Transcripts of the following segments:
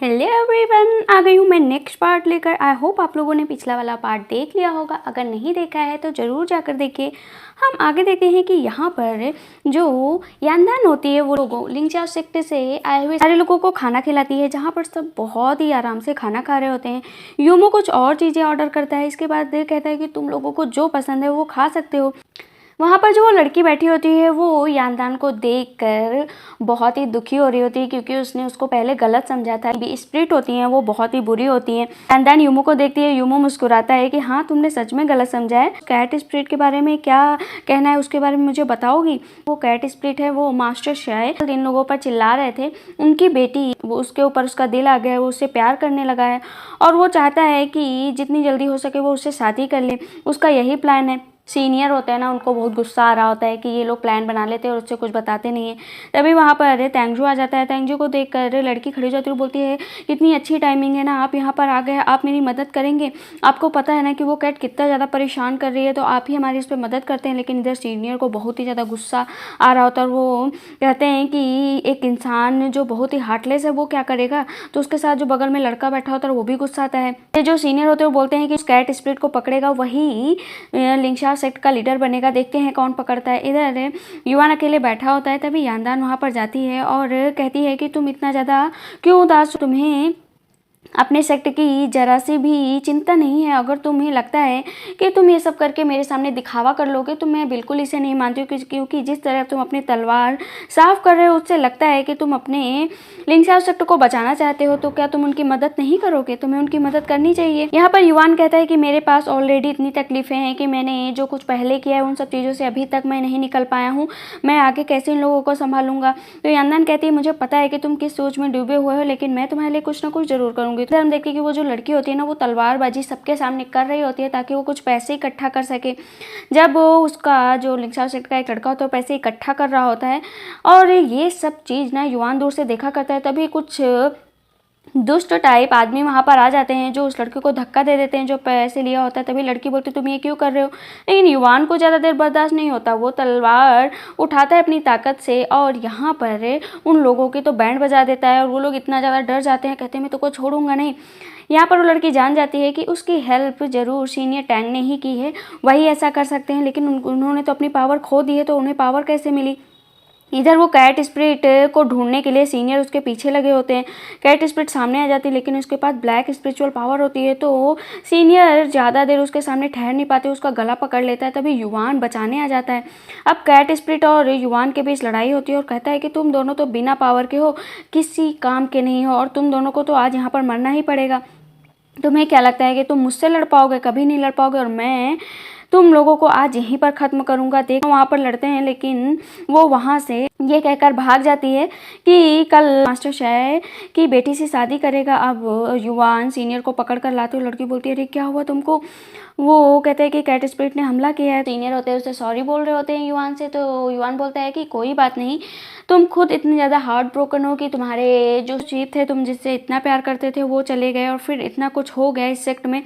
Hello everyone, आ गई हूँ मैं नेक्स्ट पार्ट लेकर। आई होप आप लोगों ने पिछला वाला पार्ट देख लिया होगा। अगर नहीं देखा है तो ज़रूर जाकर देखिए। हम आगे देखते हैं कि यहाँ पर जो यांदान होती है वो लोगों लिंगचाओ सेक्ट से आए हुए सारे लोगों को खाना खिलाती है, जहाँ पर सब बहुत ही आराम से खाना खा रहे होते हैं। यूमो कुछ और चीज़ें ऑर्डर करता है। इसके बाद कहता है कि तुम लोगों को जो पसंद है वो खा सकते हो। वहाँ पर जो वो लड़की बैठी होती है वो यांदान को देखकर बहुत ही दुखी हो रही होती है, क्योंकि उसने उसको पहले गलत समझा था। स्पिरिट होती हैं वो बहुत ही बुरी होती हैं। यांदान यूमो को देखती है। यूमो मुस्कुराता है कि हाँ, तुमने सच में गलत समझा है। कैट स्पिरिट के बारे में क्या कहना है उसके बारे में मुझे बताओगी। वो कैट स्पिरिट है, वो मास्टर शायद इन लोगों पर चिल्ला रहे थे। उनकी बेटी, वो उसके ऊपर उसका दिल आ गया है, वो उससे प्यार करने लगा है और वो चाहता है कि जितनी जल्दी हो सके वो उससे शादी कर ले। उसका यही प्लान है। सीनियर होते हैं ना, उनको बहुत गुस्सा आ रहा होता है कि ये लोग प्लान बना लेते हैं और उससे कुछ बताते नहीं है। तभी वहाँ पर तेंजू आ जाता है। तेंजू को देखकर लड़की खड़ी हो जाती है, बोलती है कितनी अच्छी टाइमिंग है ना, आप यहाँ पर आ गए, आप मेरी मदद करेंगे। आपको पता है ना कि वो कैट कितना ज़्यादा परेशान कर रही है, तो आप ही हमारी इस पर मदद करते हैं। लेकिन इधर सीनियर को बहुत ही ज़्यादा गुस्सा आ रहा होता है और वो कहते हैं कि एक इंसान जो बहुत ही हार्टलेस है वो क्या करेगा। तो उसके साथ जो बगल में लड़का बैठा होता है वो भी गुस्सा आता है। ये जो सीनियर होते हैं वो बोलते हैं कि कैट स्पिरिट को पकड़ेगा वही लिंगशा सेक्ट का लीडर बनेगा। देखते हैं कौन पकड़ता है। इधर युवान अकेले बैठा होता है। तभी यांदान वहाँ पर जाती है और कहती है कि तुम इतना ज़्यादा क्यों उदास हो, तुम्हें अपने सेक्ट की जरा सी भी चिंता नहीं है। अगर तुम्हें लगता है कि तुम ये सब करके मेरे सामने दिखावा कर लोगे तो मैं बिल्कुल इसे नहीं मानती हूँ, क्योंकि जिस तरह तुम अपनी तलवार साफ कर रहे हो उससे लगता है कि तुम अपने लिंगशाओ सेक्ट को बचाना चाहते हो। तो क्या तुम उनकी मदद नहीं करोगे? तुम्हें उनकी मदद करनी चाहिए। यहाँ पर युवान कहता है कि मेरे पास ऑलरेडी इतनी तकलीफें हैं कि मैंने जो कुछ पहले किया है उन सब चीज़ों से अभी तक मैं नहीं निकल पाया हूँ। मैं आगे कैसे इन लोगों को संभालूंगा। तो यांदान कहती है मुझे पता है कि तुम किस सोच में डूबे हुए हो, लेकिन मैं तुम्हारे लिए कुछ ना कुछ जरूर करूंगी। इधर हम देखते हैं कि वो जो लड़की होती है ना, वो तलवारबाजी सबके सामने कर रही होती है ताकि वो कुछ पैसे इकट्ठा कर सके। जब वो उसका जो लिंगशाओ सेक्ट का एक लड़का होता है वो पैसे इकट्ठा कर रहा होता है और ये सब चीज़ ना युवान दूर से देखा करता है। तभी कुछ दुष्ट टाइप आदमी वहाँ पर आ जाते हैं जो उस लड़के को धक्का दे देते हैं जो पैसे लिया होता है। तभी लड़की बोलती तुम ये क्यों कर रहे हो। लेकिन युवान को ज़्यादा देर बर्दाश्त नहीं होता। वो तलवार उठाता है अपनी ताकत से और यहाँ पर उन लोगों की तो बैंड बजा देता है और वो लोग इतना ज़्यादा डर जाते हैं, कहते हैं मैं तो को छोड़ूंगा नहीं। यहाँ पर वो लड़की जान जाती है कि उसकी हेल्प जरूर सीनियर टैंग ने ही की है, वही ऐसा कर सकते हैं। लेकिन उन्होंने तो अपनी पावर खो दी है, तो उन्हें पावर कैसे मिली। इधर वो कैट स्पिरिट को ढूंढने के लिए सीनियर उसके पीछे लगे होते हैं। कैट स्पिरिट सामने आ जाती है, लेकिन उसके पास ब्लैक स्पिरिचुअल पावर होती है, तो सीनियर ज़्यादा देर उसके सामने ठहर नहीं पाते, उसका गला पकड़ लेता है। तभी युवान बचाने आ जाता है। अब कैट स्पिरिट और युवान के बीच लड़ाई होती है और कहता है कि तुम दोनों तो बिना पावर के हो, किसी काम के नहीं हो और तुम दोनों को तो आज यहाँ पर मरना ही पड़ेगा। तुम्हें क्या लगता है कि तुम मुझसे लड़ पाओगे? कभी नहीं लड़ पाओगे और मैं तुम लोगों को आज यहीं पर ख़त्म करूंगा। देखो वहाँ पर लड़ते हैं, लेकिन वो वहाँ से ये कहकर भाग जाती है कि कल मास्टर शाह की बेटी से शादी करेगा। अब युवान सीनियर को पकड़ कर लाते हो। लड़की बोलती है अरे क्या हुआ तुमको। वो कहते हैं कि कैट स्पिरिट ने हमला किया है। सीनियर होते हैं उससे सॉरी बोल रहे होते हैं युवान से। तो युवान बोलता है कि कोई बात नहीं, तुम खुद इतनी ज़्यादा हार्ट ब्रोकन हो कि तुम्हारे जो चीफ थे, तुम जिससे इतना प्यार करते थे, वो चले गए और फिर इतना कुछ हो गया इस सेक्ट में।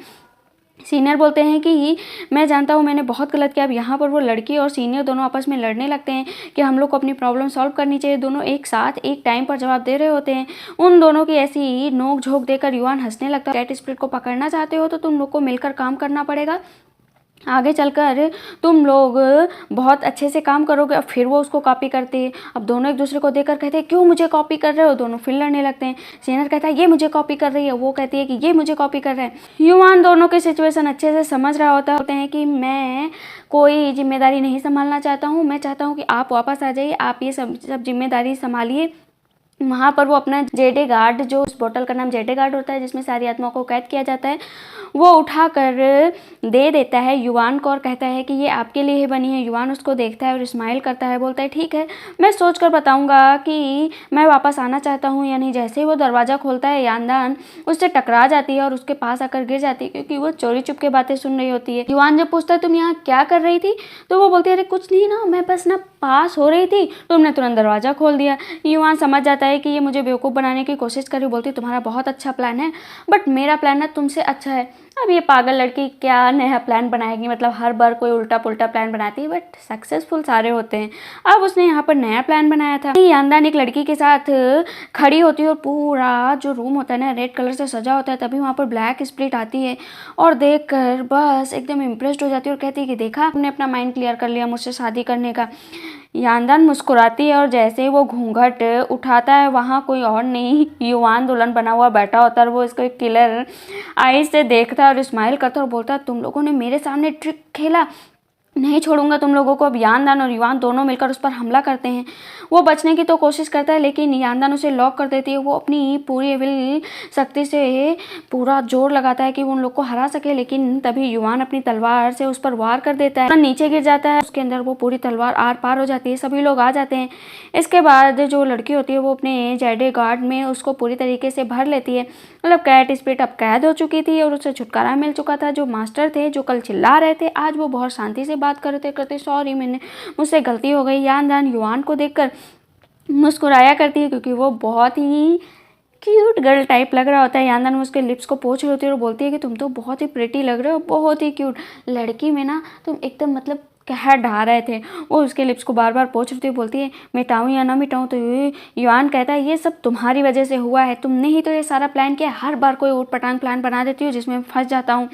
सीनियर बोलते हैं कि मैं जानता हूँ मैंने बहुत गलत किया। अब यहाँ पर वो लड़की और सीनियर दोनों आपस में लड़ने लगते हैं कि हम लोग को अपनी प्रॉब्लम सॉल्व करनी चाहिए। दोनों एक साथ एक टाइम पर जवाब दे रहे होते हैं। उन दोनों की ऐसी नोक झोंक देकर युवान हंसने लगता है। कैट स्पिरिट को पकड़ना चाहते हो तो तुम लोग को मिलकर काम करना पड़ेगा। आगे चलकर तुम लोग बहुत अच्छे से काम करोगे। और फिर वो उसको कॉपी करते हैं। अब दोनों एक दूसरे को देखकर कहते हैं क्यों मुझे कॉपी कर रहे हो। दोनों फिर लड़ने लगते हैं। सीनियर कहता है ये मुझे कॉपी कर रही है, वो कहती है कि ये मुझे कॉपी कर रहा है। युवान दोनों की सिचुएशन अच्छे से समझ रहा होते हैं कि मैं कोई जिम्मेदारी नहीं संभालना चाहता हूँ। मैं चाहता हूँ कि आप वापस आ जाइए, आप ये सब जिम्मेदारी संभालिए। वहाँ पर वो अपना जेडे गार्ड, जो उस बोतल का नाम जेडे गार्ड होता है जिसमें सारी आत्माओं को कैद किया जाता है, वो उठा कर दे देता है युवान को और कहता है कि ये आपके लिए ही बनी है। युवान उसको देखता है और स्माइल करता है, बोलता है ठीक है, मैं सोच कर बताऊँगा कि मैं वापस आना चाहता हूँ या नहीं। जैसे ही वो दरवाज़ा खोलता है यांदान उससे टकरा जाती है और उसके पास आकर गिर जाती है, क्योंकि वो चोरी चुप के बातें सुन रही होती है। युवान जब पूछता है तुम यहाँ क्या कर रही थी, तो वो बोलती है अरे कुछ नहीं ना, मैं बस ना पास हो रही थी, तुमने तुरंत दरवाज़ा खोल दिया। युवान समझ जाता बोलता है कि ये मुझे बेवकूफ़ बनाने की कोशिश कर रही। बोलती है तुम्हारा बहुत अच्छा प्लान है, बट मेरा प्लान ना तुमसे अच्छा है। अब ये पागल लड़की क्या नया प्लान बनाएगी, मतलब हर बार कोई उल्टा पुल्टा प्लान बनाती है बट सक्सेसफुल सारे होते हैं। अब उसने यहाँ पर नया प्लान बनाया था। यानदान एक लड़की के साथ खड़ी होती है और पूरा जो रूम होता है ना रेड कलर से सजा होता है। तभी वहाँ पर ब्लैक स्प्रिट आती है और देखकर बस एकदम इम्प्रेस्ड हो जाती है और कहती है कि देखा हमने अपना माइंड क्लियर कर लिया मुझसे शादी करने का। यानदान मुस्कुराती है और जैसे ही वो घूंघट उठाता है वहाँ कोई और नहीं युवान दुल्हन बना हुआ बैठा होता है। वो इसको एक किलर आई से देखता है और स्माइल करता है और बोलता है तुम लोगों ने मेरे सामने ट्रिक खेला, नहीं छोड़ूंगा तुम लोगों को। अब यानदान और युवान दोनों मिलकर उस पर हमला करते हैं। वो बचने की तो कोशिश करता है लेकिन यानदान उसे लॉक कर देती है। वो अपनी पूरी विल शक्ति से पूरा जोर लगाता है कि वो उन लोग को हरा सके, लेकिन तभी युवान अपनी तलवार से उस पर वार कर देता है। नीचे गिर जाता है, उसके अंदर वो पूरी तलवार आर पार हो जाती है। सभी लोग आ जाते हैं। इसके बाद जो लड़की होती है वो अपने जेडे गार्ड में उसको पूरी तरीके से भर लेती है। मतलब कैट स्पिरिट अब कैद हो चुकी थी और उसे छुटकारा मिल चुका था। जो मास्टर थे जो कल चिल्ला रहे थे आज वो बहुत शांति से बात करते करते सॉरी मुझसे गलती हो गई। यानदान युवान को देखकर मुस्कुराया करती है क्योंकि वो बहुत ही क्यूट गर्ल टाइप लग रहा होता है। यानदान उसके लिप्स को पोंछ रही होती है और बोलती है कि तुम तो बहुत ही प्रिटी लग रहे हो, बहुत ही क्यूट लड़की में ना तुम एकदम मतलब कह ढा रहे थे। वो उसके लिप्स को बार बार पोंछ रही बोलती है मिटाऊं या ना मिटाऊं। तो युवान कहता है ये सब तुम्हारी वजह से हुआ है, तुमने ही तो ये सारा प्लान किया, हर बार कोई ऊट पटांग प्लान बना देती हो जिसमें फंस जाता हूँ।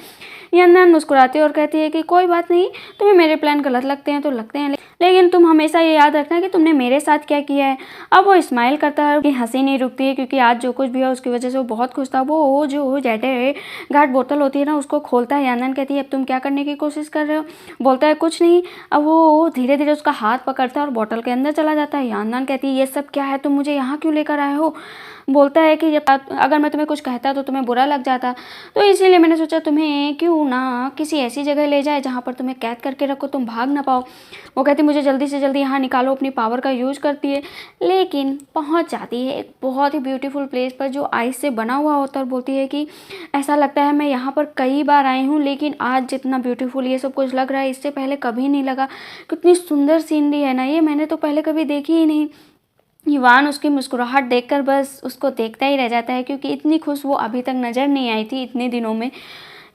यानदान मुस्कुराती है और कहती है कि कोई बात नहीं, तुम्हें मेरे प्लान गलत लगते हैं तो लगते हैं, लेकिन तुम हमेशा ये याद रखना कि तुमने मेरे साथ क्या किया है। अब वो स्माइल करता है कि हंसी नहीं रुकती है क्योंकि आज जो कुछ भी है उसकी वजह से वो बहुत खुश था। वो जो जेडे गार्ड बोतल होती है ना उसको खोलता है। यानदान कहती है अब तुम क्या करने की कोशिश कर रहे हो। बोलता है कुछ नहीं। अब वो धीरे धीरे उसका हाथ पकड़ता है और बोतल के अंदर चला जाता है। यानदान कहती है ये सब क्या है, तुम मुझे यहाँ क्यों लेकर आए हो। बोलता है कि अगर मैं तुम्हें कुछ कहता तो तुम्हें बुरा लग जाता, तो इसीलिए मैंने सोचा तुम्हें क्यों ना किसी ऐसी जगह ले जाए जहाँ पर तुम्हें कैद करके रखो, तुम भाग ना पाओ। वो कहती मुझे जल्दी से जल्दी यहाँ निकालो। अपनी पावर का यूज करती है लेकिन पहुँच जाती है एक बहुत ही ब्यूटीफुल प्लेस पर जो आइस से बना हुआ होता है और बोलती है कि ऐसा लगता है मैं यहाँ पर कई बार आई हूँ लेकिन आज जितना ब्यूटीफुल ये सब कुछ लग रहा है इससे पहले कभी नहीं लगा। कितनी सुंदर सीनरी है ना ये, मैंने तो पहले कभी देखी ही नहीं। युवान उसकी मुस्कुराहट देखकर बस उसको देखता ही रह जाता है क्योंकि इतनी खुश वो अभी तक नज़र नहीं आई थी इतने दिनों में।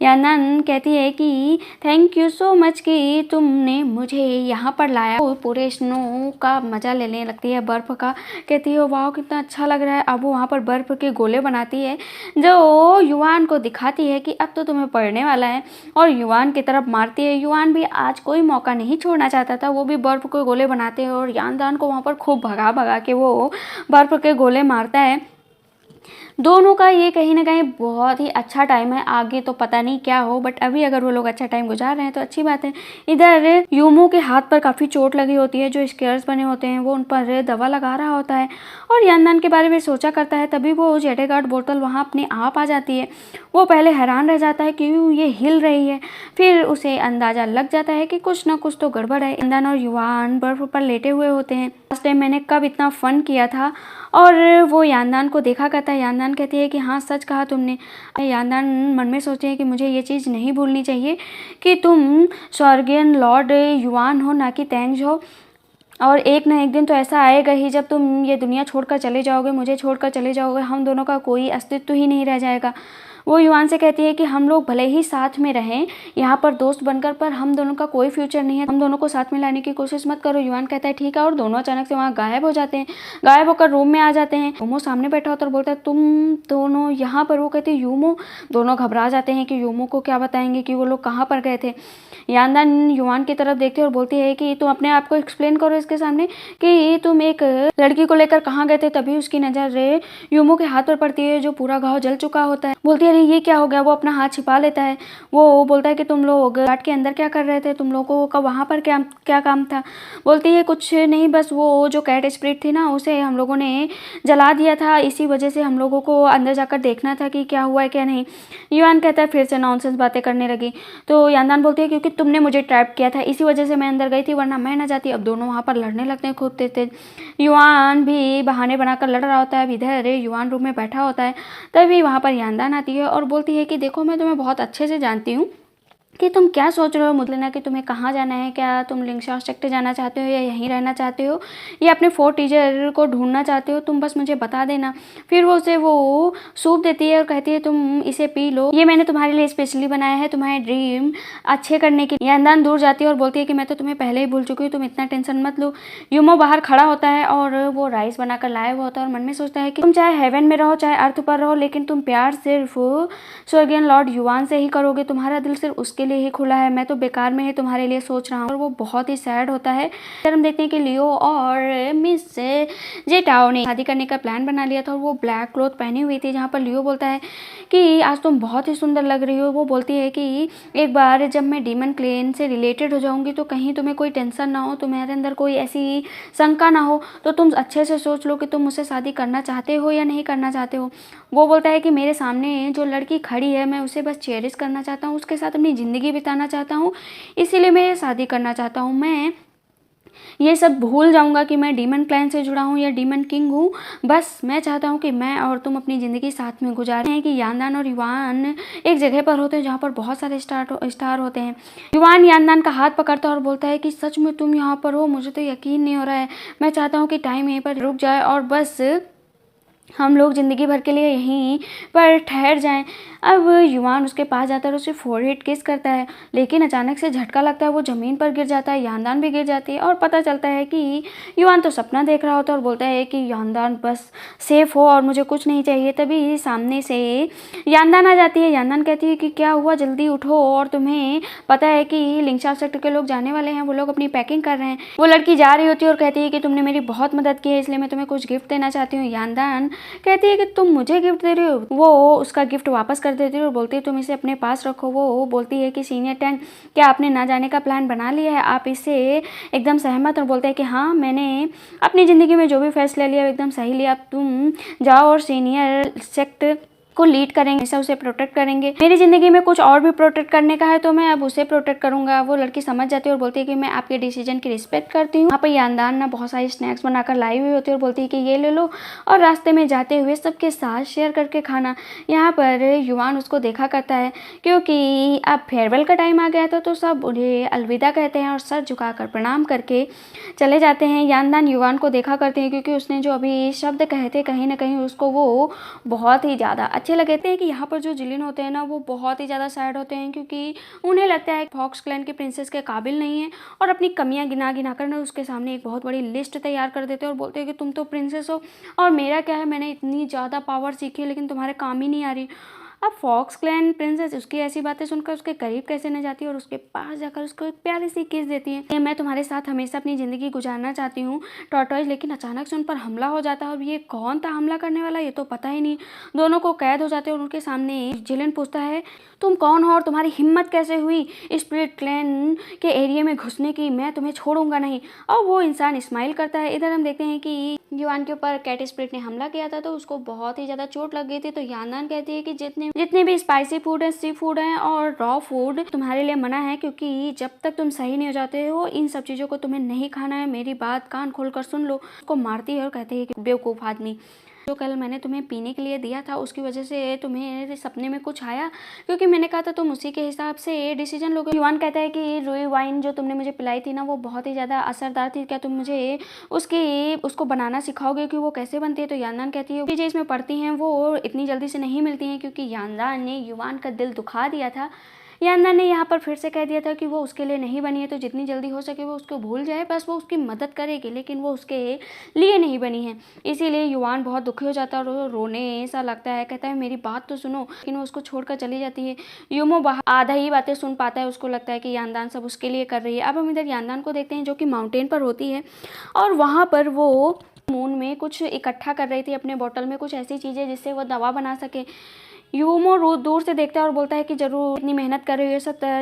यानदान कहती है कि थैंक यू सो मच कि तुमने मुझे यहाँ पर लाया। वो पूरे स्नो का मज़ा लेने लगती है, बर्फ़ का। कहती है वाह कितना अच्छा लग रहा है। अब वो वहाँ पर बर्फ़ के गोले बनाती है जो युवान को दिखाती है कि अब तो तुम्हें पड़ने वाला है और युवान की तरफ मारती है। युवान भी आज कोई मौका नहीं छोड़ना चाहता था, वो भी बर्फ़ के गोले बनाते हैं और यानदान को वहाँ पर खूब भगा भगा के वो बर्फ़ के गोले मारता है। दोनों का ये कहीं ना कहीं बहुत ही अच्छा टाइम है। आगे तो पता नहीं क्या हो बट अभी अगर वो लोग अच्छा टाइम गुजार रहे हैं तो अच्छी बात है। इधर यूमो के हाथ पर काफ़ी चोट लगी होती है, जो स्केयर्स बने होते हैं वो उन पर दवा लगा रहा होता है और यानदान के बारे में सोचा करता है। तभी वो जेडे गार्ड बोतल वहाँ अपने आप आ जाती है। वो पहले हैरान रह जाता है कि ये हिल रही है, फिर उसे अंदाज़ा लग जाता है कि कुछ ना कुछ तो गड़बड़ है। यानदान और युवान बर्फ पर लेटे हुए होते हैं। लास्ट टाइम मैंने कब इतना फन किया था और वो यानदान को देखा करता है। यानदान कहती है कि हाँ सच कहा तुमने। यानदान मन में सोचते हैं कि मुझे ये चीज़ नहीं भूलनी चाहिए कि तुम स्वर्गीय लॉर्ड युवान हो ना कि तेंज हो, और एक ना एक दिन तो ऐसा आएगा ही जब तुम ये दुनिया छोड़कर चले जाओगे, मुझे छोड़कर चले जाओगे, हम दोनों का कोई अस्तित्व ही नहीं रह जाएगा। वो युवान से कहती है कि हम लोग भले ही साथ में रहें यहाँ पर दोस्त बनकर, पर हम दोनों का कोई फ्यूचर नहीं है, हम दोनों को साथ में लाने की कोशिश मत करो। युवान कहता है ठीक है और दोनों अचानक से वहाँ गायब हो जाते हैं। गायब होकर रूम में आ जाते हैं। यूमो सामने बैठा होता और बोलता है तुम दोनों यहाँ पर। वो कहती है यूमो। दोनों घबरा जाते हैं कि यूमो को क्या बताएंगे कि वो लोग कहाँ पर गए थे। यानदान युवान की तरफ देखती है और बोलती है कि तुम अपने आप को एक्सप्लेन करो इसके सामने कि तुम एक लड़की को लेकर कहाँ गए थे। तभी उसकी नज़र यूमो के हाथ पर पड़ती है जो पूरा घाव जल चुका होता है। बोलती है अरे ये क्या हो गया। वो अपना हाथ छिपा लेता है। वो बोलता है कि तुम लोग गार्ड के अंदर क्या कर रहे थे, तुम लोगों का वहाँ पर क्या काम था। बोलती है कुछ नहीं, बस वो जो कैट स्पिरिट थी ना उसे हम लोगों ने जला दिया था, इसी वजह से हम लोगों को अंदर जाकर देखना था कि क्या हुआ है क्या नहीं। युवान कहता है फिर से नॉनसेंस बातें करने लगी। तो यानदान बोलती है क्योंकि तुमने मुझे ट्रैप किया था इसी वजह से मैं अंदर गई थी, वरना मैं ना जाती। अब दोनों वहाँ पर लड़ने लगते हैं खूब तेज। युवान भी बहाने बनाकर लड़ रहा होता है। इधर युवान रूम में बैठा होता है। तभी वहाँ पर यानदान आती है और बोलती है कि देखो मैं तुम्हें बहुत अच्छे से जानती हूँ, कि तुम क्या सोच रहे हो मुझे ना, कि तुम्हें कहाँ जाना है, क्या तुम लिंक्शॉ सेक्टर जाना चाहते हो या यहीं रहना चाहते हो या अपने फोर्थ टीचर को ढूंढना चाहते हो, तुम बस मुझे बता देना। फिर वो उसे वो सूप देती है और कहती है तुम इसे पी लो, ये मैंने तुम्हारे लिए स्पेशली बनाया है तुम्हारे ड्रीम अच्छे करने के लिए। यांदान दूर जाती है और बोलती है कि मैं तो तुम्हें पहले ही भूल चुकी हूँ, तुम इतना टेंशन मत लो। यूमो बाहर खड़ा होता है और वो राइस बनाकर लाया हुआ होता है और मन में सोचता है कि तुम चाहे हेवन में रहो चाहे अर्थ पर रहो, लेकिन तुम प्यार सिर्फ स्वर्गीय लॉर्ड युवान से ही करोगे, तुम्हारा दिल सिर्फ उसके लिए ही खुला है, मैं तो बेकार में ही तुम्हारे लिए सोच रहा हूँ। और वो बहुत ही सैड होता है। फिर हम देखते हैं कि लियो और मिस जेटाओ ने शादी करने का प्लान बना लिया था और वो ब्लैक क्लॉथ पहनी हुई थी, जहाँ पर लियो बोलता है कि आज तुम बहुत ही सुंदर लग रही हो। वो बोलती है कि एक बार जब मैं डीमन क्लेन से रिलेटेड हो जाऊंगी तो कहीं तुम्हें कोई टेंशन ना हो, तुम्हारे अंदर कोई ऐसी शंका ना हो, तो तुम अच्छे से सोच लो कि तुम मुझसे शादी करना चाहते हो या नहीं करना चाहते हो। वो बोलता है कि मेरे सामने जो लड़की खड़ी है मैं उसे बस चेरिश करना चाहता हूँ, उसके साथ अपनी ज़िंदगी बिताना चाहता हूँ, इसीलिए मैं शादी करना चाहता हूँ। मैं ये सब भूल जाऊंगा कि मैं डीमन क्लैन से जुड़ा हूँ या डीमन किंग हूँ, बस मैं चाहता हूँ कि मैं और तुम अपनी ज़िंदगी साथ में गुजारें। हैं कि यांदान और युवान एक जगह पर होते हैं जहाँ पर बहुत सारे स्टार होते हैं। युवान यांदान का हाथ पकड़ता है और बोलता है कि सच में तुम यहाँ पर हो, मुझे तो यकीन नहीं हो रहा है, मैं चाहता हूँ कि टाइम यहीं पर रुक जाए और बस हम लोग ज़िंदगी भर के लिए यहीं पर ठहर जाएं। अब युवान उसके पास जाता है और उसे फोरहेड किस करता है, लेकिन अचानक से झटका लगता है, वो ज़मीन पर गिर जाता है, यांदान भी गिर जाती है और पता चलता है कि युवान तो सपना देख रहा होता है और बोलता है कि यांदान बस सेफ हो और मुझे कुछ नहीं चाहिए। तभी सामने से यांदान आ जाती है। यांदान कहती है कि क्या हुआ, जल्दी उठो, और तुम्हें पता है कि लिंक्शॉ सेक्टर के लोग जाने वाले हैं, वो लोग अपनी पैकिंग कर रहे हैं। वो लड़की जा रही होती है और कहती है कि तुमने मेरी बहुत मदद की है, इसलिए मैं तुम्हें कुछ गिफ्ट देना चाहती हूँ। यांदान कहती है कि तुम मुझे गिफ्ट दे रही हो। वो उसका गिफ्ट वापस कर देती है और बोलती है तुम इसे अपने पास रखो। वो बोलती है कि सीनियर 10 क्या आपने ना जाने का प्लान बना लिया है, आप इससे एकदम सहमत? और बोलते हैं कि हाँ, मैंने अपनी ज़िंदगी में जो भी फैसला लिया एकदम सही लिया। अब तुम जाओ और सीनियर सेक्ट को लीड करेंगे, ऐसा उसे प्रोटेक्ट करेंगे। मेरी ज़िंदगी में कुछ और भी प्रोटेक्ट करने का है तो मैं अब उसे प्रोटेक्ट करूंगा। वो लड़की समझ जाती है और बोलती है कि मैं आपके डिसीजन की रिस्पेक्ट करती हूँ। यहाँ पर यांदान ना बहुत सारी स्नैक्स बनाकर लाई हुई होती है और बोलती है कि ये ले लो और रास्ते में जाते हुए सबके साथ शेयर करके खाना। यहाँ पर युवान उसको देखा करता है, क्योंकि अब फेयरवेल का टाइम आ गया था तो सब उन्हें अलविदा कहते हैं और सर झुकाकर प्रणाम करके चले जाते हैं। यांदान युवान को देखा करते हैं क्योंकि उसने जो अभी शब्द कहे थे कहीं ना कहीं उसको वो बहुत ही ज़्यादा अच्छे लगे थे। कि यहाँ पर जो जिलिन होते हैं ना वो बहुत ही ज़्यादा सैड होते हैं, क्योंकि उन्हें लगता है फॉक्स क्लैन की प्रिंसेस के काबिल नहीं है और अपनी कमियाँ गिना गिना कर ना उसके सामने एक बहुत बड़ी लिस्ट तैयार कर देते हैं और बोलते हैं कि तुम तो प्रिंसेस हो और मेरा क्या है, मैंने इतनी ज़्यादा पावर सीखी है लेकिन तुम्हारे काम ही नहीं आ रही। अब फॉक्स क्लैन प्रिंसेस उसकी ऐसी बातें सुनकर उसके करीब कैसे न जाती है और उसके पास जाकर उसको एक प्यारी सी किस देती है कि मैं तुम्हारे साथ हमेशा अपनी ज़िंदगी गुजारना चाहती हूँ टॉर्टोइज। लेकिन अचानक से उन पर हमला हो जाता है और ये कौन था हमला करने वाला ये तो पता ही नहीं। दोनों को कैद हो जाते हैं और उनके सामने जिलेन पूछता है तुम कौन हो और तुम्हारी हिम्मत कैसे हुई स्पिरिट क्लैन के एरिया में घुसने की, मैं तुम्हें छोड़ूंगा नहीं। और वो इंसान स्माइल करता है। इधर हम देखते हैं कि युवान के ऊपर कैट स्पिरिट ने हमला किया था तो उसको बहुत ही ज़्यादा चोट लग गई थी। तो यांदान कहती है कि जितने भी स्पाइसी फूड है, सी फूड है और रॉ फूड तुम्हारे लिए मना है, क्योंकि जब तक तुम सही नहीं हो जाते हो इन सब चीज़ों को तुम्हें नहीं खाना है। मेरी बात कान खोल कर सुन लो। उसको मारती है और कहती है कि बेवकूफ़ आदमी, जो कल मैंने तुम्हें पीने के लिए दिया था उसकी वजह से तुम्हें सपने में कुछ आया, क्योंकि मैंने कहा था तुम उसी के हिसाब से डिसीजन लोगे। युवान कहता है कि रुई वाइन जो तुमने मुझे पिलाई थी ना वो बहुत ही ज़्यादा असरदार थी, क्या तुम मुझे उसको बनाना सिखाओगे कि वो कैसे बनती है? तो यांदान कहती है कि जो इसमें पड़ती हैं वो इतनी जल्दी से नहीं मिलती हैं, क्योंकि यांदान ने युवान का दिल दुखा दिया था। यांदान ने यहाँ पर फिर से कह दिया था कि वो उसके लिए नहीं बनी है, तो जितनी जल्दी हो सके वो उसको भूल जाए, बस वो उसकी मदद करेगी लेकिन वो उसके लिए नहीं बनी है। इसीलिए युवान बहुत दुखी हो जाता है और रोने सा लगता है। कहता है मेरी बात तो सुनो, लेकिन वो उसको छोड़कर चली जाती है। यूमो बाहर आधा ही बातें सुन पाता है, उसको लगता है कि यांदान सब उसके लिए कर रही है। अब हम इधर यांदान को देखते हैं जो कि माउंटेन पर होती है और वहाँ पर वो मून में कुछ इकट्ठा कर रही थी अपने बोतल में कुछ ऐसी चीज़ें जिससे वो दवा बना सके। यूमो दूर से देखता है और बोलता है कि जरूर इतनी मेहनत कर रही हो,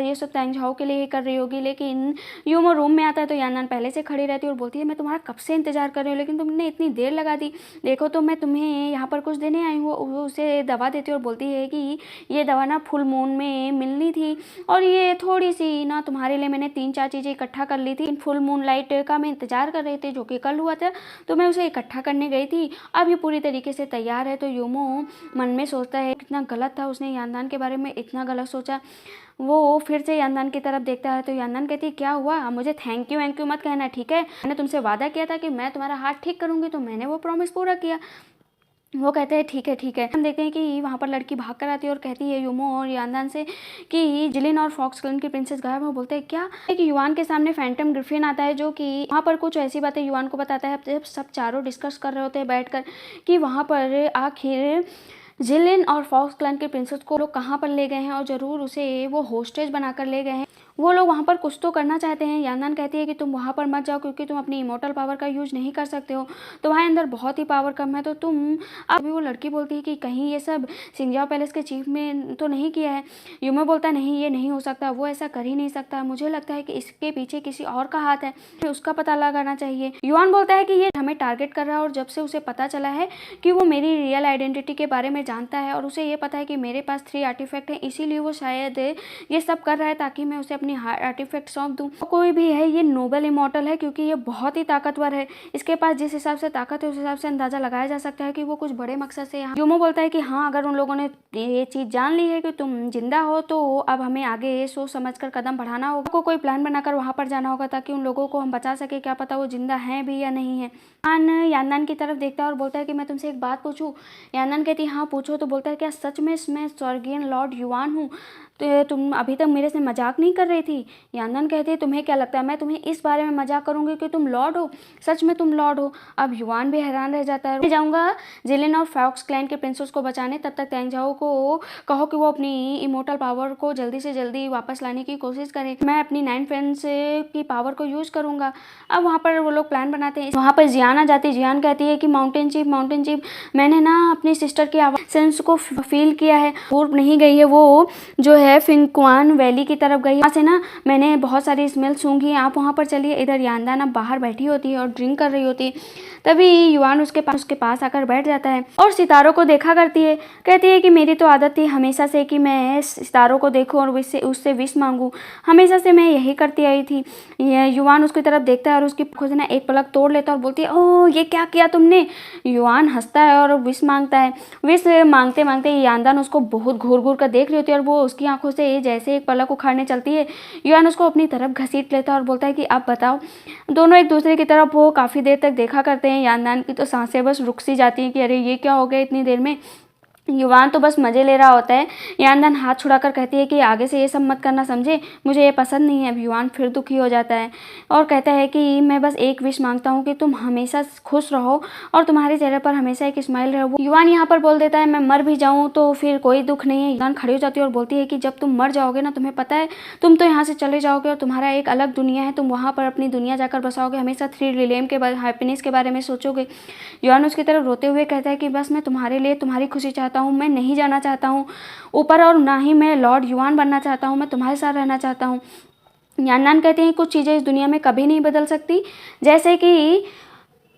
ये सब तैंग झाओ के लिए ही कर रही होगी। लेकिन यूमो रूम में आता है तो यांदान पहले से खड़ी रहती है और बोलती है मैं तुम्हारा कब से इंतजार कर रही हूँ लेकिन तुमने इतनी देर लगा दी, देखो तो मैं तुम्हें यहाँ पर कुछ देने आई हूँ। वो उसे दवा देती है और बोलती है कि ये दवा ना फुल मून में मिलनी थी और ये थोड़ी सी ना तुम्हारे लिए मैंने 3-4 चीज़ें इकट्ठा कर ली थी। फुल मून लाइट का मैं इंतजार कर रही थी जो कि कल हुआ था, तो मैं उसे इकट्ठा करने गई थी, अब ये पूरी तरीके से तैयार है। तो यूमो मन में सोचता है कितना गलत था, उसने यानदान के बारे में इतना गलत सोचा। वो फिर से यानदान की तरफ देखता है तो यानदान कहती है क्या हुआ, मुझे थैंक यू मत कहना, ठीक है? मैंने तुमसे वादा किया था कि मैं तुम्हारा हाथ ठीक करूँगी, तो मैंने वो प्रॉमिस पूरा किया। वो कहते हैं ठीक है ठीक है। हम देखते हैं कि वहाँ पर लड़की भाग कर आती है और कहती है युमो और यानदान से कि जिलिन और फॉक्स क्लन की प्रिंसेस गायब। वो बोलते हैं क्या? कि युआन के सामने फैंटम ग्रिफिन आता है जो कि वहाँ पर कुछ ऐसी बातें युआन को बताता है। जब सब चारों डिस्कस कर रहे होते हैं बैठकर कि वहाँ पर आखिर जिलिन और फॉक्स क्लन के प्रिंसेस को लोग कहाँ पर ले गए हैं और ज़रूर उसे वो होस्टेज बनाकर ले गए हैं। वो लोग वहाँ पर कुछ तो करना चाहते हैं। यानदान कहती है कि तुम वहाँ पर मत जाओ क्योंकि तुम अपनी इमोर्टल पावर का यूज नहीं कर सकते हो, तुम्हारे अंदर बहुत ही पावर कम है, तो तुम अभी। वो लड़की बोलती है कि कहीं ये सब सिंजाओ पैलेस के चीफ में तो नहीं किया है। युमो बोलता है नहीं, ये नहीं हो सकता, वो ऐसा कर ही नहीं सकता, मुझे लगता है कि इसके पीछे किसी और का हाथ है, उसका पता लगाना चाहिए। युआन बोलता है कि ये हमें टारगेट कर रहा है और जब से उसे पता चला है कि वो मेरी रियल आइडेंटिटी के बारे में जानता है और उसे ये पता है कि मेरे पास 3 आर्टिफैक्ट हैं, इसीलिए वो शायद ये सब कर रहा है ताकि मैं उसे अपनी आर्टिफैक्ट सौंप दूं। कोई भी है, ये नोबल इमॉर्टल है क्योंकि ये बहुत ही ताकतवर है। इसके पास जिस हिसाब से ताकत है उस हिसाब से अंदाजा लगाया जा सकता है कि वो कुछ बड़े मकसद से यहाँ। युमो बोलता है कि हाँ, अगर उन लोगों ने ये चीज जान ली है कि तुम जिंदा हो तो अब हमें आगे सोच समझकर कदम बढ़ाना होगा, को कोई प्लान बनाकर वहां पर जाना होगा ताकि उन लोगों को हम बचा सके। क्या पता वो जिंदा हैं भी या नहीं है। यानदान की तरफ देखता है और बोलता है कि मैं तुमसे एक बात पूछूं। यानदान कहती है हाँ पूछो। तो बोलता है क्या सच में मैं स्वर्गीय लॉर्ड युआन हूँ? तो तुम अभी तक मेरे से मजाक नहीं कर रही थी? यानदान कहती है तुम्हें क्या लगता है मैं तुम्हें इस बारे में मजाक करूंगी कि तुम लॉर्ड हो? सच में तुम लॉर्ड हो? अब युआन भी हैरान रह जाता है। मैं जाऊंगा जिलिन और फॉक्स क्लैन के प्रिंसेस को बचाने, तब तक तेंजाओ को कहो कि वो अपनी इमोर्टल पावर को जल्दी से जल्दी वापस लाने की कोशिश करे। मैं अपनी 9 फ्रेंड्स की पावर को यूज करूंगा। अब वहाँ पर वो लोग प्लान बनाते हैं। वहाँ पर जियान आ जाती है। जियान कहती है कि माउंटेन चीफ मैंने ना अपनी सिस्टर की आवाज सेंस को फील किया है। पूर्व नहीं गई है, वो जो है फिनक्वान वैली की तरफ गई। वहाँ से ना मैंने बहुत सारी स्मेल सूंघी। आप वहाँ पर चलिए। इधर यानदान अब बाहर बैठी होती है और ड्रिंक कर रही होती है। तभी युआन उसके पास आकर बैठ जाता है और सितारों को देखा करती है। कहती है कि मेरी तो आदत थी हमेशा से कि मैं सितारों को देखूं और उससे विश मांगूं, हमेशा से मैं यही करती आई थी। युआन उसकी तरफ देखता है और उसकी खुद ना एक पलक तोड़ लेता है और बोलती है ओह ये क्या किया तुमने? युआन हंसता है और विश मांगता है। विश मांगते मांगते यानदान उसको बहुत घूर घूर कर देख रही होती है और वो उसकी आंखों से जैसे एक पलक उखाड़ने चलती है। युआन उसको अपनी तरफ घसीट लेता है और बोलता है कि अब बताओ। दोनों एक दूसरे की तरफ वो काफ़ी देर तक देखा करते हैं। यानदान की तो सांसें बस रुक सी जाती हैं कि अरे ये क्या हो गया इतनी देर में। युआन तो बस मज़े ले रहा होता है। यानदान हाथ छुड़ाकर कहती है कि आगे से ये सब मत करना, समझे? मुझे ये पसंद नहीं है। अब युआन फिर दुखी हो जाता है और कहता है कि मैं बस एक विश मांगता हूँ कि तुम हमेशा खुश रहो और तुम्हारे चेहरे पर हमेशा एक स्माइल रहे। युआन यहाँ पर बोल देता है मैं मर भी जाऊँ तो फिर कोई दुख नहीं है। युआन खड़ी हो जाती है और बोलती है कि जब तुम मर जाओगे ना, तुम्हें पता है तुम तो यहाँ से चले जाओगे और तुम्हारा एक अलग दुनिया है, तुम वहाँ पर अपनी दुनिया जाकर बसाओगे, हमेशा 3 रिलेम के बाद हैप्पीनेस के बारे में सोचोगे। युआन उसकी तरफ रोते हुए कहता है कि बस मैं तुम्हारे लिए तुम्हारी खुशी चाहता हूँ, मैं नहीं जाना चाहता हूँ ऊपर और ना ही मैं लॉर्ड युआन बनना चाहता हूँ, मैं तुम्हारे साथ रहना चाहता हूँ। यानदान कहते हैं कुछ चीज़ें इस दुनिया में कभी नहीं बदल सकती, जैसे कि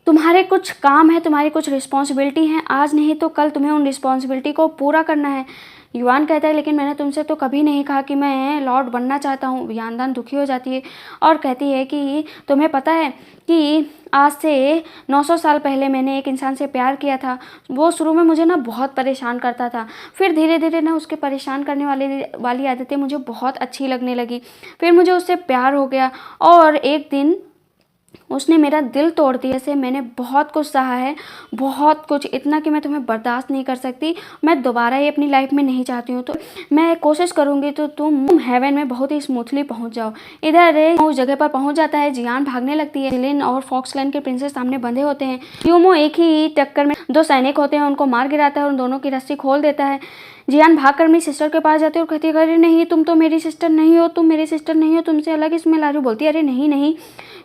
तुम्हारे कुछ काम है, तुम्हारी कुछ रिस्पॉन्सिबिलिटी है, आज नहीं तो कल तुम्हें उन रिस्पॉन्सिबिलिटी को पूरा करना है। युआन कहता है लेकिन मैंने तुमसे तो कभी नहीं कहा कि मैं लॉर्ड बनना चाहता हूँ। यानदान दुखी हो जाती है और कहती है कि तुम्हें पता है कि आज से 900 साल पहले मैंने एक इंसान से प्यार किया था। वो शुरू में मुझे ना बहुत परेशान करता था, फिर धीरे धीरे ना उसके परेशान करने वाली आदतें मुझे बहुत अच्छी लगने लगी, फिर मुझे उससे प्यार हो गया और एक दिन उसने मेरा दिल तोड़ दिया। से मैंने बहुत कुछ सहा है, बहुत कुछ, इतना कि मैं तुम्हें बर्दाश्त नहीं कर सकती। मैं दोबारा ये अपनी लाइफ में नहीं चाहती हूँ, तो मैं कोशिश करूँगी तो तुम हेवन में बहुत ही स्मूथली पहुँच जाओ। इधर उस जगह पर पहुँच जाता है। जियान भागने लगती है। जिलिन और फॉक्सलैंड के प्रिंसेस सामने बंधे होते हैं। युमो एक ही टक्कर में 2 सैनिक होते हैं, उनको मार गिराता है और उन दोनों की रस्सी खोल देता है। जियान भागकर अपनी सिस्टर के पास जाती है और कहती है अरे नहीं, तुम तो मेरी सिस्टर नहीं हो, तुम मेरी सिस्टर नहीं हो, तुमसे अलग इसमें लाजू। बोलती है अरे नहीं नहीं।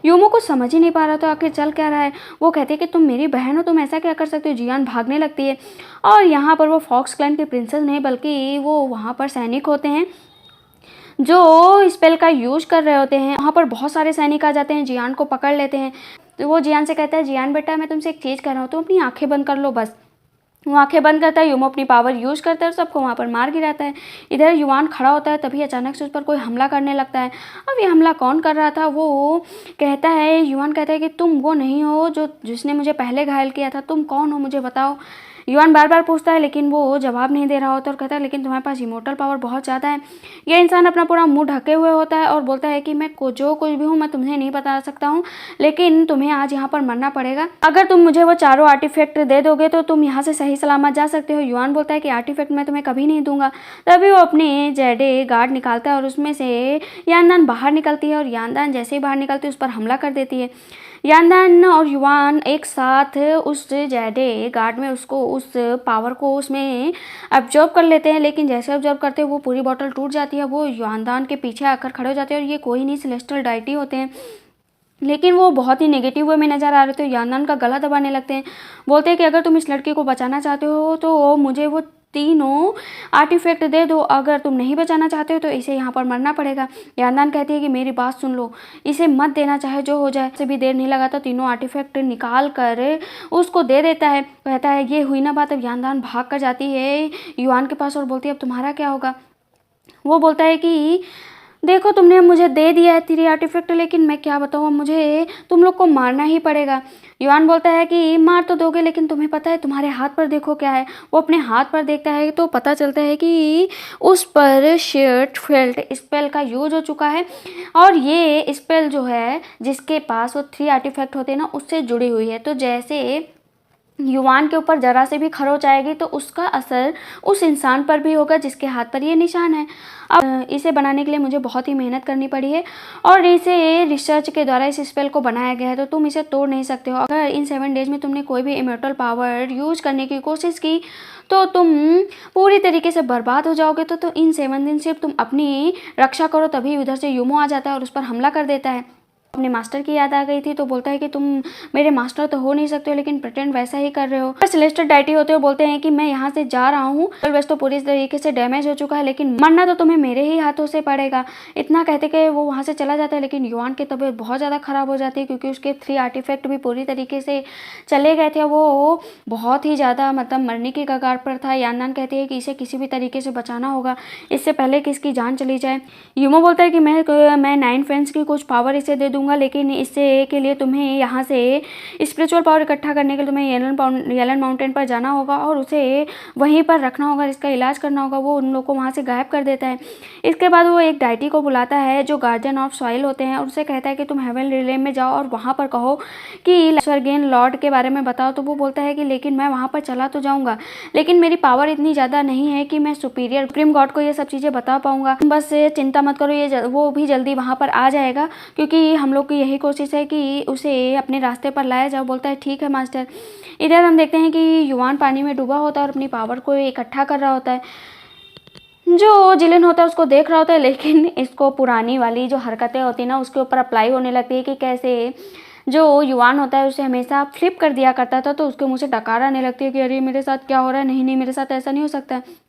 युमो को समझ ही नहीं पा रहा था आखिर चल क्या रहा है। वो कहती है कि तुम मेरी बहन हो, तुम ऐसा क्या कर सकते हो। जियान भागने लगती है और यहाँ पर वो फॉक्स क्लैन की प्रिंसेस नहीं बल्कि वो वहाँ पर सैनिक होते हैं जो स्पेल का यूज कर रहे होते हैं। वहाँ पर बहुत सारे सैनिक आ जाते हैं, जियान को पकड़ लेते हैं। तो वो जियान से कहता है जियान बेटा मैं तुमसे एक चीज़ कह रहा हूँ, तुम अपनी आंखें बंद कर लो बस। वो आंखें बंद करता है। युमो अपनी पावर यूज करता है और सबको वहाँ पर मार गिराता है। इधर युआन खड़ा होता है, तभी अचानक से उस पर कोई हमला करने लगता है। अब ये हमला कौन कर रहा था? वो कहता है, युआन कहता है कि तुम वो नहीं हो जो जिसने मुझे पहले घायल किया था, तुम कौन हो मुझे बताओ। युआन बार बार पूछता है लेकिन वो जवाब नहीं दे रहा होता और कहता है लेकिन तुम्हारे पास इमोर्टल पावर बहुत ज़्यादा है। यह इंसान अपना पूरा मुंह ढके हुए होता है और बोलता है कि मैं जो कुछ भी हूँ मैं तुम्हें नहीं बता सकता हूँ, लेकिन तुम्हें आज यहाँ पर मरना पड़ेगा। अगर तुम मुझे वो चारों आर्टिफैक्ट दे दोगे तो तुम यहाँ से सही सलामत जा सकते हो। युआन बोलता है कि आर्टिफैक्ट मैं तुम्हें कभी नहीं दूंगा। तभी वो अपने जेडे गार्ड निकालता है और उसमें से यांदान बाहर निकलती है और यांदान जैसे ही बाहर निकलती है उस पर हमला कर देती है। यांदान और युआन एक साथ उस जेडे गार्ड में उसको उस पावर को उसमें ऑब्जर्व कर लेते हैं, लेकिन जैसे ऑब्जर्व करते हैं वो पूरी बॉटल टूट जाती है। वो यांदान के पीछे आकर खड़े हो जाते हैं और ये कोई नहीं सेलेस्टियल डाइटी होते हैं, लेकिन वो बहुत ही नेगेटिव वे में नज़र आ रहे थे। यांदान का गला दबाने लगते हैं, बोलते हैं कि अगर तुम इस लड़की को बचाना चाहते हो तो मुझे वो तीनों आर्टिफैक्ट दे दो, अगर तुम नहीं बचाना चाहते हो तो इसे यहाँ पर मरना पड़ेगा। यांदान कहती है कि मेरी बात सुन लो, इसे मत देना, चाहे जो हो जाए। से भी देर नहीं लगाता तीनों आर्टिफैक्ट निकाल कर उसको दे देता है। कहता है ये हुई ना बात। अब यांदान भाग कर जाती है युआन के पास और बोलती है अब तुम्हारा क्या होगा। वो बोलता है कि देखो तुमने मुझे दे दिया है 3 आर्टिफैक्ट, लेकिन मैं क्या बताऊँ, मुझे तुम लोग को मारना ही पड़ेगा। युआन बोलता है कि मार तो दोगे, लेकिन तुम्हें पता है तुम्हारे हाथ पर देखो क्या है। वो अपने हाथ पर देखता है तो पता चलता है कि उस पर शेयर्ड फेल्ट स्पेल का यूज हो चुका है और ये स्पेल जो है जिसके पास वो 3 आर्टिफैक्ट होते हैं ना उससे जुड़ी हुई है। तो जैसे युआन के ऊपर जरा से भी खरोच आएगी तो उसका असर उस इंसान पर भी होगा जिसके हाथ पर ये निशान है। अब इसे बनाने के लिए मुझे बहुत ही मेहनत करनी पड़ी है और इसे रिसर्च के द्वारा इस स्पेल को बनाया गया है, तो तुम इसे तोड़ नहीं सकते हो। अगर इन 7 डेज में तुमने कोई भी इमॉर्टल पावर यूज करने की कोशिश की तो तुम पूरी तरीके से बर्बाद हो जाओगे। तो इन 7 दिन सिर्फ तुम अपनी रक्षा करो। तभी उधर से युमो आ जाता है और उस पर हमला कर देता है। अपने मास्टर की याद आ गई थी तो बोलता है कि तुम मेरे मास्टर तो हो नहीं सकते हो, लेकिन प्रिटेंड वैसा ही कर रहे हो। सेलेस्टियल डाइटी होते हो बोलते हैं कि मैं यहाँ से जा रहा हूँ, वेस्ट तो पूरी तरीके से डैमेज हो चुका है, लेकिन मरना तो तुम्हें मेरे ही हाथों से पड़ेगा। इतना कहते कि वो वहाँ से चला जाता है, लेकिन युआन की तबीयत बहुत ज़्यादा खराब हो जाती है क्योंकि उसके 3 आर्टिफैक्ट भी पूरी तरीके से चले गए थे। वो बहुत ही ज़्यादा मतलब मरने की कगार पर था। यांदान कहती है कि इसे किसी भी तरीके से बचाना होगा, इससे पहले कि इसकी जान चली जाए। युमो बोलता है कि मैं 9 फ्रेंड्स की कुछ पावर इसे दे दूंगा, लेकिन इससे के लिए तुम्हें यहाँ से स्पिरिचुअल पावर इकट्ठा करने के लिए तुम्हें येलन माउंटेन पर जाना होगा और उसे वहीं पर रखना होगा, इसका इलाज करना होगा। वो उन लोग को वहाँ से गायब कर देता है। इसके बाद वो एक डाइटी को बुलाता है जो गार्जियन ऑफ सॉइल होते हैं और उसे कहता है कि तुम हेवन रिले में जाओ और वहाँ पर कहो कि स्वर्गेन लॉर्ड के बारे में बताओ। तो वो बोलता है कि लेकिन मैं वहाँ पर चला तो जाऊँगा, लेकिन मेरी पावर इतनी ज़्यादा नहीं है कि मैं सुपीरियर सुप्रीम गॉड को ये सब चीज़ें बता पाऊँगा। बस चिंता मत करो, ये वो भी जल्दी वहाँ पर आ जाएगा, क्योंकि हम लोग की यही कोशिश है कि उसे अपने रास्ते पर लाया जाए। बोलता है ठीक है मास्टर। इधर हम देखते हैं कि युआन पानी में डूबा होता है और अपनी पावर को इकट्ठा कर रहा होता है। जो जिलेन होता है उसको देख रहा होता है, लेकिन इसको पुरानी वाली जो हरकतें होती है ना उसके ऊपर अप्लाई होने लगती है कि कैसे जो युआन होता है उसे हमेशा फ्लिप कर दिया करता था, तो उसके मुँह से डकार आने लगती है कि अरे मेरे साथ क्या हो रहा है, नहीं नहीं मेरे साथ ऐसा नहीं हो सकता है।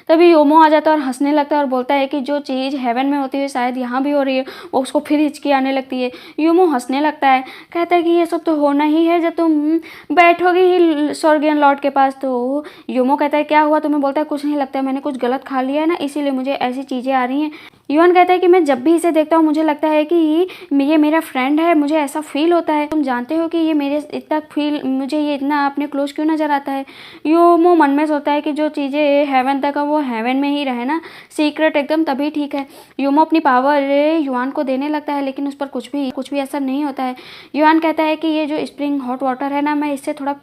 तभी योमो आ जाता है और हंसने लगता है और बोलता है कि जो चीज़ हेवन में होती है शायद यहाँ भी हो रही है। वो उसको फिर हिचकी आने लगती है। योमो हंसने लगता है, कहता है कि ये सब तो होना ही है जब तुम बैठोगी ही स्वर्गियन लॉर्ड के पास। तो योमो कहता है क्या हुआ तुम्हें। बोलता है कुछ नहीं, लगता है मैंने कुछ गलत खा लिया है ना, इसीलिए मुझे ऐसी चीज़ें आ रही हैं। युआन कहता है कि मैं जब भी इसे देखता हूँ मुझे लगता है कि ये मेरा फ्रेंड है, मुझे ऐसा फील होता है। तुम जानते हो कि ये मेरे इतना फील मुझे ये इतना अपने क्लोज क्यों नज़र आता है। योमो मन में सोचता है कि जो चीज़ें हेवन तक है वो हेवन में ही रहे ना, सीक्रेट एकदम, तभी ठीक है। योमो अपनी पावर युआन को देने लगता है, लेकिन उस पर कुछ भी असर नहीं होता है। युआन कहता है कि ये जो स्प्रिंग हॉट वाटर है ना, मैं इससे थोड़ा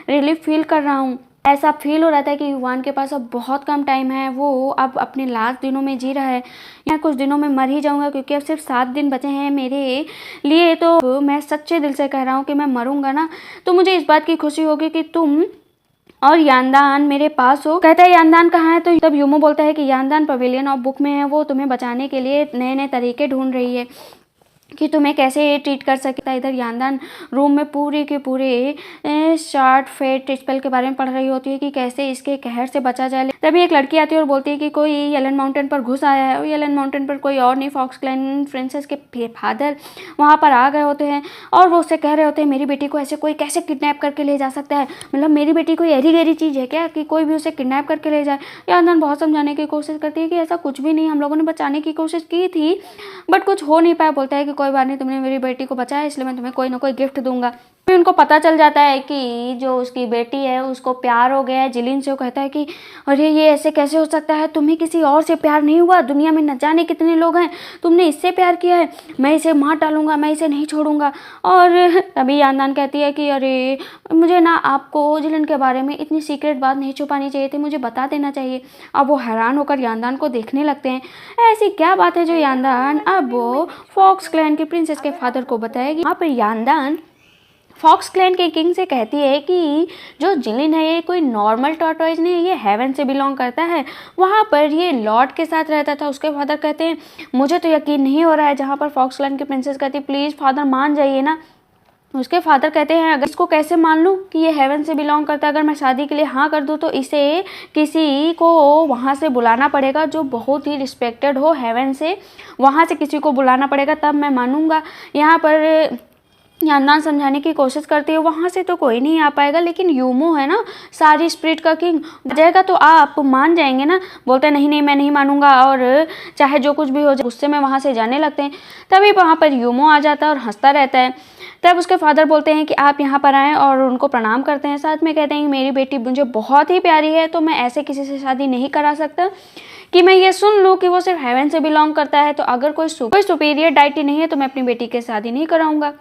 रिलीफ फील कर रहा हूँ। ऐसा फील हो रहा था कि युआन के पास अब बहुत कम टाइम है, वो अब अपने लास्ट दिनों में जी रहा है। मैं कुछ दिनों में मर ही जाऊंगा क्योंकि अब सिर्फ 7 दिन बचे हैं मेरे लिए। तो मैं सच्चे दिल से कह रहा हूँ कि मैं मरूंगा ना तो मुझे इस बात की खुशी होगी कि तुम और यांदान मेरे पास हो। कहता है यांदान कहाँ है। तो तब युमो बोलता है कि यांदान पवेलियन ऑफ बुक में है, वो तुम्हें बचाने के लिए नए नए तरीके ढूंढ रही है कि तुम्हें कैसे ट्रीट कर सकता है। इधर यांदान रूम में पूरे के पूरे शार्ट फेट स्पेल के बारे में पढ़ रही होती है कि कैसे इसके कहर से बचा जाए। तभी एक लड़की आती है और बोलती है कि कोई येलन माउंटेन पर घुस आया है और येलन माउंटेन पर कोई और नहीं, फॉक्स क्लैन प्रिंसेस के फादर वहाँ पर आ गए होते हैं और वो उससे कह रहे होते हैं मेरी बेटी को ऐसे कोई कैसे किडनैप करके ले जा सकता है, मतलब मेरी बेटी कोई ऐसी गहरी चीज़ है क्या कि कोई भी उसे किडनैप करके ले जाए। यांदान बहुत समझाने की कोशिश करती है कि ऐसा कुछ भी नहीं, हम लोगों ने बचाने की कोशिश की थी बट कुछ हो नहीं पाया। बोलता है कि कोई बात नहीं, तुमने मेरी बेटी को बचाया इसलिए मैं तुम्हें कोई ना कोई गिफ्ट दूंगा। फिर उनको पता चल जाता है कि जो उसकी बेटी है उसको प्यार हो गया है जिलिन से। वो कहता है कि अरे ये ऐसे कैसे हो सकता है, तुम्हें किसी और से प्यार नहीं हुआ? दुनिया में न जाने कितने लोग हैं, तुमने इससे प्यार किया है, मैं इसे मार डालूंगा, मैं इसे नहीं छोड़ूंगा। और तभी यानदान कहती है कि अरे मुझे ना आपको जिलिन के बारे में इतनी सीक्रेट बात नहीं छुपानी चाहिए थी, मुझे बता देना चाहिए। अब वो हैरान होकर यानदान को देखने लगते हैं, ऐसी क्या बात है जो यानदान अब वो फॉक्स क्लैन की प्रिंसेस के फादर को बताएगी। वहाँ पर यानदान फॉक्स क्लैन के किंग से कहती है कि जो जिलिन है ये कोई नॉर्मल टॉर्टोइज नहीं है, ये हेवन से बिलोंग करता है। वहाँ पर ये लॉर्ड के साथ रहता था। उसके फादर कहते हैं मुझे तो यकीन नहीं हो रहा है। जहाँ पर फॉक्स क्लैन की प्रिंसेस कहती है प्लीज़ फादर मान जाइए ना। उसके फादर कहते हैं अगर इसको कैसे मान लूँ कि ये हेवन से बिलोंग करता है, अगर मैं शादी के लिए हाँ कर दूँ तो इसे किसी को वहाँ से बुलाना पड़ेगा जो बहुत ही रिस्पेक्टेड हो हेवन से, वहाँ से किसी को बुलाना पड़ेगा तब मैं मानूंगा। यहाँ पर यानदान समझाने की कोशिश करती है वहाँ से तो कोई नहीं आ पाएगा, लेकिन यूमो है ना सारी स्पिरिट का किंग, जाएगा तो आप मान जाएंगे ना। बोलते हैं नहीं नहीं मैं नहीं मानूंगा और चाहे जो कुछ भी हो जाए। गुस्से में वहाँ से जाने लगते हैं। तभी वहाँ पर यूमो आ जाता है और हंसता रहता है। तब उसके फादर बोलते हैं कि आप यहाँ पर आएँ और उनको प्रणाम करते हैं। साथ में कहते हैं कि मेरी बेटी मुझे बहुत ही प्यारी है तो मैं ऐसे किसी से शादी नहीं करा सकता कि मैं ये सुन लूँ कि वो सिर्फ हेवन से बिलोंग करता है। तो अगर कोई सुपीरियर डाइटी नहीं है तो मैं अपनी बेटी की शादी नहीं कराऊंगा।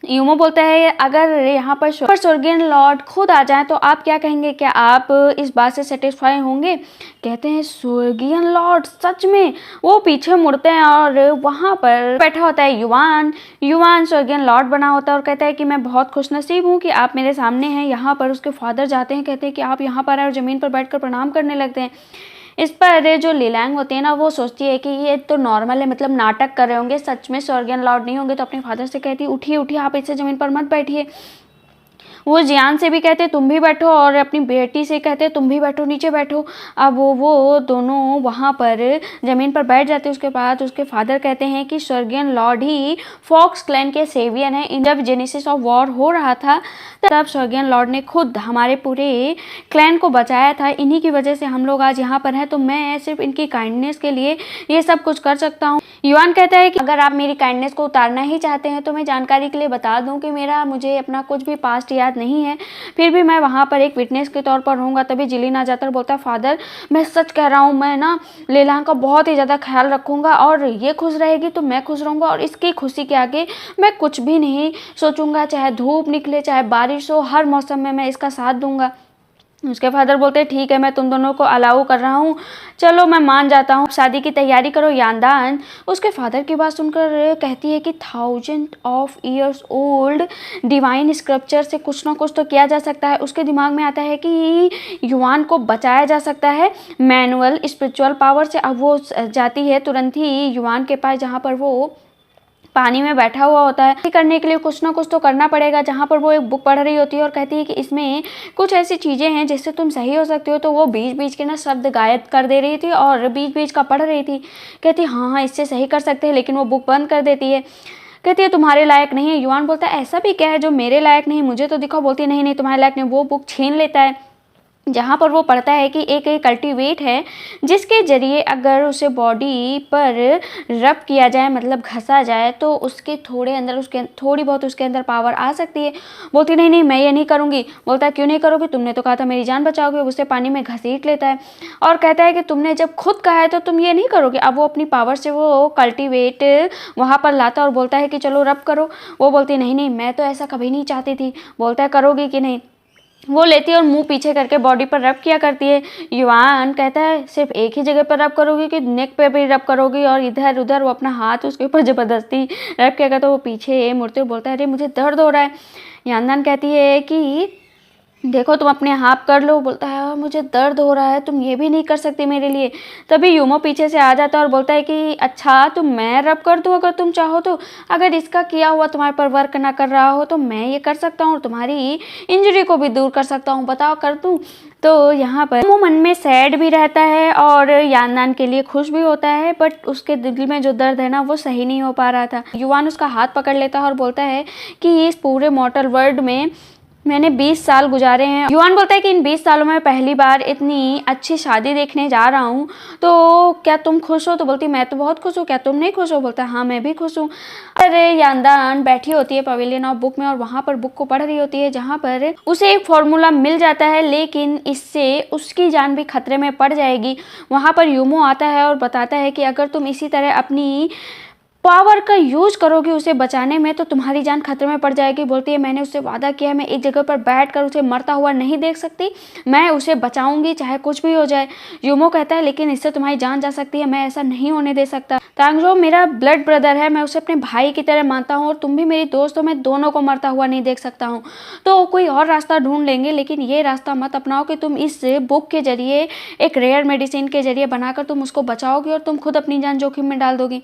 यूमो बोलता है अगर यहाँ पर स्वर्गीय लॉर्ड खुद आ जाए तो आप क्या कहेंगे, क्या आप इस बात से सेटिस्फाई होंगे? कहते हैं स्वर्गीय लॉर्ड सच में? वो पीछे मुड़ते हैं और वहाँ पर बैठा होता है युवान स्वर्गीय लॉर्ड बना होता है और कहता है कि मैं बहुत खुशनसीब हूँ कि आप मेरे सामने हैं। यहाँ पर उसके फादर जाते हैं, कहते हैं कि आप यहाँ पर आए और ज़मीन पर बैठ प्रणाम करने लगते हैं। इस पर जो लिलैंग होती है ना वो सोचती है कि ये तो नॉर्मल है, मतलब नाटक कर रहे होंगे, सच में स्वर्गीय लॉर्ड नहीं होंगे। तो अपने फादर से कहती है उठिए उठिए आप इससे ज़मीन पर मत बैठिए। वो जियान से भी कहते तुम भी बैठो और अपनी बेटी से कहते तुम भी बैठो नीचे बैठो। अब वो दोनों वहाँ पर ज़मीन पर बैठ जाते हैं। उसके बाद उसके फादर कहते हैं कि स्वर्गीय लॉर्ड ही फॉक्स क्लैन के सेवियर हैं। जब जेनेसिस ऑफ वॉर हो रहा था तब स्वर्गीय लॉर्ड ने खुद हमारे पूरे क्लैन को बचाया था, इन्हीं की वजह से हम लोग आज यहाँ पर हैं। तो मैं सिर्फ इनकी काइंडनेस के लिए ये सब कुछ कर सकता हूँ। युआन कहता है कि अगर आप मेरी काइंडनेस को उतारना ही चाहते हैं तो मैं जानकारी के लिए बता दूं कि मुझे अपना कुछ भी पास्ट याद नहीं है, फिर भी मैं वहाँ पर एक विटनेस के तौर पर रहूँगा। तभी जिलिन आ जाता है, बोलता है फादर मैं सच कह रहा हूँ, मैं ना लेलांग का बहुत ही ज़्यादा ख्याल रखूँगा और ये खुश रहेगी तो मैं खुश रहूँगा और इसकी खुशी के आगे मैं कुछ भी नहीं सोचूंगा। चाहे धूप निकले चाहे बारिश हो, हर मौसम में मैं इसका साथ दूंगा। उसके फादर बोलते हैं ठीक है मैं तुम दोनों को अलाउ कर रहा हूँ, चलो मैं मान जाता हूँ, शादी की तैयारी करो। यानदान उसके फादर की बात सुनकर कहती है कि 1000 ऑफ ईयर्स ओल्ड डिवाइन स्क्रप्चर से कुछ ना कुछ तो किया जा सकता है। उसके दिमाग में आता है कि युआन को बचाया जा सकता है मैनुअल स्पिरिचुअल पावर से। अब वो जाती है तुरंत ही युआन के पास जहाँ पर वो पानी में बैठा हुआ होता है। ये करने के लिए कुछ ना कुछ तो करना पड़ेगा। जहाँ पर वो एक बुक पढ़ रही होती है और कहती है कि इसमें कुछ ऐसी चीज़ें हैं जिससे तुम सही हो सकते हो। तो वो बीच बीच के ना शब्द गायब कर दे रही थी और बीच बीच का पढ़ रही थी। कहती हाँ हाँ इससे सही कर सकते हैं, लेकिन वो बुक बंद कर देती है। कहती है तुम्हारे लायक नहीं है। युआन बोलता है ऐसा भी क्या है जो मेरे लायक नहीं, मुझे तो दिखाओ। बोलती है नहीं नहीं तुम्हारे लायक नहीं। वो बुक छीन लेता है जहाँ पर वो पढ़ता है कि एक कल्टीवेट है जिसके ज़रिए अगर उसे बॉडी पर रब किया जाए, मतलब घसा जाए, तो उसके थोड़ी बहुत उसके अंदर पावर आ सकती है। बोलती नहीं नहीं मैं ये नहीं करूँगी। बोलता है क्यों नहीं करोगी, तुमने तो कहा था मेरी जान बचाओगे। उसे पानी में घसीट लेता है और कहता है कि तुमने जब खुद कहा है तो तुम ये नहीं करोगे। अब वो अपनी पावर से वो कल्टीवेट वहाँ पर लाता और बोलता है कि चलो रब करो। वो बोलती नहीं नहीं मैं तो ऐसा कभी नहीं चाहती थी। बोलता है करोगी कि नहीं। वो लेती है और मुंह पीछे करके बॉडी पर रब किया करती है। युआन कहता है सिर्फ एक ही जगह पर रब करोगी कि नेक पे भी रब करोगी, और इधर उधर वो अपना हाथ उसके ऊपर ज़बरदस्ती रब किया करता है। वो पीछे मुड़ते हुए बोलता है अरे मुझे दर्द हो रहा है। यानदान कहती है कि देखो तुम अपने हाथ कर लो। बोलता है मुझे दर्द हो रहा है, तुम ये भी नहीं कर सकती मेरे लिए। तभी यूमो पीछे से आ जाता है और बोलता है कि अच्छा तो मैं रब कर दूँ अगर तुम चाहो तो। अगर इसका किया हुआ तुम्हारे पर वर्क ना कर रहा हो तो मैं ये कर सकता हूँ और तुम्हारी इंजरी को भी दूर कर सकता हूँ, बताओ कर दूँ। तो यहाँ पर वो मन में सैड भी रहता है और यानदान के लिए खुश भी होता है, बट उसके दिल में जो दर्द है ना वो सही नहीं हो पा रहा था। युआन उसका हाथ पकड़ लेता है और बोलता है कि इस पूरे मॉर्टल वर्ल्ड में मैंने 20 साल गुजारे हैं। युआन बोलता है कि इन 20 सालों में पहली बार इतनी अच्छी शादी देखने जा रहा हूँ, तो क्या तुम खुश हो? तो बोलती मैं तो बहुत खुश हूँ, क्या तुम नहीं खुश हो? बोलता है हाँ मैं भी खुश हूँ। अरे यांदान बैठी होती है पवेलियन ऑफ बुक में और वहाँ पर बुक को पढ़ रही होती है, जहाँ पर उसे एक फॉर्मूला मिल जाता है, लेकिन इससे उसकी जान भी खतरे में पड़ जाएगी। वहाँ पर यूमो आता है और बताता है कि अगर तुम इसी तरह अपनी पावर का यूज करोगे उसे बचाने में तो तुम्हारी जान खतरे में पड़ जाएगी। बोलती है मैंने उससे वादा किया, मैं एक जगह पर बैठकर उसे मरता हुआ नहीं देख सकती, मैं उसे बचाऊंगी चाहे कुछ भी हो जाए। यूमो कहता है लेकिन इससे तुम्हारी जान जा सकती है, मैं ऐसा नहीं होने दे सकता। तांगजो मेरा ब्लड ब्रदर है, मैं उसे अपने भाई की तरह मानता हूँ और तुम भी मेरी दोस्त हो, मैं दोनों को मरता हुआ नहीं देख सकता हूँ। तो कोई और रास्ता ढूंढ लेंगे, लेकिन ये रास्ता मत अपनाओ कि तुम इस बुक के जरिए एक रेयर मेडिसिन के जरिए बनाकर तुम उसको बचाओगी और तुम खुद अपनी जान जोखिम में डाल दोगी।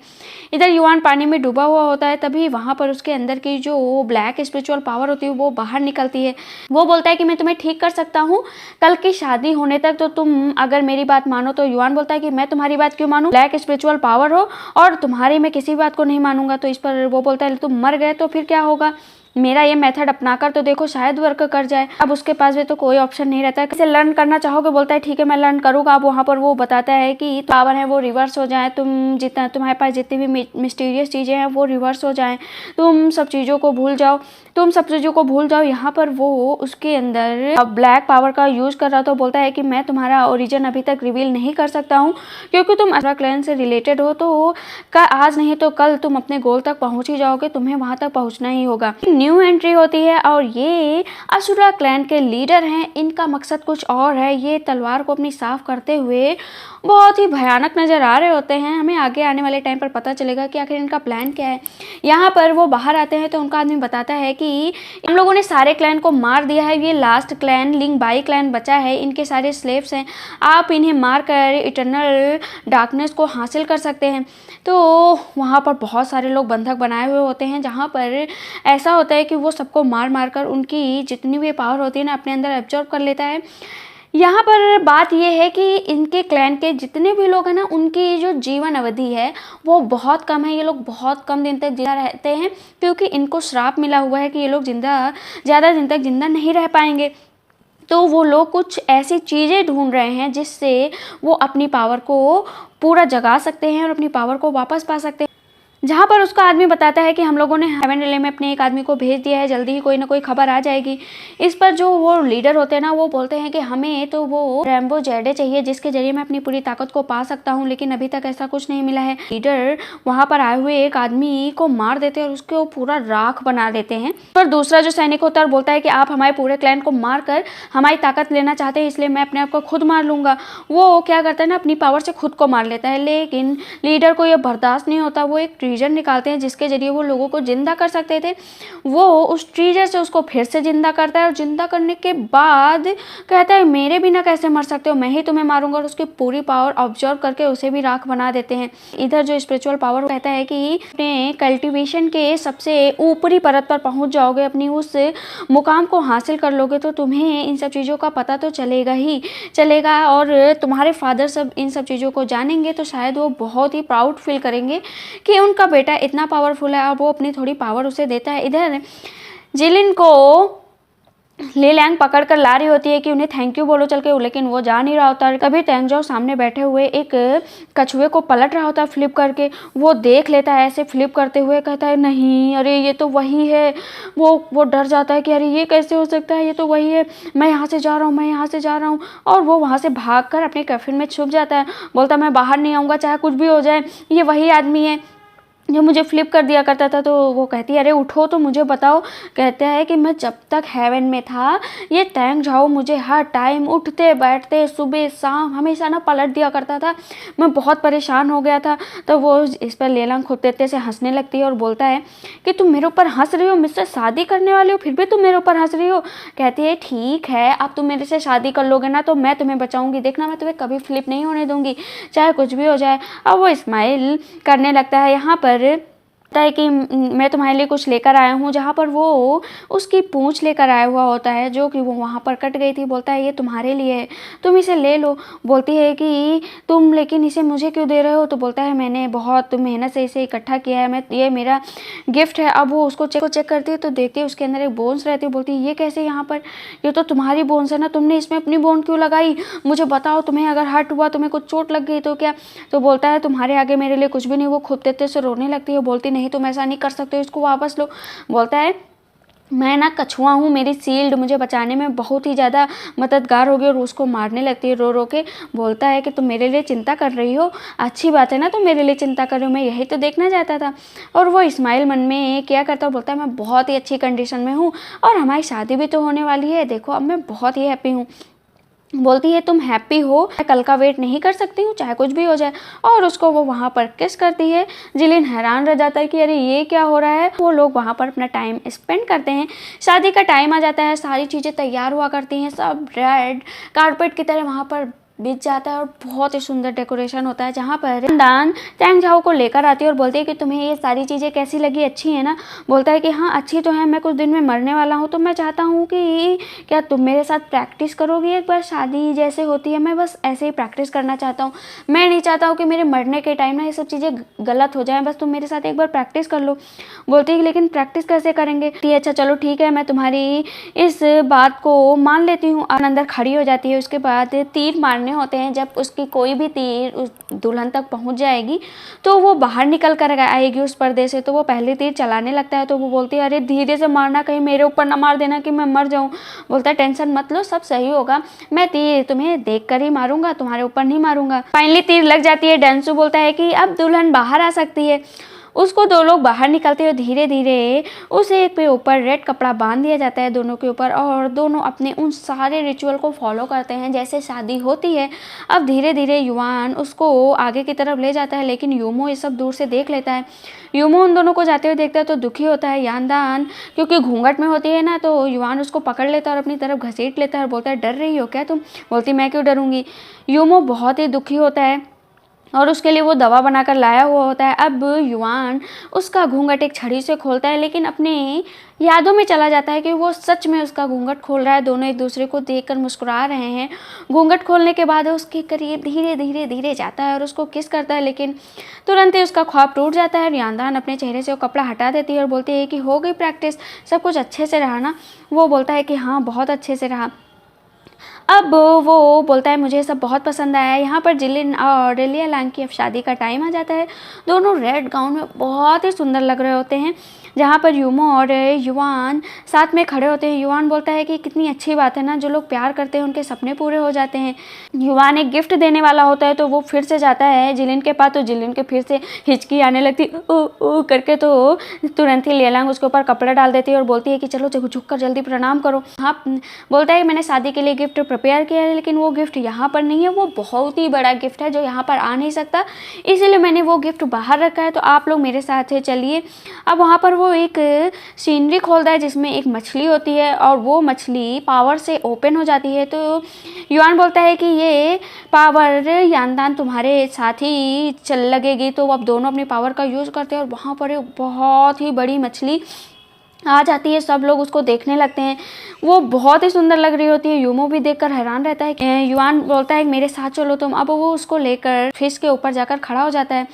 इधर युआन पानी में डूबा हुआ होता है, तभी वहाँ पर उसके अंदर की जो ब्लैक स्पिरिचुअल पावर होती है वो बाहर निकलती है। वो बोलता है कि मैं तुम्हें ठीक कर सकता हूँ कल की शादी होने तक, तो तुम अगर मेरी बात मानो। तो युआन बोलता है कि मैं तुम्हारी बात क्यों मानूं, ब्लैक स्पिरिचुअल पावर हो और तुम्हारी मैं किसी बात को नहीं मानूंगा। तो इस पर वो बोलता है तुम मर गए तो फिर क्या होगा, मेरा ये मेथड अपनाकर तो देखो शायद वर्क कर जाए। अब उसके पास भी तो कोई ऑप्शन नहीं रहता है, किसे लर्न करना चाहोगे? बोलता है ठीक है मैं लर्न करूँगा। अब वहाँ पर वो बताता है कि पावर है वो रिवर्स हो जाए, तुम जितना तुम्हारे पास जितनी भी मिस्टीरियस चीज़ें हैं वो रिवर्स हो जाएं, तुम सब चीज़ों को भूल जाओ, तुम सब चीज़ों को भूल जाओ। यहाँ पर वो उसके अंदर ब्लैक पावर का यूज़ कर रहा था। बोलता है कि मैं तुम्हारा ओरिजिन अभी तक रिवील नहीं कर सकता हूँ क्योंकि तुम असुरा क्लैन से रिलेटेड हो, तो आज नहीं तो कल तुम अपने गोल तक पहुँच ही जाओगे, तुम्हें वहाँ तक पहुँचना ही होगा। न्यू एंट्री होती है और ये असुरा क्लैन के लीडर हैं, इनका मकसद कुछ और है। ये तलवार को अपनी साफ करते हुए बहुत ही भयानक नज़र आ रहे होते हैं। हमें आगे आने वाले टाइम पर पता चलेगा कि आखिर इनका प्लान क्या है। यहाँ पर वो बाहर आते हैं तो उनका आदमी बताता है कि इन लोगों ने सारे क्लैन को मार दिया है, ये लास्ट क्लैन लिंग बाई क्लैन बचा है, इनके सारे स्लेव्स हैं, आप इन्हें मार कर इटर्नल डार्कनेस को हासिल कर सकते हैं। तो वहाँ पर बहुत सारे लोग बंधक बनाए हुए होते हैं, जहाँ पर ऐसा होता है कि वो सबको मार मार कर उनकी जितनी भी पावर होती है ना अपने अंदर एब्जॉर्ब कर लेता है। यहाँ पर बात यह है कि इनके क्लैन के जितने भी लोग हैं ना उनकी जो जीवन अवधि है वो बहुत कम है, ये लोग बहुत कम दिन तक जिंदा रहते हैं क्योंकि इनको श्राप मिला हुआ है कि ये लोग ज़्यादा दिन तक जिंदा नहीं रह पाएंगे। तो वो लोग कुछ ऐसी चीज़ें ढूंढ रहे हैं जिससे वो अपनी पावर को पूरा जगा सकते हैं और अपनी पावर को वापस पा सकते हैं। जहाँ पर उसका आदमी बताता है कि हम लोगों ने हेवन रिले में अपने एक आदमी को भेज दिया है, जल्दी ही कोई ना कोई खबर आ जाएगी। इस पर जो वो लीडर होते हैं ना वो बोलते हैं कि हमें तो वो रैम्बो जेडे चाहिए जिसके जरिए मैं अपनी पूरी ताकत को पा सकता हूँ, लेकिन अभी तक ऐसा कुछ नहीं मिला है। लीडर वहाँ पर आए हुए एक आदमी को मार देते हैं और उसको पूरा राख बना देते हैं। पर दूसरा जो सैनिक होता है बोलता है कि आप हमारे पूरे क्लैन को मार कर हमारी ताकत लेना चाहते हैं, इसलिए मैं अपने आप को खुद मार लूंगा। वो क्या करता है ना अपनी पावर से खुद को मार लेता है, लेकिन लीडर को यह बर्दाश्त नहीं होता। वो एक ट्रीजर निकालते हैं जिसके जरिए वो लोगों को जिंदा कर सकते थे। वो उस ट्रीजर से उसको फिर से जिंदा करता है और जिंदा करने के बाद कहता है मेरे बिना कैसे मर सकते हो, मैं ही तुम्हें मारूंगा, और उसकी पूरी पावर ऑब्जर्व करके उसे भी राख बना देते हैं। इधर जो स्पिरिचुअल पावर कहता है कि अपने कल्टीवेशन के सबसे ऊपरी परत पर पहुंच जाओगे, अपनी उस मुकाम को हासिल कर लोगे तो तुम्हें इन सब चीज़ों का पता तो चलेगा ही चलेगा और तुम्हारे फादर सब इन सब चीज़ों को जानेंगे तो शायद वो बहुत ही प्राउड फील करेंगे कि उनका बेटा इतना पावरफुल है और वो अपनी थोड़ी पावर उसे देता है। इधर जिलिन को ले लैंग पकड़ कर ला रही होती है कि उन्हें थैंक यू बोलो चल के, लेकिन वो जा नहीं रहा होता। तभी तेंगजो सामने बैठे हुए एक कछुए को पलट रहा होता है फ्लिप करके। वो देख लेता है ऐसे फ्लिप करते हुए, कहता है नहीं अरे ये तो वही है। वो डर जाता है कि अरे ये कैसे हो सकता है, ये तो वही है, मैं यहाँ से जा रहा हूँ, मैं यहाँ से जा रहा हूँ। और वो वहाँ से भाग कर अपने कैफिन में छुप जाता है, बोलता मैं बाहर नहीं आऊँगा चाहे कुछ भी हो जाए, ये वही आदमी है जो मुझे फ्लिप कर दिया करता था। तो वो कहती है अरे उठो तो मुझे बताओ। कहता है कि मैं जब तक हेवन में था ये तेंगझाओ मुझे हर टाइम उठते बैठते सुबह शाम हमेशा ना पलट दिया करता था, मैं बहुत परेशान हो गया था। तो वो इस पर लेलंग खुद देते से हंसने लगती है और बोलता है कि तुम मेरे ऊपर हंस रही हो, मुझसे शादी करने वाली हो, फिर भी तुम मेरे ऊपर हंस रही हो। कहती है ठीक है अब तुम मेरे से शादी कर लोगे ना तो मैं तुम्हें बचाऊंगी, देखना मैं तुम्हें कभी फ्लिप नहीं होने दूंगी चाहे कुछ भी हो जाए। अब वो स्माइल करने लगता है। यहाँ पर है कि मैं तुम्हारे लिए कुछ लेकर आया हूँ, जहाँ पर वो उसकी पूंछ लेकर आया हुआ होता है जो कि वो वहाँ पर कट गई थी। बोलता है ये तुम्हारे लिए है, तुम इसे ले लो। बोलती है कि तुम लेकिन इसे मुझे क्यों दे रहे हो? तो बोलता है मैंने बहुत मेहनत से इसे इकट्ठा किया है, ये मेरा गिफ्ट है। अब वो उसको चेक करती है तो देखती है उसके अंदर एक बोन्स रहती है। बोलती है ये कैसे यहाँ पर? ये तो तुम्हारी बोन्स है ना, तुमने इसमें अपनी बोन क्यों लगाई? मुझे बताओ, तुम्हें अगर हर्ट हुआ, तुम्हें कुछ चोट लग गई तो क्या? तो बोलता है तुम्हारे आगे मेरे लिए कुछ भी नहीं। वो खूब तेज से रोने लगती है। बोलती नहीं तुम ऐसा नहीं कर सकते, इसको वापस लो। बोलता है मैं ना कछुआ हूँ, मेरी शील्ड मुझे बचाने में बहुत ही ज़्यादा मददगार होगी। और उसको मारने लगती है रो रो के। बोलता है कि तुम मेरे लिए चिंता कर रही हो, अच्छी बात है ना, तुम मेरे लिए चिंता कर रही हो, मैं यही तो देखना चाहता था। और वो इस्माइल मन में क्या करता है, बोलता है मैं बहुत ही अच्छी कंडीशन में हूँ और हमारी शादी भी तो होने वाली है, देखो अब मैं बहुत ही हैप्पी हूँ। बोलती है तुम हैप्पी हो, मैं कल का वेट नहीं कर सकती हूँ, चाहे कुछ भी हो जाए। और उसको वो वहाँ पर किस करती है। जिलिन हैरान रह जाता है कि अरे ये क्या हो रहा है। वो लोग वहाँ पर अपना टाइम स्पेंड करते हैं। शादी का टाइम आ जाता है, सारी चीज़ें तैयार हुआ करती हैं, सब रेड कारपेट की तरह वहाँ पर बिछ जाता है और बहुत ही सुंदर डेकोरेशन होता है, जहाँ पर दान चैंग झाओ को लेकर आती है और बोलती है कि तुम्हें ये सारी चीज़ें कैसी लगी, अच्छी है ना? बोलता है कि हाँ अच्छी तो है, मैं कुछ दिन में मरने वाला हूँ, तो मैं चाहता हूँ कि क्या तुम मेरे साथ प्रैक्टिस करोगी एक बार, शादी जैसे होती है, मैं बस ऐसे ही प्रैक्टिस करना चाहता हूँ। मैं नहीं चाहता हूँ कि मेरे मरने के टाइम ना ये सब चीज़ें गलत हो जाएँ, बस तुम मेरे साथ एक बार प्रैक्टिस कर लो। बोलती है लेकिन प्रैक्टिस कैसे करेंगे? अच्छा चलो ठीक है, मैं तुम्हारी इस बात को मान लेती हूँ। अंदर खड़ी हो जाती है। उसके बाद तीर मारने होते हैं, जब उसकी कोई भी तीर उस दुल्हन तक पहुंच जाएगी तो वो बाहर निकल कर आएगी उस पर्दे से। तो वो पहले तीर चलाने लगता है। तो वो बोलती है अरे धीरे से मारना, कहीं मेरे ऊपर ना मार देना कि मैं मर जाऊं। बोलता है टेंशन मत लो, सब सही होगा, मैं तीर तुम्हें देख कर ही मारूंगा, तुम्हारे ऊपर नहीं मारूंगा। फाइनली तीर लग जाती है। डेंसू बोलता है कि अब दुल्हन बाहर आ सकती है। उसको दो लोग बाहर निकलते हुए धीरे धीरे उस एक पे ऊपर रेड कपड़ा बांध दिया जाता है दोनों के ऊपर, और दोनों अपने उन सारे रिचुअल को फॉलो करते हैं जैसे शादी होती है। अब धीरे धीरे युआन उसको आगे की तरफ ले जाता है, लेकिन यूमो ये सब दूर से देख लेता है। यूमो उन दोनों को जाते हुए देखता है तो दुखी होता है। यांदान क्योंकि घूंघट में होती है ना, तो युआन उसको पकड़ लेता है और अपनी तरफ घसीट लेता है और बोलता है डर रही हो क्या तुम? बोलती मैं क्यों डरूंगी। यूमो बहुत ही दुखी होता है और उसके लिए वो दवा बनाकर लाया हुआ होता है। अब युआन उसका घूंघट एक छड़ी से खोलता है, लेकिन अपने यादों में चला जाता है कि वो सच में उसका घूंघट खोल रहा है। दोनों एक दूसरे को देखकर मुस्कुरा रहे हैं। घूंघट खोलने के बाद उसके करीब धीरे धीरे धीरे जाता है और उसको किस करता है, लेकिन तुरंत ही उसका ख्वाब टूट जाता है। यांदान अपने चेहरे से वो कपड़ा हटा देती है और बोलती है कि हो गई प्रैक्टिस, सब कुछ अच्छे से रहा ना? वो बोलता है कि हाँ बहुत अच्छे से रहा। अब वो बोलता है मुझे सब बहुत पसंद आया है। यहाँ पर जिलिन और लिया लांग की अब शादी का टाइम आ जाता है। दोनों रेड गाउन में बहुत ही सुंदर लग रहे होते हैं, जहाँ पर यूमो और युआन साथ में खड़े होते हैं। युआन बोलता है कि कितनी अच्छी बात है ना, जो लोग प्यार करते हैं उनके सपने पूरे हो जाते हैं। युआन एक गिफ्ट देने वाला होता है तो वो फिर से जाता है जिलिन के पास, तो जिलिन के फिर से हिचकी आने लगती ओ ओ करके, तो तुरंत ही लियालांग उसके ऊपर कपड़ा डाल देती है और बोलती है कि चलो झुक कर जल्दी प्रणाम करो। हाँ बोलता है मैंने शादी के लिए गिफ्ट प्रिपेयर किया है, लेकिन वो गिफ्ट यहाँ पर नहीं है, वो बहुत ही बड़ा गिफ्ट है जो यहाँ पर आ नहीं सकता, इसीलिए मैंने वो गिफ्ट बाहर रखा है, तो आप लोग मेरे साथ है चलिए। अब वहाँ पर वो एक सीनरी खोलता है जिसमें एक मछली होती है और वो मछली पावर से ओपन हो जाती है। तो युआन बोलता है कि ये पावर यांदान तुम्हारे साथ ही चल लगेगी। तो अब दोनों अपनी पावर का यूज़ करते हैं और वहाँ पर एक बहुत ही बड़ी मछली आ जाती है। सब लोग उसको देखने लगते हैं, वो बहुत ही सुंदर लग रही होती है। यूमो भी देखकर हैरान रहता है। युआन बोलता है मेरे साथ चलो तुम। अब वो उसको लेकर फिश के ऊपर जाकर खड़ा हो जाता है।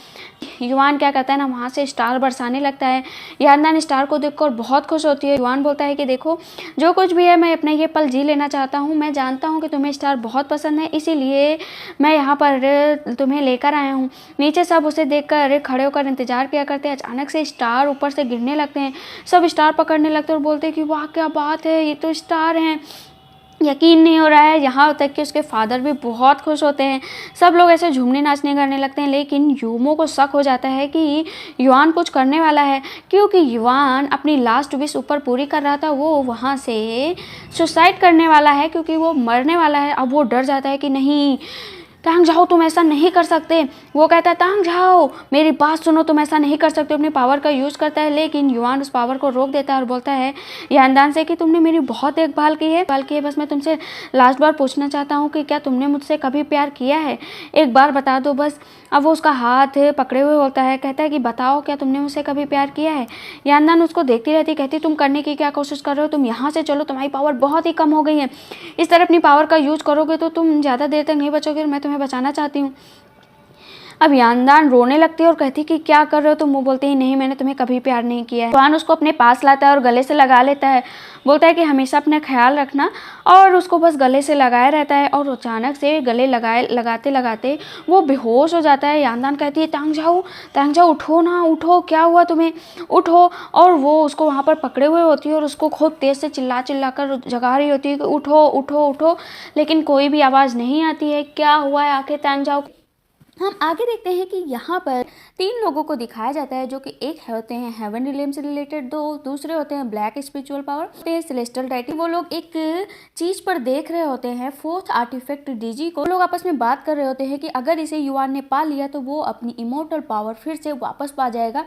युआन क्या करता है ना, वहाँ से स्टार बरसाने लगता है। यांदान स्टार को देखकर बहुत खुश होती है। युआन बोलता है कि देखो जो कुछ भी है मैं अपना ये पल जी लेना चाहता हूँ, मैं जानता हूँ कि तुम्हें स्टार बहुत पसंद है, इसीलिए मैं यहाँ पर तुम्हें लेकर आया हूँ। नीचे सब उसे देखकर खड़े होकर इंतजार किया करते हैं। अचानक से स्टार ऊपर से गिरने लगते हैं, सब स्टार पकड़ने लगते हैं और बोलते हैं कि वाह क्या बात है, ये तो स्टार हैं, यकीन नहीं हो रहा है। यहाँ तक कि उसके फादर भी बहुत खुश होते हैं। सब लोग ऐसे झूमने नाचने करने लगते हैं, लेकिन यूमो को शक हो जाता है कि युआन कुछ करने वाला है, क्योंकि युआन अपनी लास्ट विश ऊपर पूरी कर रहा था, वो वहाँ से सुसाइड करने वाला है क्योंकि वो मरने वाला है। अब वो डर जाता है कि नहीं तांग जाओ तुम ऐसा नहीं कर सकते। वो कहता है तांग जाओ मेरी बात सुनो, तुम ऐसा नहीं कर सकते। अपने पावर का यूज़ करता है, लेकिन युआन उस पावर को रोक देता है और बोलता है यानदान से कि तुमने मेरी बहुत देखभाल की है, बस मैं तुमसे लास्ट बार पूछना चाहता हूँ कि क्या तुमने मुझसे कभी प्यार किया है, एक बार बता दो बस। अब वो उसका हाथ पकड़े हुए होता है, कहता है कि बताओ क्या तुमने मुझसे कभी प्यार किया है। यानदान उसको देखती रहती, कहती तुम करने की क्या कोशिश कर रहे हो, तुम यहाँ से चलो, तुम्हारी पावर बहुत ही कम हो गई है, इस तरह अपनी पावर का यूज़ करोगे तो तुम ज़्यादा देर तक नहीं बचोगे और मैं तुम्हें बचाना चाहती हूँ। अब यानदान रोने लगती है और कहती कि क्या कर रहे हो तुम। वो बोलते ही नहीं मैंने तुम्हें कभी प्यार नहीं किया है। युआन उसको अपने पास लाता है और गले से लगा लेता है, बोलता है कि हमेशा अपना ख्याल रखना, और उसको बस गले से लगाया रहता है। और अचानक से गले लगाते लगाते वो बेहोश हो जाता है। यानदान कहती है तांग जाओ उठो ना, उठो, क्या हुआ तुम्हें, उठो। और वो उसको वहाँ पर पकड़े हुए होती है और उसको खूब तेज़ से चिल्ला कर जगा रही होती है कि उठो उठो उठो, लेकिन कोई भी आवाज़ नहीं आती है। क्या हुआ है आखिर तांग जाओ। हम आगे देखते हैं कि यहाँ पर 3 लोगों को दिखाया जाता है, जो कि एक होते हैं हेवन रिलेम से रिलेटेड, दूसरे होते हैं ब्लैक स्पिरिचुअल पावर, होते हैं सेलेस्टियल डाइटी। वो लोग एक चीज पर देख रहे होते हैं, फोर्थ आर्टिफैक्ट डीजी को। लोग आपस में बात कर रहे होते हैं कि अगर इसे युआन ने पा लिया तो वो अपनी इमोर्टल पावर फिर से वापस पा जाएगा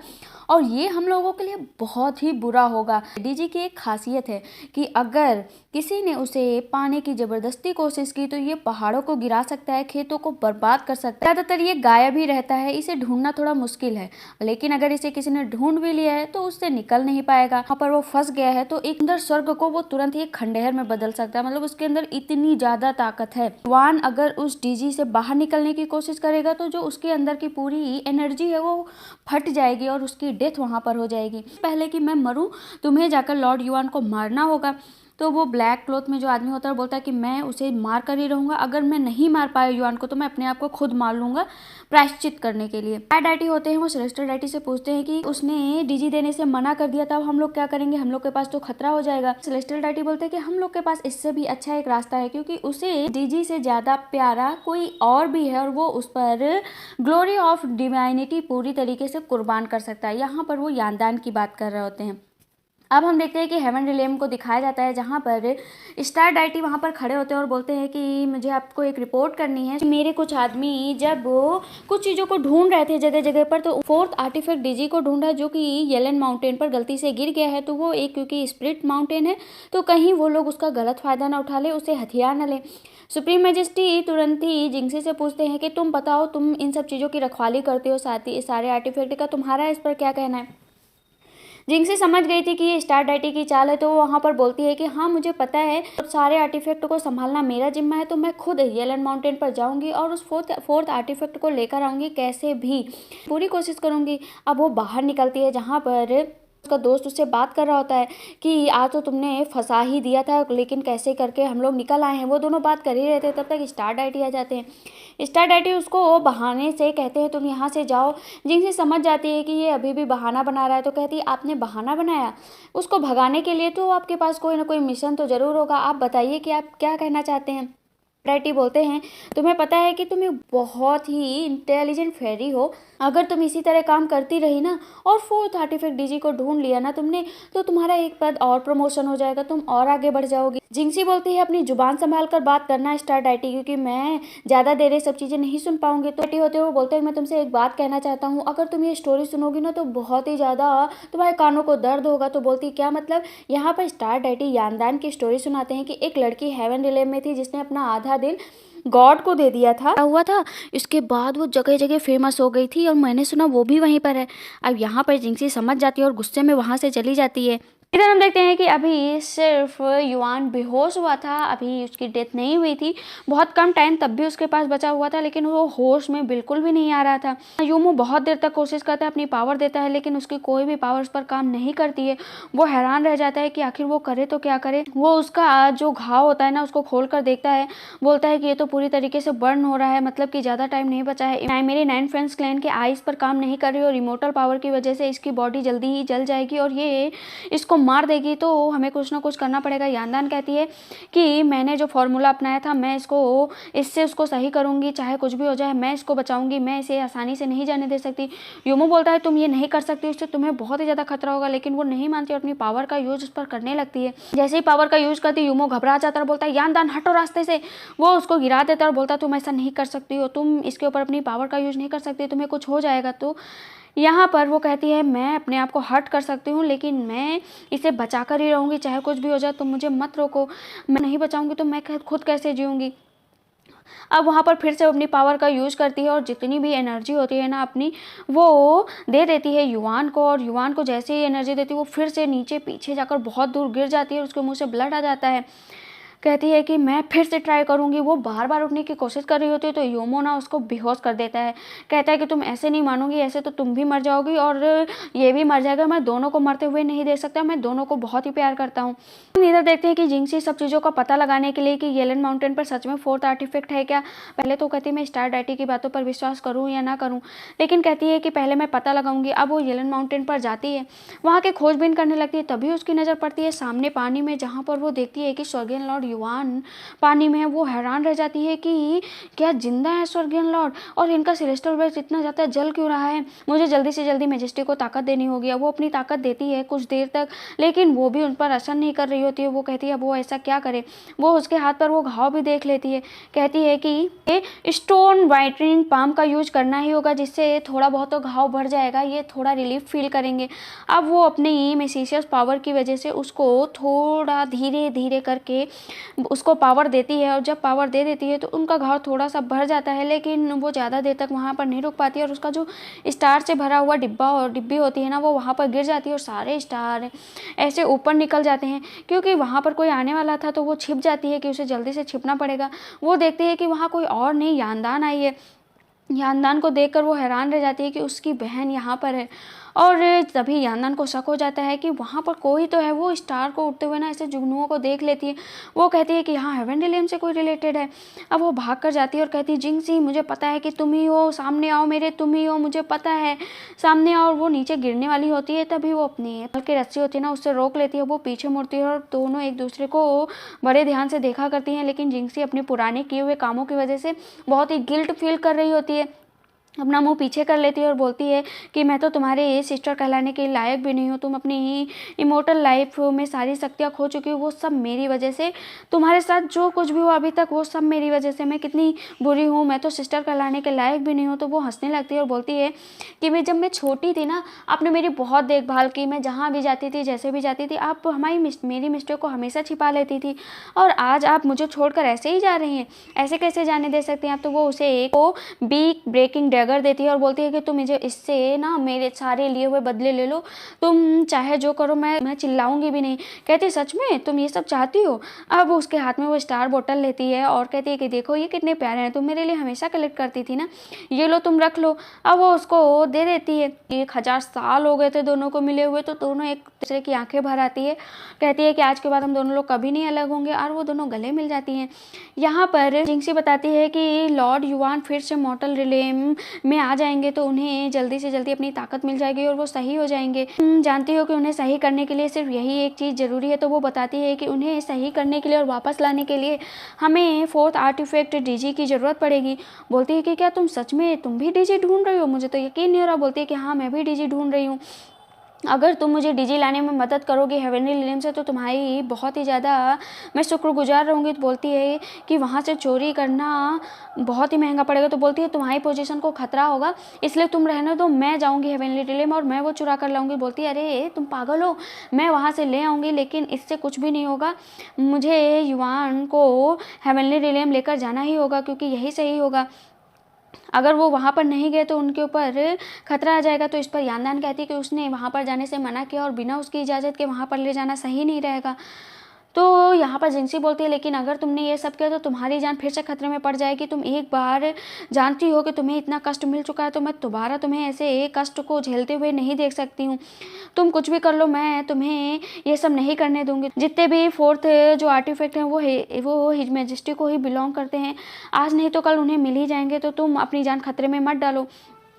और ये हम लोगों के लिए बहुत ही बुरा होगा। डीजी की एक खासियत है कि अगर किसी ने उसे पाने की जबरदस्ती कोशिश की तो ये पहाड़ों को गिरा सकता है, खेतों को बर्बाद कर सकता है। ज्यादातर ये गायब ही रहता है, इसे ढूंढना थोड़ा मुश्किल है, लेकिन अगर इसे किसी ने ढूंढ भी लिया है तो उससे निकल नहीं पाएगा। वहाँ पर वो फंस गया है तो एक अंदर स्वर्ग को वो तुरंत ही एक खंडहर में बदल सकता है, मतलब उसके अंदर इतनी ज्यादा ताकत है। युआन अगर उस डीजी से बाहर निकलने की कोशिश करेगा तो जो उसके अंदर की पूरी एनर्जी है वो फट जाएगी और उसकी डेथ वहां पर हो जाएगी। पहले कि मैं मरूं तुम्हें जाकर लॉर्ड युआन को मारना होगा। तो वो ब्लैक क्लॉथ में जो आदमी होता है बोलता है कि मैं उसे मार कर ही रहूंगा, अगर मैं नहीं मार पाया युआन को तो मैं अपने आप को खुद मार लूंगा प्रायश्चित करने के लिए। डाइटी होते हैं वो सेलेस्टियल डाइटी से पूछते हैं कि उसने डीजी देने से मना कर दिया था, अब हम लोग क्या करेंगे, हम लोग के पास तो खतरा हो जाएगा। सेलेस्टियल डाइटी बोलते हैं कि हम लोग के पास इससे भी अच्छा एक रास्ता है, क्योंकि उसे डीजी से ज्यादा प्यारा कोई और भी है और वो उस पर ग्लोरी ऑफ डिवाइनिटी पूरी तरीके से कुर्बान कर सकता है। यहाँ पर वो यानदान की बात कर रहे होते हैं। अब हम देखते हैं कि हेवन रिलेम को दिखाया जाता है, जहाँ पर स्टार डाइटी वहाँ पर खड़े होते हैं और बोलते हैं कि मुझे आपको एक रिपोर्ट करनी है। मेरे कुछ आदमी जब कुछ चीज़ों को ढूंढ रहे थे जगह जगह पर, तो फोर्थ आर्टिफैक्ट डीजी को ढूंढा जो कि येलन माउंटेन पर गलती से गिर गया है। तो वो एक क्योंकि स्पिरिट माउंटेन है तो कहीं वो लोग उसका गलत फायदा ना उठा ले, उसे हथियार न ले। सुप्रीम मैजेस्टी तुरंत ही जिंक्सी से पूछते हैं कि तुम बताओ, तुम इन सब चीज़ों की रखवाली करते हो, साथ ही सारे आर्टिफैक्ट का तुम्हारा इस पर क्या कहना है। जिंक्सी समझ गई थी कि ये स्टार डाइटी की चाल है, तो वो वहाँ पर बोलती है कि हाँ मुझे पता है, तो सारे आर्टिफैक्ट को संभालना मेरा जिम्मा है, तो मैं खुद येलन माउंटेन पर जाऊंगी और उस फोर्थ आर्टिफैक्ट को लेकर आऊंगी, कैसे भी पूरी कोशिश करूंगी। अब वो बाहर निकलती है, जहाँ पर उसका दोस्त उससे बात कर रहा होता है कि आज तो तुमने फंसा ही दिया था, लेकिन कैसे करके हम लोग निकल आए हैं। वो दोनों बात कर ही रहते हैं, तब तक स्टार डाइटी आ जाते हैं। स्टार डाइटी उसको बहाने से कहते हैं तुम यहाँ से जाओ। जिनसे समझ जाती है कि ये अभी भी बहाना बना रहा है, तो कहती है आपने बहाना बनाया उसको भगाने के लिए, तो आपके पास कोई ना कोई मिशन तो ज़रूर होगा, आप बताइए कि आप क्या कहना चाहते हैं। डाइटी बोलते हैं तुम्हें पता है कि तुम एक बहुत ही इंटेलिजेंट फेरी हो, अगर तुम इसी तरह काम करती रही ना और फोर्थ आर्टिफैक्ट डीजी को ढूंढ लिया ना तुमने, तो तुम्हारा एक पद और प्रमोशन हो जाएगा, तुम और आगे बढ़ जाओगी। जिंक्सी बोलती है अपनी जुबान संभाल कर बात करना स्टार डाइटी, क्योंकि मैं ज़्यादा देर ये सब चीज़ें नहीं सुन पाऊंगी। तो डाइटी होते हुए बोलते हैं मैं तुमसे एक बात कहना चाहता हूँ, अगर तुम ये स्टोरी सुनोगी ना तो बहुत ही ज़्यादा तुम्हारे कानों को दर्द होगा। तो बोलती क्या मतलब। यहाँ पर स्टार डाइटी यानदान की स्टोरी सुनाते हैं कि एक लड़की हेवन रिलेम में थी जिसने अपना आधा दिल गॉड को दे दिया था, हुआ था, इसके बाद वो जगह जगह फेमस हो गई थी और मैंने सुना वो भी वहीं पर है। अब यहाँ पर जिंक्सी समझ जाती है और गुस्से में वहाँ से चली जाती है। इधर हम देखते हैं कि अभी सिर्फ युआन बेहोश हुआ था, अभी उसकी डेथ नहीं हुई थी, बहुत कम टाइम तब भी उसके पास बचा हुआ था, लेकिन वो होश में बिल्कुल भी नहीं आ रहा था। यूमो बहुत देर तक कोशिश करता है, अपनी पावर देता है, लेकिन उसकी कोई भी पावर उस पर काम नहीं करती है। वो हैरान रह जाता है कि आखिर वो करे तो क्या करे। वो उसका जो घाव होता है ना उसको खोल कर देखता है, बोलता है कि ये तो पूरी तरीके से बर्न हो रहा है, मतलब कि ज़्यादा टाइम नहीं बचा है। मेरे 9 फ्रेंड्स क्लैन के आइस पर काम नहीं कर रही और इमोर्टल पावर की वजह से इसकी बॉडी जल्दी ही जल जाएगी और ये इसको मार देगी तो हमें कुछ ना कुछ करना पड़ेगा। यानदान कहती है कि मैंने जो फॉर्मूला अपनाया था मैं इससे उसको सही करूँगी, चाहे कुछ भी हो जाए मैं इसको बचाऊँगी, मैं इसे आसानी से नहीं जाने दे सकती। यूमो बोलता है तुम ये नहीं कर सकती, उससे तुम्हें बहुत ही ज़्यादा खतरा होगा, लेकिन वो नहीं मानती और अपनी पावर का यूज उस पर करने लगती है। जैसे ही पावर का यूज करती यूमो घबरा जाता है, बोलता है यानदान हटो रास्ते से। वो उसको गिरा देता है और बोलता है तुम ऐसा नहीं कर सकती हो, तुम इसके ऊपर अपनी पावर का यूज नहीं कर सकती, तुम्हें कुछ हो जाएगा। तो यहाँ पर वो कहती है मैं अपने आप को हर्ट कर सकती हूँ, लेकिन मैं इसे बचा कर ही रहूँगी, चाहे कुछ भी हो जाए, तुम मुझे मत रोको, मैं नहीं बचाऊँगी तो मैं खुद कैसे जीऊँगी। अब वहाँ पर फिर से अपनी पावर का यूज़ करती है और जितनी भी एनर्जी होती है ना अपनी, वो दे देती है युआन को, और युआन को जैसे ही एनर्जी देती है वो फिर से नीचे पीछे जाकर बहुत दूर गिर जाती है और उसके मुँह से ब्लड आ जाता है। कहती है कि मैं फिर से ट्राई करूँगी। वो बार बार उठने की कोशिश कर रही होती है तो योमो ना उसको बेहोश कर देता है। कहता है कि तुम ऐसे नहीं मानोगी, ऐसे तो तुम भी मर जाओगी और ये भी मर जाएगा, मैं दोनों को मरते हुए नहीं देख सकता, मैं दोनों को बहुत ही प्यार करता हूँ। हम इधर देखते हैं कि जिंक्सी सब चीज़ों का पता लगाने के लिए कि येलन माउंटेन पर सच में फोर्थ आर्टिफैक्ट है क्या। पहले तो कहती है मैं स्टार डैटी की बातों पर विश्वास करूँ या ना करूँ, लेकिन कहती है कि पहले मैं पता लगाऊंगी। अब वो येलन माउंटेन पर जाती है, वहाँ के खोजबीन करने लगती है, तभी उसकी नज़र पड़ती है सामने पानी में, जहाँ पर वो देखती है कि स्वर्गीय लॉर्ड युआन पानी में है। वो हैरान रह जाती है कि क्या जिंदा है स्वर्गीय लॉर्ड, और इनका सेलेस्टियल वेस्ट इतना ज़्यादा जल क्यों रहा है, मुझे जल्दी से जल्दी मेजेस्टी को ताकत देनी होगी। अब वो अपनी ताकत देती है कुछ देर तक, लेकिन वो भी उन पर असर नहीं कर रही होती है। वो कहती है अब वो ऐसा क्या करे। वो उसके हाथ पर वो घाव भी देख लेती है, कहती है कि स्टोन वाइटनिंग पाम का यूज करना ही होगा, जिससे थोड़ा बहुत तो घाव भर जाएगा, ये थोड़ा रिलीफ फील करेंगे। अब वो अपनी मेसिशियस पावर की वजह से उसको थोड़ा धीरे धीरे करके उसको पावर देती है, और जब पावर दे देती है तो उनका घाव थोड़ा सा भर जाता है, लेकिन वो ज़्यादा देर तक वहाँ पर नहीं रुक पाती है और उसका जो स्टार से भरा हुआ डिब्बा और डिब्बी होती है ना, वो वहाँ पर गिर जाती है और सारे स्टार ऐसे ऊपर निकल जाते हैं। क्योंकि वहाँ पर कोई आने वाला था तो वो छिप जाती है कि उसे जल्दी से छिपना पड़ेगा। वो देखती है कि वहाँ कोई और नहीं यानदान आई है। यानदान को देखकर वो हैरान रह जाती है कि उसकी बहन यहाँ पर है, और तभी यानदान को शक हो जाता है कि वहाँ पर कोई तो है। वो स्टार को उड़ते हुए ना ऐसे जुगनुओं को देख लेती है। वो कहती है कि यहाँ हेवन रिलियम से कोई रिलेटेड है। अब वो भाग कर जाती है और कहती है जिंक्सी मुझे पता है कि तुम ही हो, सामने आओ मेरे, तुम ही हो, मुझे पता है, सामने आओ। और वो नीचे गिरने वाली होती है, तभी वो अपनी की रस्सी होती है ना उससे रोक लेती है। वो पीछे मुड़ती है और दोनों एक दूसरे को बड़े ध्यान से देखा करती हैं, लेकिन जिंक्सी अपने पुराने किए हुए कामों की वजह से बहुत ही गिल्ट फील कर रही होती है। अपना मुंह पीछे कर लेती है और बोलती है कि मैं तो तुम्हारे सिस्टर कहलाने के लायक भी नहीं हूँ, तुम अपनी इमोर्टल लाइफ में सारी शक्तियाँ खो चुकी हो, वो सब मेरी वजह से, तुम्हारे साथ जो कुछ भी हुआ अभी तक वो सब मेरी वजह से, मैं कितनी बुरी हूँ, मैं तो सिस्टर कहलाने के लायक भी नहीं हूँ। तो वो हंसने लगती है और बोलती है कि जब मैं छोटी थी ना, आपने मेरी बहुत देखभाल की, मैं जहाँ भी जाती थी, जैसे भी जाती थी, आप मेरी मिस्टेक को हमेशा छिपा लेती थी, और आज आप मुझे छोड़कर ऐसे ही जा रही हैं, ऐसे कैसे जाने दे सकती हैं आप। तो वो उसे एक बीक ब्रेकिंग डैगर देती है और बोलती है कि तुम मुझे इससे ना मेरे सारे लिए हुए बदले ले लो, तुम चाहे जो करो, मैं चिल्लाऊंगी भी नहीं। कहती है सच में तुम ये सब चाहती हो। अब उसके हाथ में वो स्टार बोतल लेती है और कहती है कि देखो ये कितने प्यारे हैं, तुम मेरे लिए हमेशा कलेक्ट करती थी ना, ये लो तुम रख लो। अब वो उसको दे देती है। 1000 साल हो गए थे दोनों को मिले हुए, तो दोनों एक दूसरे की आंखें भर आती है। कहती है कि आज के बाद हम दोनों लोग कभी नहीं अलग होंगे, और वो दोनों गले मिल जाती हैं। यहाँ पर जिंक्सी बताती है कि लॉर्ड युआन फिर से मॉर्टल रिलेम में आ जाएंगे तो उन्हें जल्दी से जल्दी अपनी ताकत मिल जाएगी और वो सही हो जाएंगे। जानती हो कि उन्हें सही करने के लिए सिर्फ यही एक चीज़ ज़रूरी है। तो वो बताती है कि उन्हें सही करने के लिए और वापस लाने के लिए हमें फोर्थ आर्टिफैक्ट डीजी की ज़रूरत पड़ेगी। बोलती है कि क्या तुम सच में तुम भी डीजी ढूंढ रही हो, मुझे तो यकीन नहीं हो रहा। बोलती है कि हाँ मैं भी डीजी ढूंढ रही हूँ, अगर तुम मुझे डीजी लाने में मदद करोगे हेवनली रिलेम से तो तुम्हारी बहुत ही ज़्यादा मैं शुक्रगुजार रहूँगी। तो बोलती है कि वहाँ से चोरी करना बहुत ही महंगा पड़ेगा। तो बोलती है तुम्हारी पोजीशन को खतरा होगा, इसलिए तुम रहने दो, मैं जाऊँगी हेवनली रिलेम और मैं वो चुरा कर लाऊंगी। बोलती है अरे तुम पागल हो, मैं वहाँ से ले आऊँगी, लेकिन इससे कुछ भी नहीं होगा, मुझे युआन को हेवनली रिलेम लेकर जाना ही होगा, क्योंकि यही सही होगा। अगर वो वहाँ पर नहीं गए तो उनके ऊपर खतरा आ जाएगा। तो इस पर यानदान कहती है कि उसने वहाँ पर जाने से मना किया और बिना उसकी इजाज़त के वहाँ पर ले जाना सही नहीं रहेगा। तो यहाँ पर जिंक्सी बोलती है लेकिन अगर तुमने ये सब किया तो तुम्हारी जान फिर से खतरे में पड़ जाएगी। तुम एक बार जानती हो कि तुम्हें इतना कष्ट मिल चुका है, तो मैं दोबारा तुम्हें ऐसे एक कष्ट को झेलते हुए नहीं देख सकती हूँ। तुम कुछ भी कर लो, मैं तुम्हें ये सब नहीं करने दूंगी। जितने भी फोर्थ जो आर्टिफैक्ट हैं वो हिज मैजेस्टी को ही बिलोंग करते हैं, आज नहीं तो कल उन्हें मिल ही जाएंगे, तो तुम अपनी जान खतरे में मत डालो।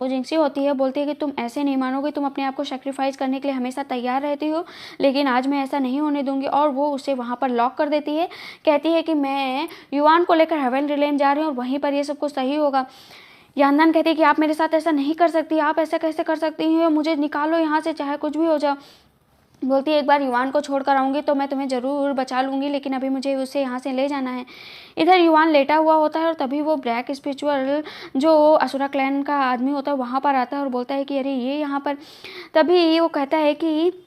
वो जिंक्सी होती है, बोलती है कि तुम ऐसे नहीं मानोगे, तुम अपने आप को सेक्रीफाइस करने के लिए हमेशा तैयार रहती हो, लेकिन आज मैं ऐसा नहीं होने दूंगी। और वो उसे वहाँ पर लॉक कर देती है, कहती है कि मैं युआन को लेकर हेवन रिलेम जा रही हूँ और वहीं पर ये सब कुछ सही होगा। यांदान कहती है कि आप मेरे साथ ऐसा नहीं कर सकती, आप ऐसा कैसे कर सकती हैं, मुझे निकालो यहाँ से, चाहे कुछ भी हो जाओ। बोलती है एक बार युआन को छोड़कर आऊँगी तो मैं तुम्हें ज़रूर बचा लूँगी, लेकिन अभी मुझे उसे यहाँ से ले जाना है। इधर युआन लेटा हुआ होता है और तभी वो ब्लैक स्पिरिचुअल जो असुरा क्लैन का आदमी होता है वहाँ पर आता है और बोलता है कि अरे ये यहाँ पर। तभी वो कहता है कि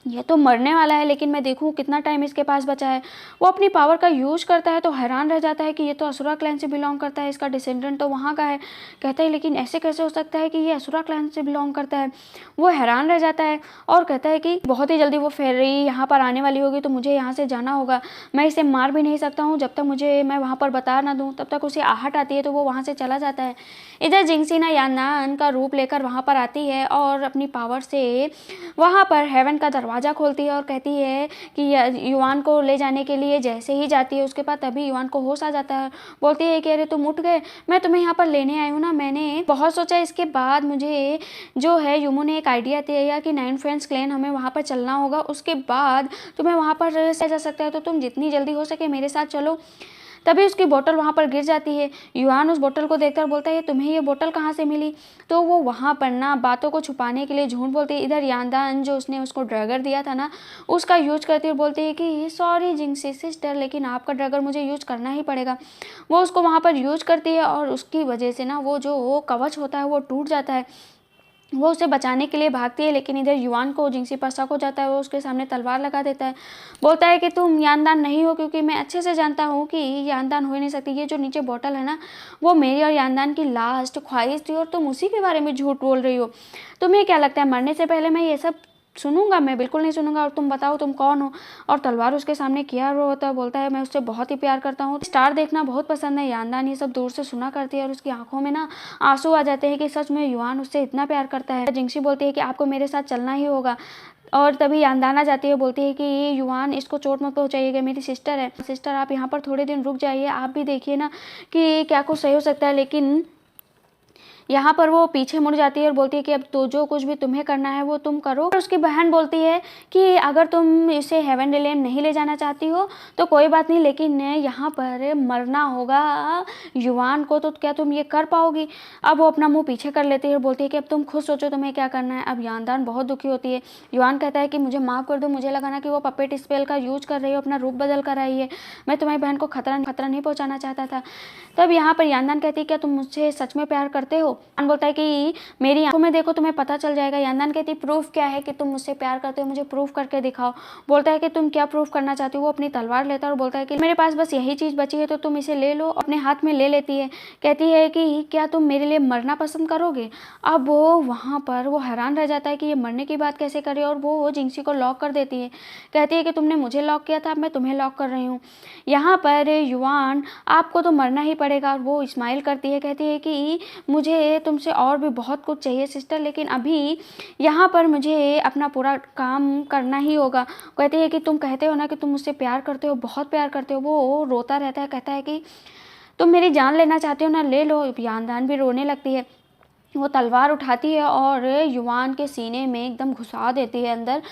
ये तो मरने वाला है, लेकिन मैं देखूं कितना टाइम इसके पास बचा है। वो अपनी पावर का यूज करता है तो हैरान रह जाता है कि ये तो असुरा क्लैन से बिलोंग करता है, इसका डिसेंडेंट तो वहाँ का है। कहता है लेकिन ऐसे कैसे हो सकता है कि ये असुरा क्लैन से बिलोंग करता है। वो हैरान रह जाता है और कहता है कि बहुत ही जल्दी वो फेरी यहाँ पर आने वाली होगी तो मुझे यहाँ से जाना होगा। मैं इसे मार भी नहीं सकता हूँ, जब तक मैं वहाँ पर बता ना दूँ तब तक उसे आहट आती है तो वो वहाँ से चला जाता है। इधर जिंक्सी ना यांदान का रूप लेकर वहाँ पर आती है और अपनी पावर से वहाँ पर हेवन का दरवाज़ा खोलती है और कहती है कि युआन को ले जाने के लिए जैसे ही जाती है उसके बाद तभी युआन को होश आ जाता है। बोलती है कि अरे तुम उठ गए, मैं तुम्हें यहाँ पर लेने आई हूँ ना, मैंने बहुत सोचा। इसके बाद मुझे जो है युमू ने एक आइडिया दिया कि 9 फ्रेंड्स क्लैन हमें वहाँ पर चलना होगा, उसके बाद तुम्हें वहाँ पर जा सकता है, तो तुम जितनी जल्दी हो सके मेरे साथ चलो। तभी उसकी बोतल वहाँ पर गिर जाती है। युआन उस बोतल को देखकर बोलता है तुम्हें ये बोतल कहाँ से मिली। तो वो वहाँ पर ना बातों को छुपाने के लिए झूठ बोलती है। इधर यांदान जो उसने उसको ड्रगर दिया था ना उसका यूज करती है और बोलती है कि सॉरी जिंक्सी सिस्टर, लेकिन आपका ड्रगर मुझे यूज करना ही पड़ेगा। वो उसको वहाँ पर यूज करती है और उसकी वजह से ना वो जो कवच होता है वो टूट जाता है। वो उसे बचाने के लिए भागती है, लेकिन इधर युआन को जिंक्सी पर शक हो जाता है। वो उसके सामने तलवार लगा देता है, बोलता है कि तुम यांदान नहीं हो, क्योंकि मैं अच्छे से जानता हूँ कि यांदान हो ही नहीं सकती। ये जो नीचे बोतल है ना वो मेरी और यांदान की लास्ट ख्वाहिश थी और तुम उसी के बारे में झूठ बोल रही हो। तुम्हें क्या लगता है मरने से पहले मैं ये सब सुनूंगा? मैं बिल्कुल नहीं सुनूंगा। और तुम बताओ तुम कौन हो? और तलवार उसके सामने किया हुआ होता है। बोलता है मैं उससे बहुत ही प्यार करता हूँ, स्टार देखना बहुत पसंद है। यांदान ये सब दूर से सुना करती है और उसकी आंखों में ना आंसू आ जाते हैं कि सच में युआन उससे इतना प्यार करता है। जिंक्सी बोलती है कि आपको मेरे साथ चलना ही होगा। और तभी यांदान आ जाती है, बोलती है कि ये युआन इसको चोट मत पहुंचाइएगा, मेरी सिस्टर है। सिस्टर आप यहाँ पर थोड़े दिन रुक जाइए, आप भी देखिए ना कि क्या कुछ सही हो सकता है। लेकिन यहाँ पर वो पीछे मुड़ जाती है और बोलती है कि अब तो जो कुछ भी तुम्हें करना है वो तुम करो। और उसकी बहन बोलती है कि अगर तुम इसे हेवन रिलेम नहीं ले जाना चाहती हो तो कोई बात नहीं, लेकिन यहाँ पर मरना होगा युआन को, तो क्या तुम ये कर पाओगी? अब वो अपना मुंह पीछे कर लेती है और बोलती है कि अब तुम खुद सोचो तुम्हें क्या करना है। अब यांदान बहुत दुखी होती है। युआन कहता है कि मुझे माफ़ कर दो, मुझे लगा ना कि वो पपेट स्पेल का यूज कर रही हो, अपना रूप बदल कर आई है, मैं तुम्हारी बहन को खतरा नहीं पहुँचाना चाहता था। तब यहाँ पर यांदान कहती है क्या तुम मुझसे सच में प्यार करते हो? बोलता है कि मेरी आंखों में देखो तुम्हें पता चल जाएगा। यांदान कहती है प्रूफ क्या है कि तुम मुझसे प्यार करते हो, मुझे प्रूफ करके दिखाओ। बोलता है कि तुम क्या प्रूफ करना चाहती हो? वो अपनी तलवार लेता है और बोलता है कि मेरे पास बस यही चीज़ बची है तो तुम इसे ले लो। अपने हाथ में ले लेती है, कहती है कि क्या तुम मेरे लिए मरना पसंद करोगे? अब वो वहाँ पर वो हैरान रह जाता है कि ये मरने की बात कैसे करे और वो जिंक्सी को लॉक कर देती है। कहती है कि तुमने मुझे लॉक किया था, अब मैं तुम्हें लॉक कर रही हूँ। यहाँ पर युआन आपको तो मरना ही पड़ेगा। और वो स्माइल करती है, कहती है कि मुझे तुमसे और भी बहुत कुछ चाहिए सिस्टर, लेकिन अभी यहाँ पर मुझे अपना पूरा काम करना ही होगा। कहती है कि तुम कहते हो ना कि तुम मुझसे प्यार करते हो, बहुत प्यार करते हो। वो रोता रहता है, कहता है कि तुम मेरी जान लेना चाहते हो ना, ले लो। यांदान भी रोने लगती है। वो तलवार उठाती है और युआन के सीने में एकदम घुसा देती है अंदर।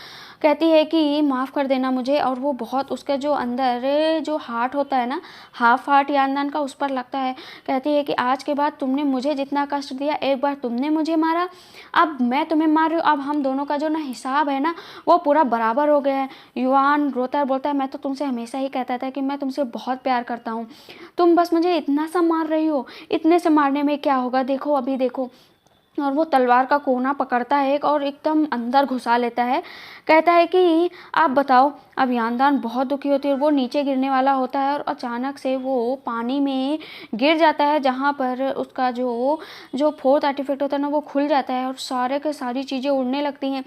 कहती है कि माफ़ कर देना मुझे। और वो बहुत उसका जो अंदर जो हार्ट होता है ना, हाफ हार्ट यांदान का, उस पर लगता है। कहती है कि आज के बाद तुमने मुझे जितना कष्ट दिया, एक बार तुमने मुझे मारा, अब मैं तुम्हें मार रही हूँ, अब हम दोनों का जो ना हिसाब है ना वो पूरा बराबर हो गया है। युआन रोता है, बोलता है मैं तो तुमसे हमेशा ही कहता था कि मैं तुमसे बहुत प्यार करता हूँ, तुम बस मुझे इतना सा मार रही हो, इतने से मारने में क्या होगा, देखो अभी देखो। और वो तलवार का कोना पकड़ता है और एकदम अंदर घुसा लेता है। कहता है कि आप बताओ। अब यांदान बहुत दुखी होती है और वो नीचे गिरने वाला होता है और अचानक से वो पानी में गिर जाता है, जहाँ पर उसका जो फोर्थ आर्टिफैक्ट होता है ना वो खुल जाता है और सारे के सारी चीज़ें उड़ने लगती हैं।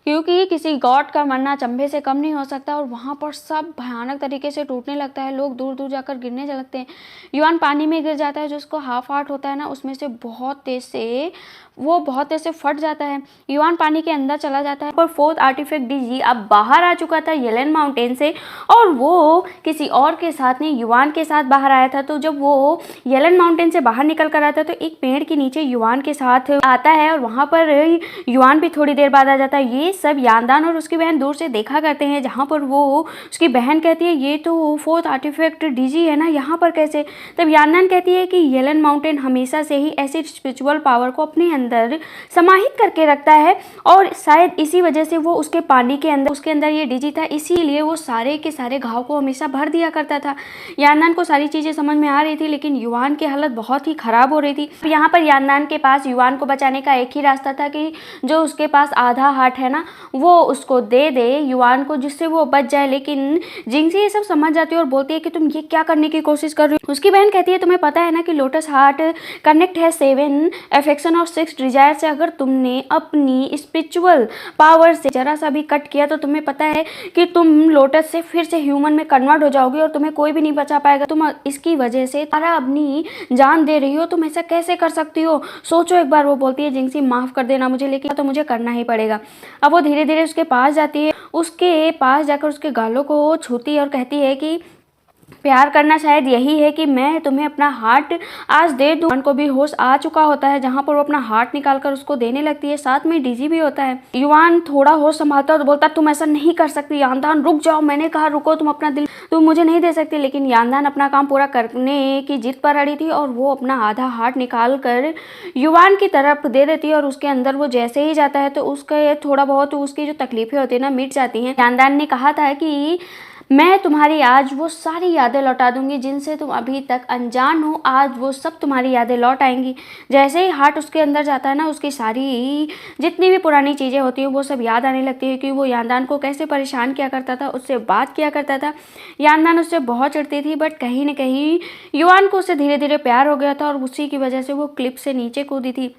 क्योंकि किसी गॉड का मरना चंबे से कम नहीं हो सकता। और वहाँ पर सब भयानक तरीके से टूटने लगता है, लोग दूर दूर जाकर गिरने लगते हैं। युआन पानी में गिर जाता है, जो उसको हाफ हार्ट होता है ना, उसमें से बहुत तेज से फट जाता है। युआन पानी के अंदर चला जाता है। पर फोर्थ आर्टिफैक्ट डीजी अब बाहर आ चुका था येलन माउंटेन से, और वो किसी और के साथ नहीं, युआन के साथ बाहर आया था। तो जब वो येलन माउंटेन से बाहर निकल कर आता है तो एक पेड़ के नीचे युआन के साथ आता है, और वहाँ पर युआन भी थोड़ी देर बाद आ जाता है। ये सब यानदान और उसकी बहन दूर से देखा करते हैं, जहाँ पर वो उसकी बहन कहती है ये तो फोर्थ आर्टिफैक्ट डीजी है ना, यहाँ पर कैसे। तब यानदान कहती है कि येलन माउंटेन हमेशा से ही ऐसी स्पिरिचुअल पावर को अपने अंदर समाहित करके रखता है, और शायद इसी वजह से वो उसके पानी के अंदर, उसके अंदर ये डीजी था, इसीलिए वो सारे के सारे घाव को हमेशा भर दिया करता था। यानदान को सारी चीज़ें समझ में आ रही थी, लेकिन युआन की हालत बहुत ही खराब हो रही थी। यहाँ पर यानदान के पास युआन को बचाने का एक ही रास्ता था कि जो उसके पास आधा हार्ट है ना, वो उसको दे दे युआन को, जिससे वो बच जाए। लेकिन जिंगसी ये सब समझ जाती है और बोलती है कि तुम ये क्या करने की कोशिश कर रही हो। उसकी बहन कहती है तुम्हें पता है ना कि लोटस हार्ट कनेक्ट है 7 अफेक्शन और 6 डिजायर से। अगर तुमने अपनी स्पिरिचुअल पावर से जरा सा भी कट किया तो तुम्हें पता है कि तुम लोटस से फिर से ह्यूमन में कन्वर्ट हो जाओगी और तुम्हें कोई भी नहीं बचा पाएगा। तुम इसकी वजह से तारा अपनी जान दे रही हो, तुम ऐसा कैसे कर सकती हो, सोचो एक बार। वो बोलती है जिंगसी माफ कर देना मुझे, लेकिन तो मुझे करना ही पड़ेगा। अब वो धीरे धीरे उसके पास जाती है, उसके पास जाकर उसके गालों को छूती है और कहती है कि प्यार करना शायद यही है कि मैं तुम्हें अपना हार्ट आज दे दूं। युआन को भी होश आ चुका होता है, जहाँ पर वो अपना हार्ट निकालकर उसको देने लगती है, साथ में डीजी भी होता है। युआन थोड़ा होश संभालता है और बोलता तुम ऐसा नहीं कर सकती यानदान, रुक जाओ, मैंने कहा रुको, तुम अपना दिल तुम मुझे नहीं दे सकती। लेकिन यानदान अपना काम पूरा करने की जिद पर अड़ी थी, और वो अपना आधा हार्ट निकाल कर युआन की तरफ दे देती है, और उसके अंदर वो जैसे ही जाता है तो उसके थोड़ा बहुत उसकी जो तकलीफें होती है ना, मिट जाती हैं। यानदान ने कहा था कि मैं तुम्हारी आज वो सारी यादें लौटा दूंगी जिनसे तुम अभी तक अनजान हो, आज वो सब तुम्हारी यादें लौट आएंगी। जैसे ही हार्ट उसके अंदर जाता है ना, उसकी सारी जितनी भी पुरानी चीज़ें होती हैं वो सब याद आने लगती है कि वो यानदान को कैसे परेशान किया करता था, उससे बात किया करता था। यानदान उससे बहुत चिढ़ती थी, बट कहीं ना कहीं युआन को उससे धीरे धीरे प्यार हो गया था, और उसी की वजह से वो क्लिप से नीचे कूदी थी।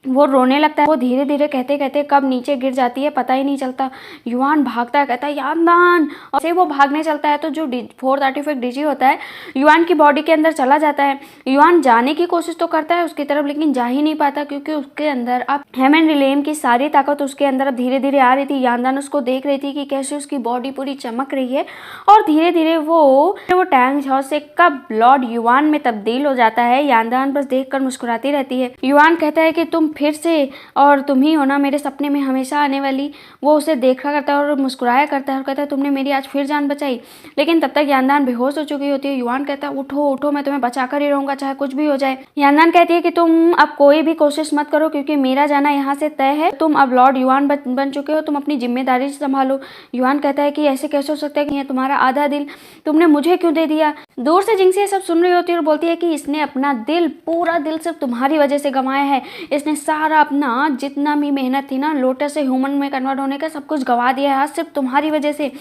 वो रोने लगता है, वो धीरे धीरे कहते कहते कब नीचे गिर जाती है पता ही नहीं चलता। युआन भागता है, कहता है यानदान, और से वो भागने चलता है तो जो फोर्थ आर्टिफैक्ट डीजी होता है युआन की बॉडी के अंदर चला जाता है। युआन जाने की कोशिश तो करता है उसकी तरफ, लेकिन जा ही नहीं पाता, क्योंकि उसके अंदर अब हेमन रिलेम की सारी ताकत उसके अंदर अब धीरे धीरे आ रही थी। यानदान उसको देख रही थी कि कैसे उसकी बॉडी पूरी चमक रही है, और धीरे धीरे वो टैंग झॉ से कब लॉर्ड युआन में तब्दील हो जाता है। यानदान बस देख कर मुस्कुराती रहती है। युआन कहता है कि तुम फिर से, और तुम ही हो ना मेरे सपने में हमेशा आने वाली। वो उसे देखा करता है और मुस्कुराया करता है और कहता है तुमने मेरी आज फिर जान बचाई। लेकिन तब तक यानदान बेहोश हो चुकी होती है। युआन कहता है उठो उठो, मैं तुम्हें बचा कर ही रहूंगा चाहे कुछ भी हो जाए। यानदान कहती है कि तुम अब कोई भी कोशिश मत करो, क्योंकि मेरा जाना यहाँ से तय है। तुम अब लॉर्ड युआन बन चुके हो, तुम अपनी जिम्मेदारी संभालो। युआन कहता है कि ऐसे कैसे हो सकता है कि तुम्हारा आधा दिल तुमने मुझे क्यों दे दिया। दूर से जिंगसी ये सब सुन रही होती है और बोलती है कि इसने अपना दिल, पूरा दिल सिर्फ तुम्हारी वजह से गंवाया है। इसने सारा अपना जितना भी मेहनत थी ना लोटस से ह्यूमन में कन्वर्ट होने का, सब कुछ गवा दिया है आज सिर्फ तुम्हारी वजह से।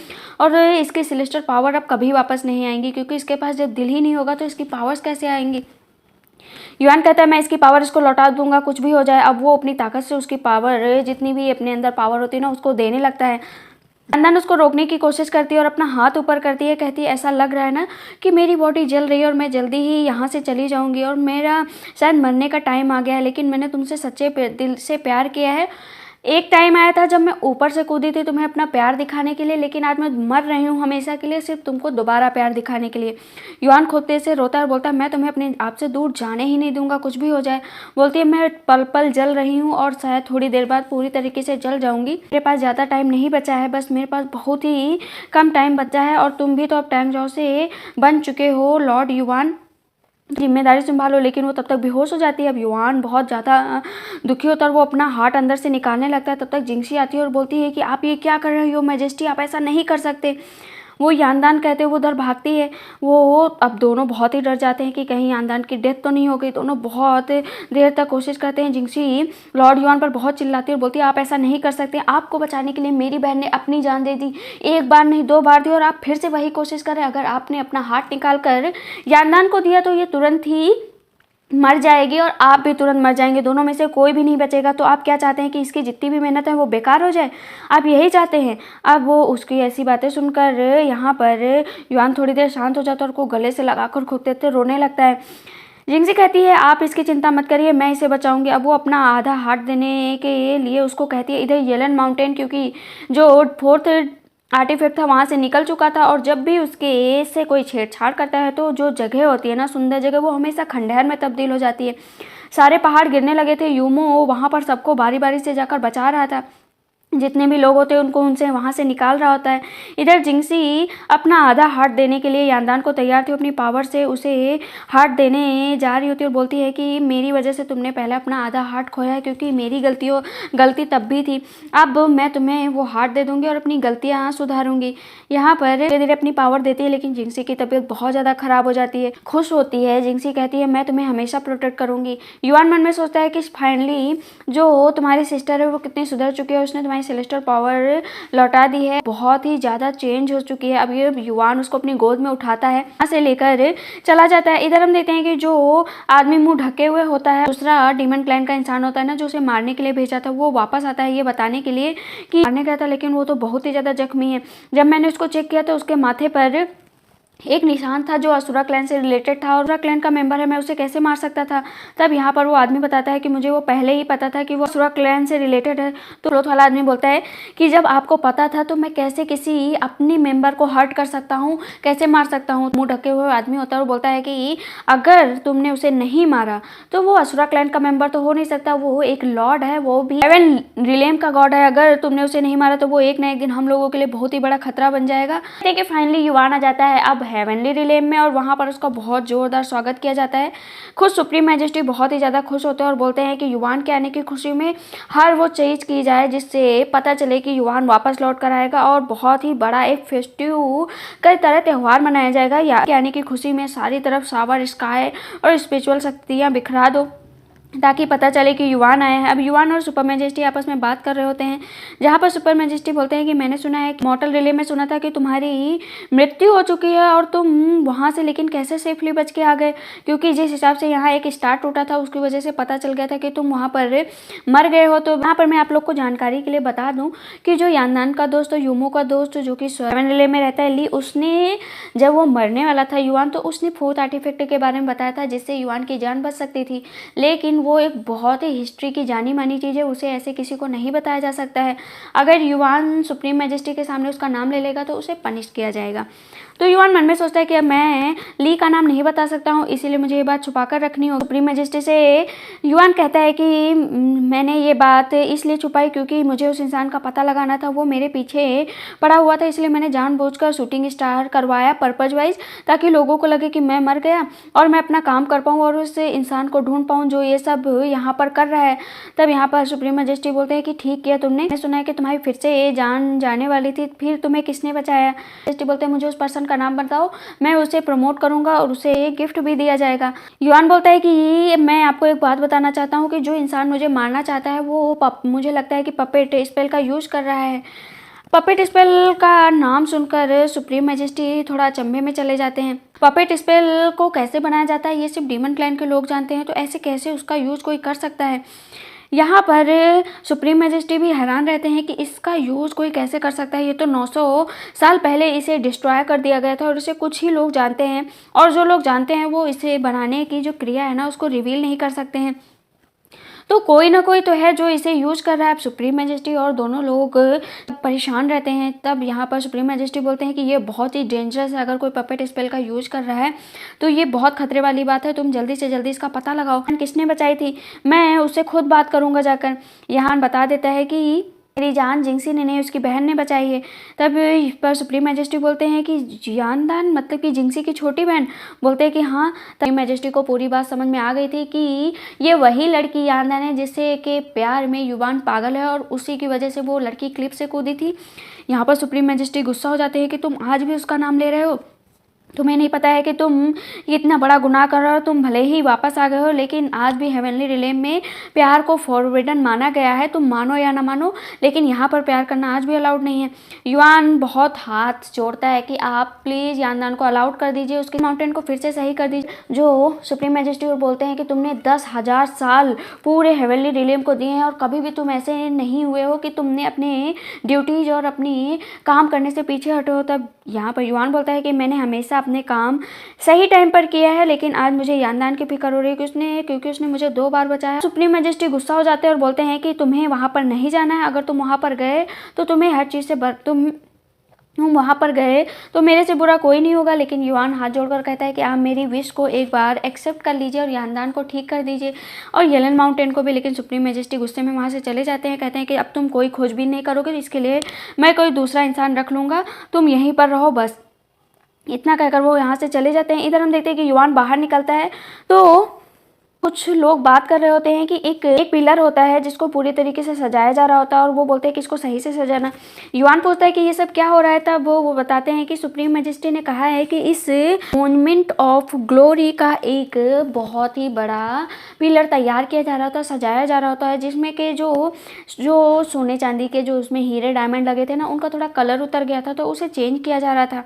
और इसकी सिलेस्टर पावर अब कभी वापस नहीं आएंगी, क्योंकि इसके पास जब दिल ही नहीं होगा तो इसकी पावर्स कैसे आएंगी। युआन कहता है मैं इसकी पावर इसको लौटा दूंगा कुछ भी हो जाए। अब वो अपनी ताकत से उसकी पावर, जितनी भी अपने अंदर पावर होती है ना, उसको देने लगता है। यानदान उसको रोकने की कोशिश करती है और अपना हाथ ऊपर करती है, कहती है ऐसा लग रहा है ना कि मेरी बॉडी जल रही है और मैं जल्दी ही यहाँ से चली जाऊँगी और मेरा शायद मरने का टाइम आ गया है। लेकिन मैंने तुमसे सच्चे दिल से प्यार किया है। एक टाइम आया था जब मैं ऊपर से कूदी थी तुम्हें अपना प्यार दिखाने के लिए, लेकिन आज मैं मर रही हूँ हमेशा के लिए सिर्फ तुमको दोबारा प्यार दिखाने के लिए। युआन खोते से रोता है और बोलता है मैं तुम्हें अपने आप से दूर जाने ही नहीं दूंगा कुछ भी हो जाए। बोलती है मैं पल पल जल रही हूँ और शायद थोड़ी देर बाद पूरी तरीके से जल जाऊंगी। मेरे पास ज़्यादा टाइम नहीं बचा है, बस मेरे पास बहुत ही कम टाइम बचा है, और तुम भी तो अब टैंग झॉ से बन चुके हो लॉर्ड युआन, जिम्मेदारी संभालो। लेकिन वो तब तक बेहोश हो जाती है। अब युआन बहुत ज़्यादा दुखी होता है और वो अपना हार्ट अंदर से निकालने लगता है। तब तक जिंगसी आती है और बोलती है कि आप ये क्या कर रही हो मैजेस्टी, आप ऐसा नहीं कर सकते। वो यानदान कहते हुए उधर भागती है। वो अब दोनों बहुत ही डर जाते हैं कि कहीं यानदान की डेथ तो नहीं हो गई। दोनों बहुत देर तक कोशिश करते हैं। जिंगसी लॉर्ड युआन पर बहुत चिल्लाती है और बोलती है आप ऐसा नहीं कर सकते, आपको बचाने के लिए मेरी बहन ने अपनी जान दे दी, एक बार नहीं 2 बार दी, और आप फिर से वही कोशिश करें। अगर आपने अपना हार्ट निकाल कर यानदान को दिया तो ये तुरंत ही मर जाएगी और आप भी तुरंत मर जाएंगे, दोनों में से कोई भी नहीं बचेगा। तो आप क्या चाहते हैं कि इसकी जितनी भी मेहनत है वो बेकार हो जाए, आप यही चाहते हैं। अब वो उसकी ऐसी बातें सुनकर यहाँ पर युआन थोड़ी देर शांत हो जाता है और को गले से लगाकर खूब तेज रोने लगता है। जिंगसी कहती है आप इसकी चिंता मत करिए, मैं इसे बचाऊंगी। अब वो अपना आधा हार्ट देने के लिए उसको कहती है इधर येलन माउंटेन, क्योंकि जो फोर्थ आर्टिफैक्ट था वहाँ से निकल चुका था, और जब भी उसके से कोई छेड़छाड़ करता है तो जो जगह होती है ना, सुंदर जगह, वो हमेशा खंडहर में तब्दील हो जाती है। सारे पहाड़ गिरने लगे थे। यूमो वहाँ पर सबको बारी बारी से जाकर बचा रहा था, जितने भी लोग होते हैं उनको उनसे वहाँ से निकाल रहा होता है। इधर जिंगसी अपना आधा हार्ट देने के लिए यानदान को तैयार थी, अपनी पावर से उसे हार्ट देने जा रही होती है और बोलती है कि मेरी वजह से तुमने पहले अपना आधा हार्ट खोया है, क्योंकि मेरी गलती तब भी थी। अब मैं तुम्हें वो हार्ट दे दूँगी और अपनी गलतियाँ सुधारूंगी। यहाँ पर धीरे धीरे अपनी पावर देती है, लेकिन जिंगसी की तबीयत बहुत ज़्यादा खराब हो जाती है। खुश होती है, जिंगसी कहती है मैं तुम्हें हमेशा प्रोटेक्ट करूँगी। युआन मन में सोचता है कि फाइनली जो तुम्हारी सिस्टर है वो कितनी सुधर चुकी है, उसने तुम्हारी सेलेस्टियल पावर लौटा दी है, बहुत ही ज़्यादा चेंज हो चुकी है। अब ये युआन उसको अपनी गोद में उठाता है, वहाँ से लेकर चला जाता है। इधर हम देखते हैं कि जो आदमी मुंह ढके हुए होता है, दूसरा डीमन क्लैन का इंसान होता है ना, जो उसे मारने के लिए भेजा था, वो वापस आता है ये बताने के लिए कि मारने गया था, लेकिन वो तो बहुत ही ज़्यादा जख्मी है। जब मैंने उसको चेक किया तो उसके माथे पर एक निशान था जो असुरा क्लैन से रिलेटेड था, और असुरा क्लैन का मेंबर है, मैं उसे कैसे मार सकता था। तब यहाँ पर वो आदमी बताता है कि मुझे वो पहले ही पता था कि वो असुरा क्लैन से रिलेटेड है। तो क्लोथ वाला आदमी बोलता है कि जब आपको पता था तो मैं कैसे किसी अपनी मेंबर को हर्ट कर सकता हूँ, कैसे मार सकता हूँ। मुँह ढके हुए आदमी होता है और बोलता है कि अगर तुमने उसे नहीं मारा तो वो असुरा क्लैन का मेंबर तो हो नहीं सकता, वो एक लॉर्ड है, वो भी हेवन रिलेम का गॉड है। अगर तुमने उसे नहीं मारा तो वो एक ना एक दिन हम लोगों के लिए बहुत ही बड़ा खतरा बन जाएगा। देखिए फाइनली युआन आ जाता है अब हेवनली रिलेम में, और वहाँ पर उसका बहुत जोरदार स्वागत किया जाता है। खुद सुप्रीम मैजेस्टी बहुत ही ज़्यादा खुश होते हैं और बोलते हैं कि युआन के आने की खुशी में हर वो चीज़ की जाए जिससे पता चले कि युआन वापस लौट कर आएगा, और बहुत ही बड़ा एक फेस्टिव कई तरह त्यौहार मनाया जाएगा। या के आने की खुशी में सारी तरफ सावर स्काई और स्पिरिचुअल शक्तियाँ बिखरा दो, ताकि पता चले कि युआन आए हैं। अब युआन और सुपर मैजेस्टी आपस में बात कर रहे होते हैं, जहाँ पर सुपर मैजेस्टी बोलते हैं कि मैंने सुना है कि मॉर्टल रिले में सुना था कि तुम्हारी मृत्यु हो चुकी है, और तुम वहाँ से लेकिन कैसे सेफली बच के आ गए, क्योंकि जिस हिसाब से यहाँ एक स्टार टूटा था उसकी वजह से पता चल गया था कि तुम वहाँ पर मर गए हो। तो यहाँ पर मैं आप लोग को जानकारी के लिए बता दूँ कि जो यानदान का दोस्त, यूमो का दोस्त जो कि सेवन रिले में रहता है ली, उसने जब वो मरने वाला था युआन, तो उसने फोर्थ आर्टिफैक्ट के बारे में बताया था जिससे युआन की जान बच सकती थी। लेकिन वो एक बहुत ही हिस्ट्री की जानी मानी चीज़ है, उसे ऐसे किसी को नहीं बताया जा सकता है। अगर युआन सुप्रीम मैजेस्टी के सामने उसका नाम ले लेगा तो उसे पनिश किया जाएगा। तो युआन मन में सोचता है कि अब मैं ली का नाम नहीं बता सकता हूँ, इसीलिए मुझे ये बात छुपा कर रखनी होगी। सुप्रीम मैजेस्टी से युआन कहता है कि मैंने ये बात इसलिए छुपाई क्योंकि मुझे उस इंसान का पता लगाना था, वो मेरे पीछे पड़ा हुआ था, इसलिए मैंने जानबूझकर शूटिंग स्टार करवाया पर्पज वाइज, ताकि लोगों को लगे कि मैं मर गया और मैं अपना काम कर पाऊँ और उस इंसान को ढूंढ पाऊँ जो ये सब यहाँ पर कर रहा है। तब यहाँ पर सुप्रीम मैजेस्टी बोलते हैं कि ठीक किया तुमने, मैंने सुना है कि तुम्हारी फिर से जान जाने वाली थी, फिर तुम्हें किसने बचाया। मैजेस्टी बोलते हैं मुझे उस पर्सन का नाम बताओ, मैं उसे प्रमोट करूंगा और उसे एक गिफ्ट भी दिया जाएगा। युआन बोलता है कि मैं आपको एक बात बताना चाहता हूँ कि जो इंसान मुझे मारना चाहता है वो मुझे लगता है कि पपेट स्पेल का यूज कर रहा है। पपेट स्पेल का नाम सुनकर सुप्रीम मैजेस्टी थोड़ा अचंभे में चले जाते हैं। पपेट स्पेल को कैसे बनाया जाता है ये सिर्फ डीमन क्लैन के लोग जानते हैं, तो ऐसे कैसे उसका यूज कोई कर सकता है। यहाँ पर सुप्रीम मैजेस्टी भी हैरान रहते हैं कि इसका यूज़ कोई कैसे कर सकता है, ये तो 900 साल पहले इसे डिस्ट्रॉय कर दिया गया था और इसे कुछ ही लोग जानते हैं, और जो लोग जानते हैं वो इसे बनाने की जो क्रिया है ना उसको रिवील नहीं कर सकते हैं। तो कोई ना कोई तो है जो इसे यूज कर रहा है। अब सुप्रीम मैजेस्टी और दोनों लोग परेशान रहते हैं। तब यहाँ पर सुप्रीम मैजेस्टी बोलते हैं कि ये बहुत ही डेंजरस है, अगर कोई पपेट स्पेल का यूज कर रहा है तो ये बहुत खतरे वाली बात है, तुम जल्दी से जल्दी इसका पता लगाओ, किसने बचाई थी, मैं उससे खुद बात करूंगा जाकर। यहाँ बता देता है कि मेरी जान जिंगसी ने नहीं, उसकी बहन ने बचाई है। तब पर सुप्रीम मैजेस्टी बोलते हैं कि यानदान मतलब कि जिंगसी की छोटी बहन, बोलते हैं कि हाँ। तब मैजेस्टी को पूरी बात समझ में आ गई थी कि ये वही लड़की यानदान है जिससे के प्यार में युआन पागल है और उसी की वजह से वो लड़की क्लिप से कूदी थी। यहाँ पर सुप्रीम मैजेस्टी गुस्सा हो जाते हैं कि तुम आज भी उसका नाम ले रहे हो। तुम्हें नहीं पता है कि तुम इतना बड़ा गुनाह कर रहे हो। तुम भले ही वापस आ गए हो, लेकिन आज भी हेवनली रिलेम में प्यार को फॉरबिडन माना गया है। तुम मानो या ना मानो, लेकिन यहाँ पर प्यार करना आज भी अलाउड नहीं है। युआन बहुत हाथ जोड़ता है कि आप प्लीज़ यांदान को अलाउड कर दीजिए, उसके माउंटेन को फिर से सही कर दीजिए। जो सुप्रीम मैजेस्टी और बोलते हैं कि तुमने 10,000 साल पूरे हेवनली रिलेम को दिए हैं और कभी भी तुम ऐसे नहीं हुए हो कि तुमने अपने ड्यूटीज और अपनी काम करने से पीछे हटे हो। तब यहाँ पर युआन बोलता है कि मैंने हमेशा अपने काम सही टाइम पर किया है, लेकिन आज मुझे यांदान की फिक्र हो रही है क्योंकि उसने मुझे 2 बार बचाया। सुप्रीम मैजेस्टी गुस्सा हो जाते हैं और बोलते हैं कि तुम्हें वहाँ पर नहीं जाना है। अगर तुम वहाँ पर गए तो तुम्हें हर चीज़ से तुम वहाँ पर गए तो मेरे से बुरा कोई नहीं होगा। लेकिन युआन हाथ जोड़कर कहता है कि आप मेरी विश को एक बार एक्सेप्ट कर लीजिए और यांदान को ठीक कर दीजिए और येलन माउंटेन को भी। लेकिन सुप्रीम मैजेस्टी गुस्से में वहाँ से चले जाते हैं, कहते हैं कि अब तुम कोई खोजबीन नहीं करोगे, इसके लिए मैं कोई दूसरा इंसान रख लूँगा, तुम यहीं पर रहो बस। इतना कहकर वो यहाँ से चले जाते हैं। इधर हम देखते हैं कि युआन बाहर निकलता है तो कुछ लोग बात कर रहे होते हैं कि एक पिलर होता है जिसको पूरी तरीके से सजाया जा रहा होता है और वो बोलते हैं कि इसको सही से सजाना। युआन पूछता है कि ये सब क्या हो रहा है। तब वो बताते हैं कि सुप्रीम मैजेस्टी ने कहा है कि इस मॉन्यूमेंट ऑफ ग्लोरी का एक बहुत ही बड़ा पिलर तैयार किया जा रहा होता है, सजाया जा रहा होता है, जिसमें कि जो सोने चांदी के जो उसमें हीरे डायमंड लगे थे ना, उनका थोड़ा कलर उतर गया था तो उसे चेंज किया जा रहा था।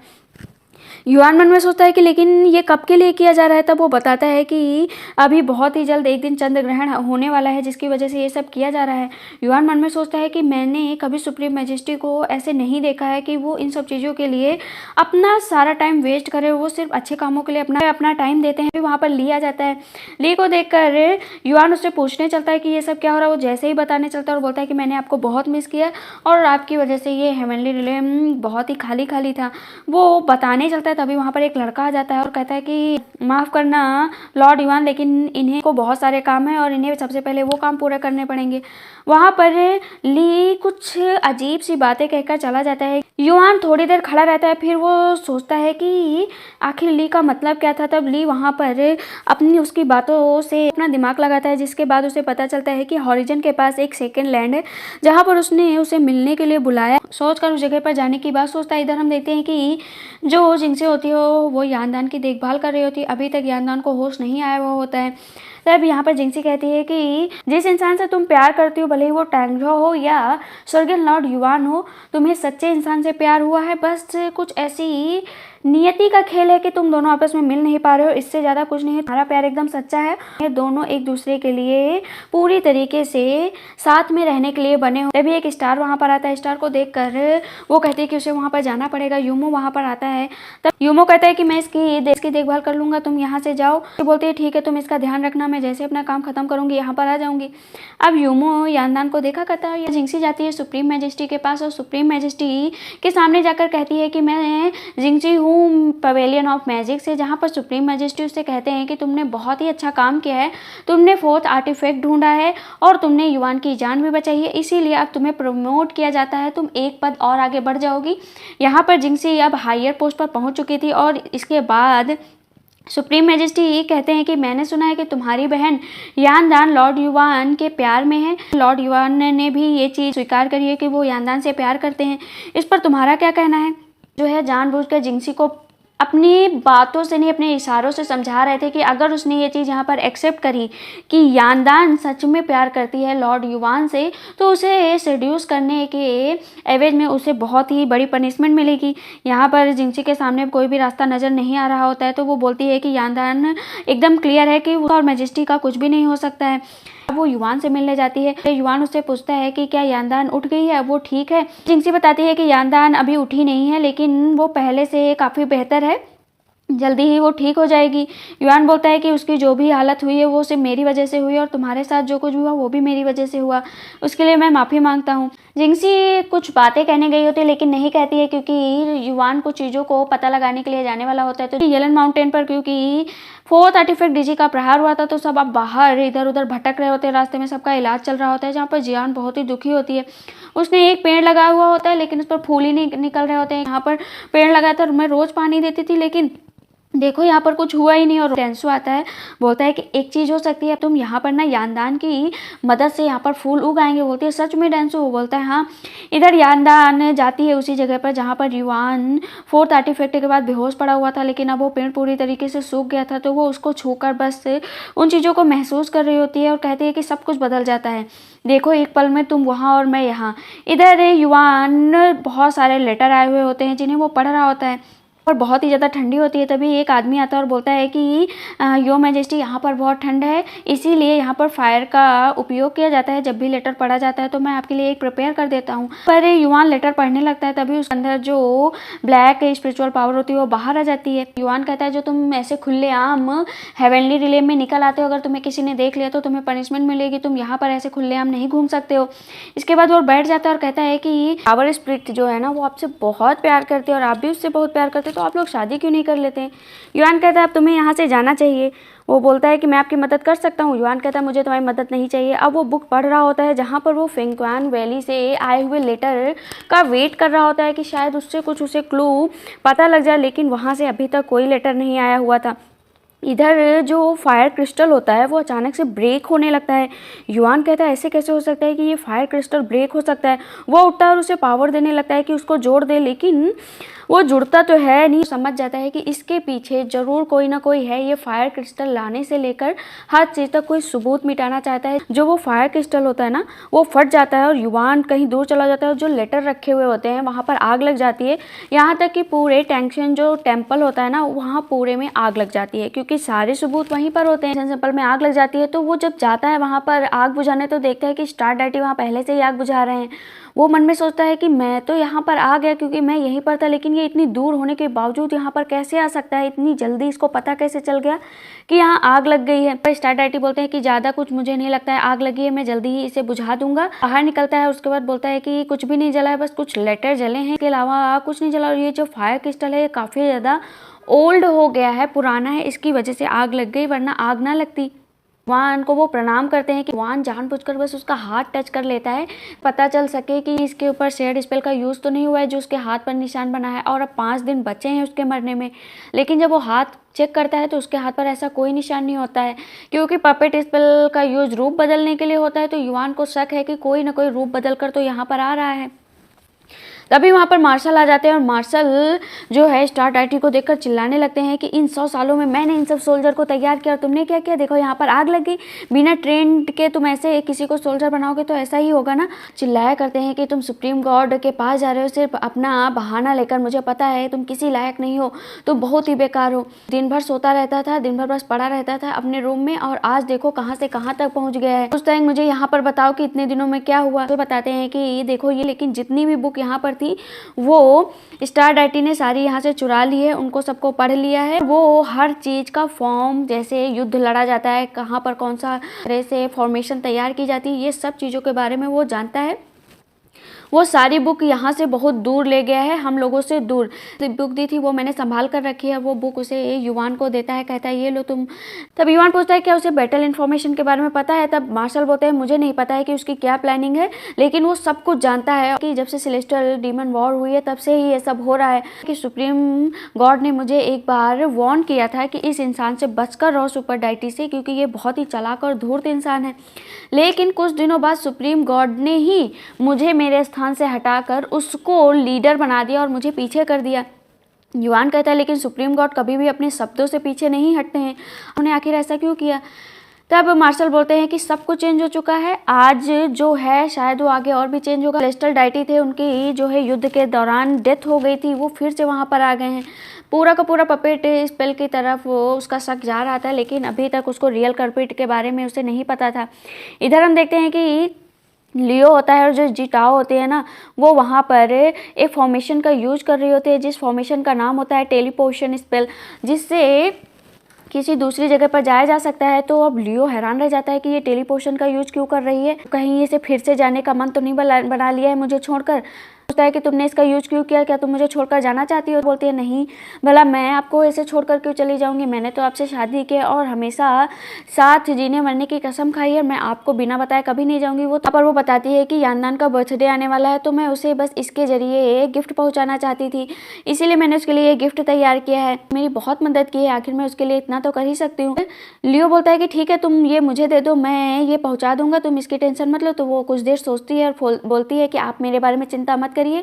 युआन मन में सोचता है कि लेकिन ये कब के लिए किया जा रहा है। तब वो बताता है कि अभी बहुत ही जल्द एक दिन चंद्र ग्रहण होने वाला है, जिसकी वजह से ये सब किया जा रहा है। युआन मन में सोचता है कि मैंने कभी सुप्रीम मैजेस्टी को ऐसे नहीं देखा है कि वो इन सब चीज़ों के लिए अपना सारा टाइम वेस्ट करे। वो सिर्फ अच्छे कामों के लिए अपना टाइम देते हैं। वहाँ पर ली आ जाता है। ली को देख कर युआन उससे पूछने चलता है कि ये सब क्या हो रहा है। वो जैसे ही बताने चलता है और बोलता है कि मैंने आपको बहुत मिस किया और आपकी वजह से ये हेवनली रिलेम बहुत ही खाली खाली था। वो बताने चलता है, तभी वहाँ पर एक लड़का आ जाता है और कहता है कि माफ़ करना लॉर्ड युआन, लेकिन इन्हें को बहुत सारे काम हैं और इन्हें सबसे पहले वो काम पूरे करने पड़ेंगे। वहाँ पर ली कुछ अजीब सी बातें कहकर चला जाता है। युआन थोड़ी देर खड़ा रहता है, फिर वो सोचता है कि आखिर ली का मतलब क्या था। तब ली वहाँ पर अपनी उसकी बातों से अपना दिमाग लगाता है, जिसके बाद उसे पता चलता है कि हॉरिजन के पास एक सेकेंड लैंड है जहाँ पर उसने उसे मिलने के लिए बुलाया। सोचकर उस जगह पर जाने की बात सोचता है। इधर हम देखते हैं कि जो जिनसे होती हो वो यांदान की देखभाल कर रही होती है। अभी तक यांदान को होश नहीं आया हुआ होता है। तब यहाँ पर जिंक्सी कहती है कि जिस इंसान से तुम प्यार करती हो, भले ही वो टैंग्जो हो या स्वर्गीय लॉर्ड युआन हो, तुम्हें सच्चे इंसान से प्यार हुआ है। बस कुछ ऐसी नियति का खेल है कि तुम दोनों आपस में मिल नहीं पा रहे हो, इससे ज़्यादा कुछ नहीं है। तुम्हारा प्यार एकदम सच्चा है। ये दोनों एक दूसरे के लिए पूरी तरीके से साथ में रहने के लिए बने हो। तभी एक स्टार वहाँ पर आता है। स्टार को देखकर वो कहती है कि उसे वहाँ पर जाना पड़ेगा। यूमो वहाँ पर आता है। तब यूमो कहता है कि मैं इसकी देखभाल कर लूँगा, तुम यहाँ से जाओ। तो बोलती है ठीक है, तुम इसका ध्यान रखना, मैं जैसे अपना काम खत्म करूँगी यहाँ पर आ जाऊँगी। अब यूमो यांदान को देखा करता है। जिंक्सी जाती है सुप्रीम मैजेस्टी के पास और सुप्रीम मैजेस्टी के सामने जाकर कहती है कि मैं जिंक्सी हूँ पवेलियन ऑफ मैजिक से, जहाँ पर सुप्रीम मैजेस्टी उससे कहते हैं कि तुमने बहुत ही अच्छा काम किया है, तुमने 4th आर्टिफैक्ट ढूंढा है और तुमने युआन की जान भी बचाई है, इसीलिए अब तुम्हें प्रमोट किया जाता है, तुम एक पद और आगे बढ़ जाओगी। यहाँ पर जिंक्सी अब हायर पोस्ट पर पहुँच चुकी थी और इसके बाद सुप्रीम मैजेस्टी कहते हैं कि मैंने सुना है कि तुम्हारी बहन यांदान लॉर्ड युआन के प्यार में है। लॉर्ड युआन ने भी ये चीज़ स्वीकार करी है कि वो यांदान से प्यार करते हैं। इस पर तुम्हारा क्या कहना है। जो है जानबूझकर जिंक्सी को अपनी बातों से नहीं, अपने इशारों से समझा रहे थे कि अगर उसने ये चीज़ यहाँ पर एक्सेप्ट करी कि यांदान सच में प्यार करती है लॉर्ड युआन से, तो उसे सेड्यूस करने के एवज में उसे बहुत ही बड़ी पनिशमेंट मिलेगी। यहाँ पर जिंक्सी के सामने कोई भी रास्ता नज़र नहीं आ रहा होता है, तो वो बोलती है कि यांदान एकदम क्लियर है कि वो और मैजेस्टी का कुछ भी नहीं हो सकता है। अब वो युआन से मिलने जाती है। युआन उससे पूछता है कि क्या यांदान उठ गई है, वो ठीक है। जिंक्सी बताती है कि यांदान अभी उठी नहीं है, लेकिन वो पहले से काफ़ी बेहतर है, जल्दी ही वो ठीक हो जाएगी। युआन बोलता है कि उसकी जो भी हालत हुई है वो सिर्फ मेरी वजह से हुई और तुम्हारे साथ जो कुछ हुआ वो भी मेरी वजह से हुआ, उसके लिए मैं माफ़ी मांगता हूँ। जिंक्सी कुछ बातें कहने गई होती है लेकिन नहीं कहती है, क्योंकि युआन कुछ चीज़ों को पता लगाने के लिए जाने वाला होता है। तो येलन माउंटेन पर क्योंकि 4th आर्टिफैक्ट डिजी का प्रहार हुआ था, तो सब अब बाहर इधर उधर भटक रहे होते हैं। रास्ते में सबका इलाज चल रहा होता है, जहाँ पर जियान बहुत ही दुखी होती है। उसने एक पेड़ लगाया हुआ होता है लेकिन उस पर फूल ही नहीं निकल रहे होते हैं। यहाँ पर पेड़ लगाया था, मैं रोज़ पानी देती थी, लेकिन देखो यहाँ पर कुछ हुआ ही नहीं और टेंसु आता है, बोलता है कि एक चीज़ हो सकती है, तुम यहाँ पर ना यानदान की मदद से यहाँ पर फूल उगाएंगे। बोलती है सच में डेंसु? वो बोलता है हाँ। इधर यानदान जाती है उसी जगह पर जहाँ पर युआन 4th आर्टिफैक्ट के बाद बेहोश पड़ा हुआ था, लेकिन अब वो पेड़ पूरी तरीके से सूख गया था, तो वो उसको छूकर बस उन चीज़ों को महसूस कर रही होती है और कहती है कि सब कुछ बदल जाता है। देखो एक पल में तुम वहाँ और मैं यहाँ। इधर युआन बहुत सारे लेटर आए हुए होते हैं जिन्हें वो पढ़ रहा होता है और बहुत ही ज़्यादा ठंडी होती है। तभी एक आदमी आता है और बोलता है कि योर मैजेस्टी यहाँ पर बहुत ठंड है, इसीलिए यहाँ पर फायर का उपयोग किया जाता है जब भी लेटर पढ़ा जाता है, तो मैं आपके लिए एक प्रिपेयर कर देता हूँ। पर युआन लेटर पढ़ने लगता है, तभी उसके अंदर जो ब्लैक स्पिरिचुअल पावर होती है वो बाहर आ जाती है। युआन कहता है जो तुम ऐसे खुलेआम हेवनली रिले में निकल आते हो, अगर तुम्हें किसी ने देख लिया तो तुम्हें पनिशमेंट मिलेगी, तुम यहाँ पर ऐसे खुलेआम नहीं घूम सकते हो। इसके बाद वो बैठ जाता है और कहता है कि पावर स्पिरिट जो है ना वो आपसे बहुत प्यार करती है और आप भी उससे बहुत प्यार करते, तो आप लोग शादी क्यों नहीं कर लेते हैं? युआन कहता है अब तुम्हें यहाँ से जाना चाहिए। वो बोलता है कि मैं आपकी मदद कर सकता हूँ। युआन कहता है मुझे तुम्हारी मदद नहीं चाहिए। अब वो बुक पढ़ रहा होता है जहाँ पर वो फेंगक्वान वैली से आए हुए लेटर का वेट कर रहा होता है कि शायद उससे कुछ उसे क्लू पता लग जाए, लेकिन वहाँ से अभी तक कोई लेटर नहीं आया हुआ था। इधर जो फायर क्रिस्टल होता है वो अचानक से ब्रेक होने लगता है। युआन कहता है ऐसे कैसे हो सकता है कि ये फायर क्रिस्टल ब्रेक हो सकता है? वो उठता है और उसे पावर देने लगता है कि उसको जोड़ दे, लेकिन वो जुड़ता तो है नहीं। समझ जाता है कि इसके पीछे जरूर कोई ना कोई है। ये फायर क्रिस्टल लाने से लेकर हर चीज़ तक कोई सबूत मिटाना चाहता है। जो वो फायर क्रिस्टल होता है ना वो फट जाता है और युआन कहीं दूर चला जाता है और जो लेटर रखे हुए होते हैं वहाँ पर आग लग जाती है। यहाँ तक कि पूरे टैंक्शन जो टेम्पल होता है ना वहाँ पूरे में आग लग जाती है, क्योंकि सारे सबूत वहीं पर होते हैं। टेम्पल में आग लग जाती है तो वो जब जाता है वहाँ पर आग बुझाने तो देखता है कि स्टार डैडी वहाँ पहले से ही आग बुझा रहे हैं। वो मन में सोचता है कि मैं तो यहाँ पर आ गया क्योंकि मैं यहीं पर था, लेकिन ये इतनी दूर होने के बावजूद यहाँ पर कैसे आ सकता है? इतनी जल्दी इसको पता कैसे चल गया कि यहाँ आग लग गई है? पर स्टार डैडी बोलते हैं कि ज़्यादा कुछ मुझे नहीं लगता है, आग लगी है, मैं जल्दी ही इसे बुझा दूंगा। बाहर निकलता है, उसके बाद बोलता है कि कुछ भी नहीं जला है, बस कुछ लेटर जले हैं, इसके अलावा कुछ नहीं जला। और ये जो फायर क्रिस्टल है ये काफ़ी ज़्यादा ओल्ड हो गया है, पुराना है, इसकी वजह से आग लग गई, वरना आग ना लगती। वान को वो प्रणाम करते हैं कि वान जानबूझकर बस उसका हाथ टच कर लेता है, पता चल सके कि इसके ऊपर शेड स्पेल का यूज़ तो नहीं हुआ है जो उसके हाथ पर निशान बना है, और अब 5 दिन बचे हैं उसके मरने में। लेकिन जब वो हाथ चेक करता है तो उसके हाथ पर ऐसा कोई निशान नहीं होता है, क्योंकि पपेट स्पेल का यूज़ रूप बदलने के लिए होता है। तो युआन को शक है कि कोई ना कोई रूप बदल कर तो यहाँ पर आ रहा है। तभी वहाँ पर मार्शल आ जाते हैं और मार्शल जो है स्टार डैडी को देखकर चिल्लाने लगते हैं कि इन 100 सालों में मैंने इन सब सोल्जर को तैयार किया और तुमने क्या किया? देखो यहाँ पर आग लग गई, बिना ट्रेन के तुम ऐसे किसी को सोल्जर बनाओगे तो ऐसा ही होगा ना। चिल्लाया करते हैं कि तुम सुप्रीम गॉड के पास जा रहे हो सिर्फ अपना बहाना लेकर, मुझे पता है तुम किसी लायक नहीं हो, तुम बहुत ही बेकार हो। दिन भर सोता रहता था, दिन भर बस पड़ा रहता था अपने रूम में, और आज देखो कहाँ से कहाँ तक पहुँच गया है। उस टाइम मुझे यहाँ पर बताओ कि इतने दिनों में क्या हुआ। तो बताते हैं कि देखो ये, लेकिन जितनी भी बुक यहाँ पर थी वो स्टार डैडी ने सारी यहाँ से चुरा ली है, उनको सबको पढ़ लिया है। वो हर चीज़ का फॉर्म, जैसे युद्ध लड़ा जाता है, कहाँ पर कौन सा तरह से फॉर्मेशन तैयार की जाती है, ये सब चीज़ों के बारे में वो जानता है। वो सारी बुक यहाँ से बहुत दूर ले गया है, हम लोगों से दूर। बुक दी थी वो मैंने संभाल कर रखी है। वो बुक उसे युआन को देता है, कहता है ये लो तुम। तब युआन पूछता है क्या उसे बैटल इन्फॉर्मेशन के बारे में पता है? तब मार्शल बोलते हैं मुझे नहीं पता है कि उसकी क्या प्लानिंग है, लेकिन वो सब कुछ जानता है कि जब से सेलेस्टियल डीमन वॉर हुई है तब से ही ये सब हो रहा है। कि सुप्रीम गॉड ने मुझे एक बार वार्न किया था कि इस इंसान से बचकर रहो सुपर डाइटी से, क्योंकि ये बहुत ही चालाक और धूर्त इंसान है। लेकिन कुछ दिनों बाद सुप्रीम गॉड ने ही मुझे मेरे स्थान से हटाकर उसको लीडर बना दिया और मुझे पीछे कर दिया। युआन कहता है लेकिन सुप्रीम गॉड कभी भी अपने शब्दों से पीछे नहीं हटते हैं, उन्होंने आखिर ऐसा क्यों किया? तब मार्शल बोलते हैं कि सब कुछ चेंज हो चुका है, आज जो है शायद वो आगे और भी चेंज होगा। सेलेस्टियल डाइटी थे, उनकी जो है युद्ध के दौरान डेथ हो गई थी, वो फिर से वहाँ पर आ गए हैं। पूरा का पूरा पपेट स्पेल की तरफ वो उसका शक जा रहा था, लेकिन अभी तक उसको रियल कल्प्रिट के बारे में उसे नहीं पता था। इधर हम देखते हैं कि लियो होता है और जो जिटाओ होते हैं ना वो वहाँ पर एक फॉर्मेशन का यूज कर रही होती है, जिस फॉर्मेशन का नाम होता है टेलीपोर्शन स्पेल, जिससे किसी दूसरी जगह पर जाया जा सकता है। तो अब लियो हैरान रह जाता है कि ये टेलीपोर्शन का यूज क्यों कर रही है, कहीं इसे फिर से जाने का मन तो नहीं बना लिया है मुझे छोड़कर। पूछता है कि तुमने इसका यूज क्यों किया, क्या तुम मुझे छोड़कर जाना चाहती हो? बोलती है नहीं, भला मैं आपको ऐसे छोड़कर क्यों चली जाऊंगी, मैंने तो आपसे शादी की और हमेशा साथ जीने मरने की कसम खाई है, मैं आपको बिना बताए कभी नहीं जाऊंगी। वो पर वो बताती है कि यानदान का बर्थडे आने वाला है, तो मैं उसे बस इसके जरिए गिफ्ट पहुंचाना चाहती थी, इसीलिए मैंने उसके लिए गिफ्ट तैयार किया है। मेरी बहुत मदद की है, आखिर मैं उसके लिए इतना तो कर ही सकती हूँ। लियो बोलता है कि ठीक है, तुम ये मुझे दे दो, मैं ये पहुंचा दूंगा, तुम इसकी टेंशन मत लो। तो वो कुछ देर सोचती है और बोलती है कि आप मेरे बारे में चिंता मत करिए,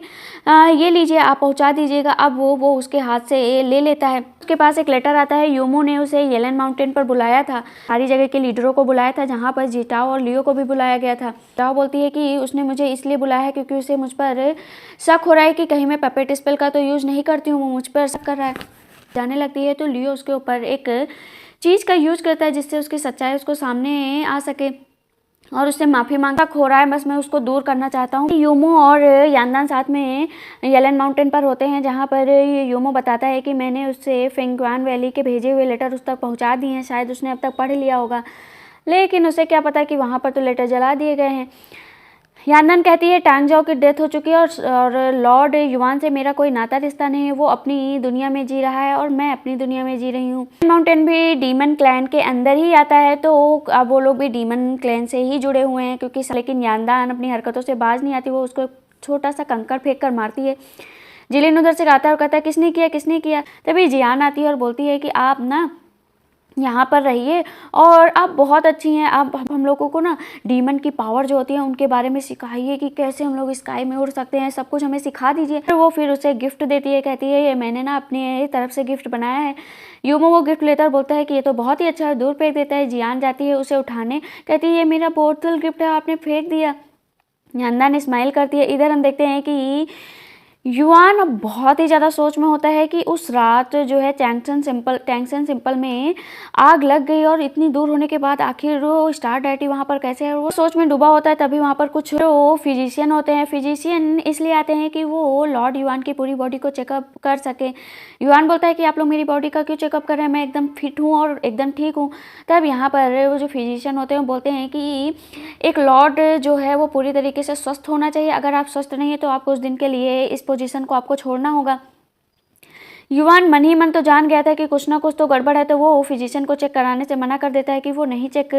ये लीजिए, आप पहुंचा दीजिएगा। अब वो उसके हाथ से ले लेता है। उसके पास एक लेटर आता है। यूमो ने उसे येलन माउंटेन पर बुलाया था, सारी जगह के लीडरों को बुलाया था, जहाँ पर जिटाओ और लियो को भी बुलाया गया था। जिटाओ बोलती है कि उसने मुझे इसलिए बुलाया है क्योंकि उसे मुझ पर शक हो रहा है कि कहीं मैं पपेट स्पेल का तो यूज नहीं करती हूँ, वो मुझ पर शक कर रहा है। जाने लगती है तो लियो उसके ऊपर एक चीज़ का यूज करता है जिससे उसकी सच्चाई उसको सामने आ सके और उससे माफ़ी मांगता हो रहा है, बस मैं उसको दूर करना चाहता हूँ। यूमो और यानदान साथ में येलन माउंटेन पर होते हैं, जहाँ पर यूमो बताता है कि मैंने उससे फेंगक्वान वैली के भेजे हुए लेटर उस तक पहुँचा दिए हैं, शायद उसने अब तक पढ़ लिया होगा, लेकिन उसे क्या पता कि वहाँ पर तो लेटर जला दिए गए हैं। यानदान कहती है टांगजाओ की डेथ हो चुकी है और लॉर्ड युआन से मेरा कोई नाता रिश्ता नहीं है, वो अपनी दुनिया में जी रहा है और मैं अपनी दुनिया में जी रही हूँ। माउंटेन भी डीमन क्लैन के अंदर ही आता है, तो अब वो लोग भी डीमन क्लैन से ही जुड़े हुए हैं क्योंकि लेकिन यानदान अपनी हरकतों से बाज नहीं आती, वो उसको छोटा सा कंकड़ फेंक कर मारती है। जिलिन उधर से आता है और कहता है किसने किया, किसने किया। तभी जियान आती है और बोलती है कि आप ना यहाँ पर रहिए और आप बहुत अच्छी हैं, आप हम लोगों को ना डीमन की पावर जो होती है उनके बारे में सिखाइए कि कैसे हम लोग स्काई में उड़ सकते हैं, सब कुछ हमें सिखा दीजिए। तो वो फिर उसे गिफ्ट देती है, कहती है ये मैंने ना अपनी तरफ से गिफ्ट बनाया है। यूमो वो गिफ्ट लेता है और बोलता है कि ये तो बहुत ही अच्छा है, दूर फेंक देता है। जियान जाती है उसे उठाने, कहती है ये मेरा बोतल गिफ्ट है, आपने फेंक दिया। यानदान स्माइल करती है। इधर हम देखते हैं कि युआन अब बहुत ही ज़्यादा सोच में होता है कि उस रात जो है टैंक्सन सिंपल में आग लग गई और इतनी दूर होने के बाद आखिर वो स्टार डैटी वहाँ पर कैसे है, वो सोच में डूबा होता है। तभी वहाँ पर कुछ जो फिजिशियन होते हैं, फिजिशियन इसलिए आते हैं कि वो लॉर्ड युआन की पूरी बॉडी को चेकअप कर सके। युआन बोलता है कि आप लोग मेरी बॉडी का क्यों चेकअप कर रहे हैं, मैं एकदम फिट हूँ और एकदम ठीक हूँ। तब यहाँ पर वो जो फिजिशियन होते हैं बोलते हैं कि एक लॉर्ड जो है वो पूरी तरीके से स्वस्थ होना चाहिए, अगर आप स्वस्थ नहीं है तो आप कुछ दिन के लिए इस पोजीशन को आपको छोड़ना होगा। युआन मन ही मन तो जान गया था कि कुछ ना कुछ तो गड़बड़ है, तो वो फिजिशियन को चेक कराने से मना कर देता है कि वो नहीं चेक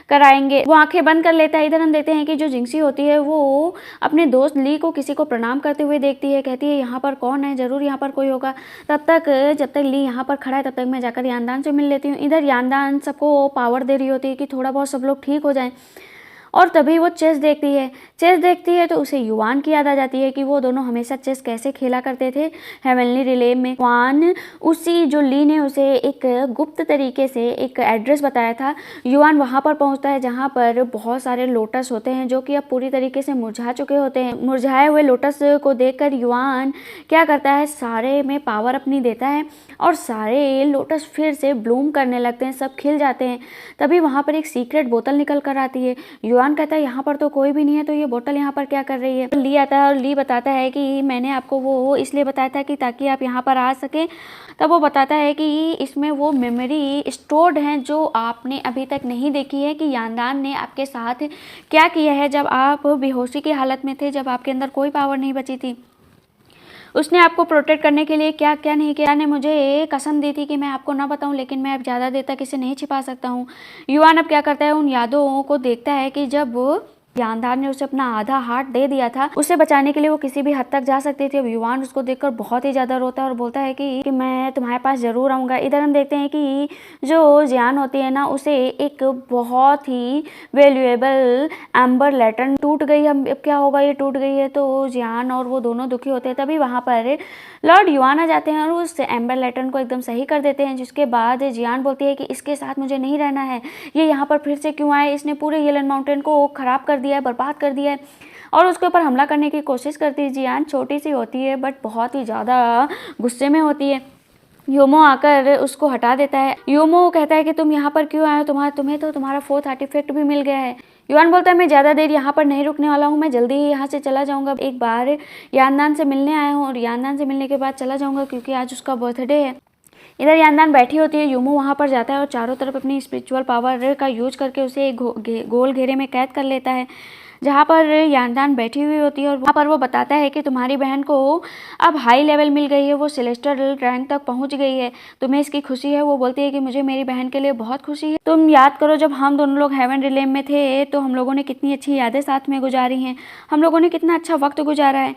कराएंगे, वो आंखें बंद कर लेता है। इधर हम देखते हैं कि जो जिंक्सी होती है वो अपने दोस्त ली को किसी को प्रणाम करते हुए देखती है, कहती है यहाँ पर कौन है, जरूर यहाँ पर कोई होगा, तब तक जब तक ली यहाँ पर खड़ा है तब तक मैं जाकर यानदान से मिल लेती हूँ। इधर यानदान सबको पावर दे रही होती है कि थोड़ा बहुत सब लोग ठीक हो जाएं और तभी वो चेस देखती है तो उसे युआन की याद आ जाती है कि वो दोनों हमेशा चेस कैसे खेला करते थे हेवनली रिले में। युआन उसी जो ली ने उसे एक गुप्त तरीके से एक एड्रेस बताया था, युआन वहाँ पर पहुँचता है जहाँ पर बहुत सारे लोटस होते हैं जो कि अब पूरी तरीके से मुरझा चुके होते हैं। मुरझाए हुए लोटस को देखकर युआन क्या करता है, सारे में पावर अपनी देता है और सारे लोटस फिर से ब्लूम करने लगते हैं, सब खिल जाते हैं। तभी वहाँ पर एक सीक्रेट बोतल निकल कर आती है। युआन कहता है यहाँ पर तो कोई भी नहीं है, तो ये बोतल यहाँ पर क्या कर रही है। ली आता है और ली बताता है कि मैंने आपको वो इसलिए बताया था कि ताकि आप यहाँ पर आ सकें। तब वो बताता है कि इसमें वो मेमोरी स्टोर्ड हैं जो आपने अभी तक नहीं देखी है कि यानदान ने आपके साथ क्या किया है जब आप बेहोशी की हालत में थे, जब आपके अंदर कोई पावर नहीं बची थी। उसने आपको प्रोटेक्ट करने के लिए क्या क्या नहीं किया। ने मुझे कसम दी थी कि मैं आपको ना बताऊं, लेकिन मैं अब ज़्यादा देर तक इसे नहीं छिपा सकता हूँ। युआन अब क्या करता है, उन यादों को देखता है कि जब यानदान ने उसे अपना आधा हार्ट दे दिया था, उसे बचाने के लिए वो किसी भी हद तक जा सकती थी। अब युआन उसको देखकर बहुत ही ज़्यादा रोता है और बोलता है कि मैं तुम्हारे पास ज़रूर आऊँगा। इधर हम देखते हैं कि जो जियान होती है ना, उसे एक बहुत ही वैल्यूएबल एम्बर लैटर्न टूट गई है। अब क्या होगा, ये टूट गई है, तो जियान और वो दोनों दुखी होते हैं। तभी वहाँ पर लॉर्ड युआन आ जाते हैं और उस एम्बर लैटर्न को एकदम सही कर देते हैं, जिसके बाद जियान बोलती है कि इसके साथ मुझे नहीं रहना है, ये यहाँ पर फिर से क्यों आए, इसने पूरे येलन माउंटेन को खराब कर दिया है, बर्बाद कर दिया है और उसके ऊपर हमला करने की कोशिश करती है। जियान छोटी सी होती है बट बहुत ही ज़्यादा गुस्से में होती है। योमो आकर उसको हटा देता है। योमो कहता है कि तुम यहाँ पर क्यों आए हो, तुम्हें तो तुम्हारा 4th आर्टिफैक्ट भी मिल गया है। युआन बोलता है मैं ज़्यादा देर यहाँ पर नहीं रुकने वाला हूँ, मैं जल्दी ही यहाँ से चला जाऊँगा। एक बार यानदान से मिलने आया हूँ और यानदान से मिलने के बाद चला जाऊँगा क्योंकि आज उसका बर्थडे है। इधर यानदान बैठी होती है, यूमो वहाँ पर जाता है और चारों तरफ अपनी स्पिरिचुअल पावर का यूज करके उसे एक गोल घेरे में कैद कर लेता है। जहाँ पर यांदान बैठी हुई होती है और वहाँ पर वो बताता है कि तुम्हारी बहन को अब हाई लेवल मिल गई है, वो सेलेस्टियल रैंक तक पहुँच गई है, तुम्हें इसकी खुशी है। वो बोलती है कि मुझे मेरी बहन के लिए बहुत खुशी है। तुम याद करो जब हम दोनों लोग हेवन रिलेम में थे तो हम लोगों ने कितनी अच्छी यादें साथ में गुजारी हैं, हम लोगों ने कितना अच्छा वक्त गुजारा है।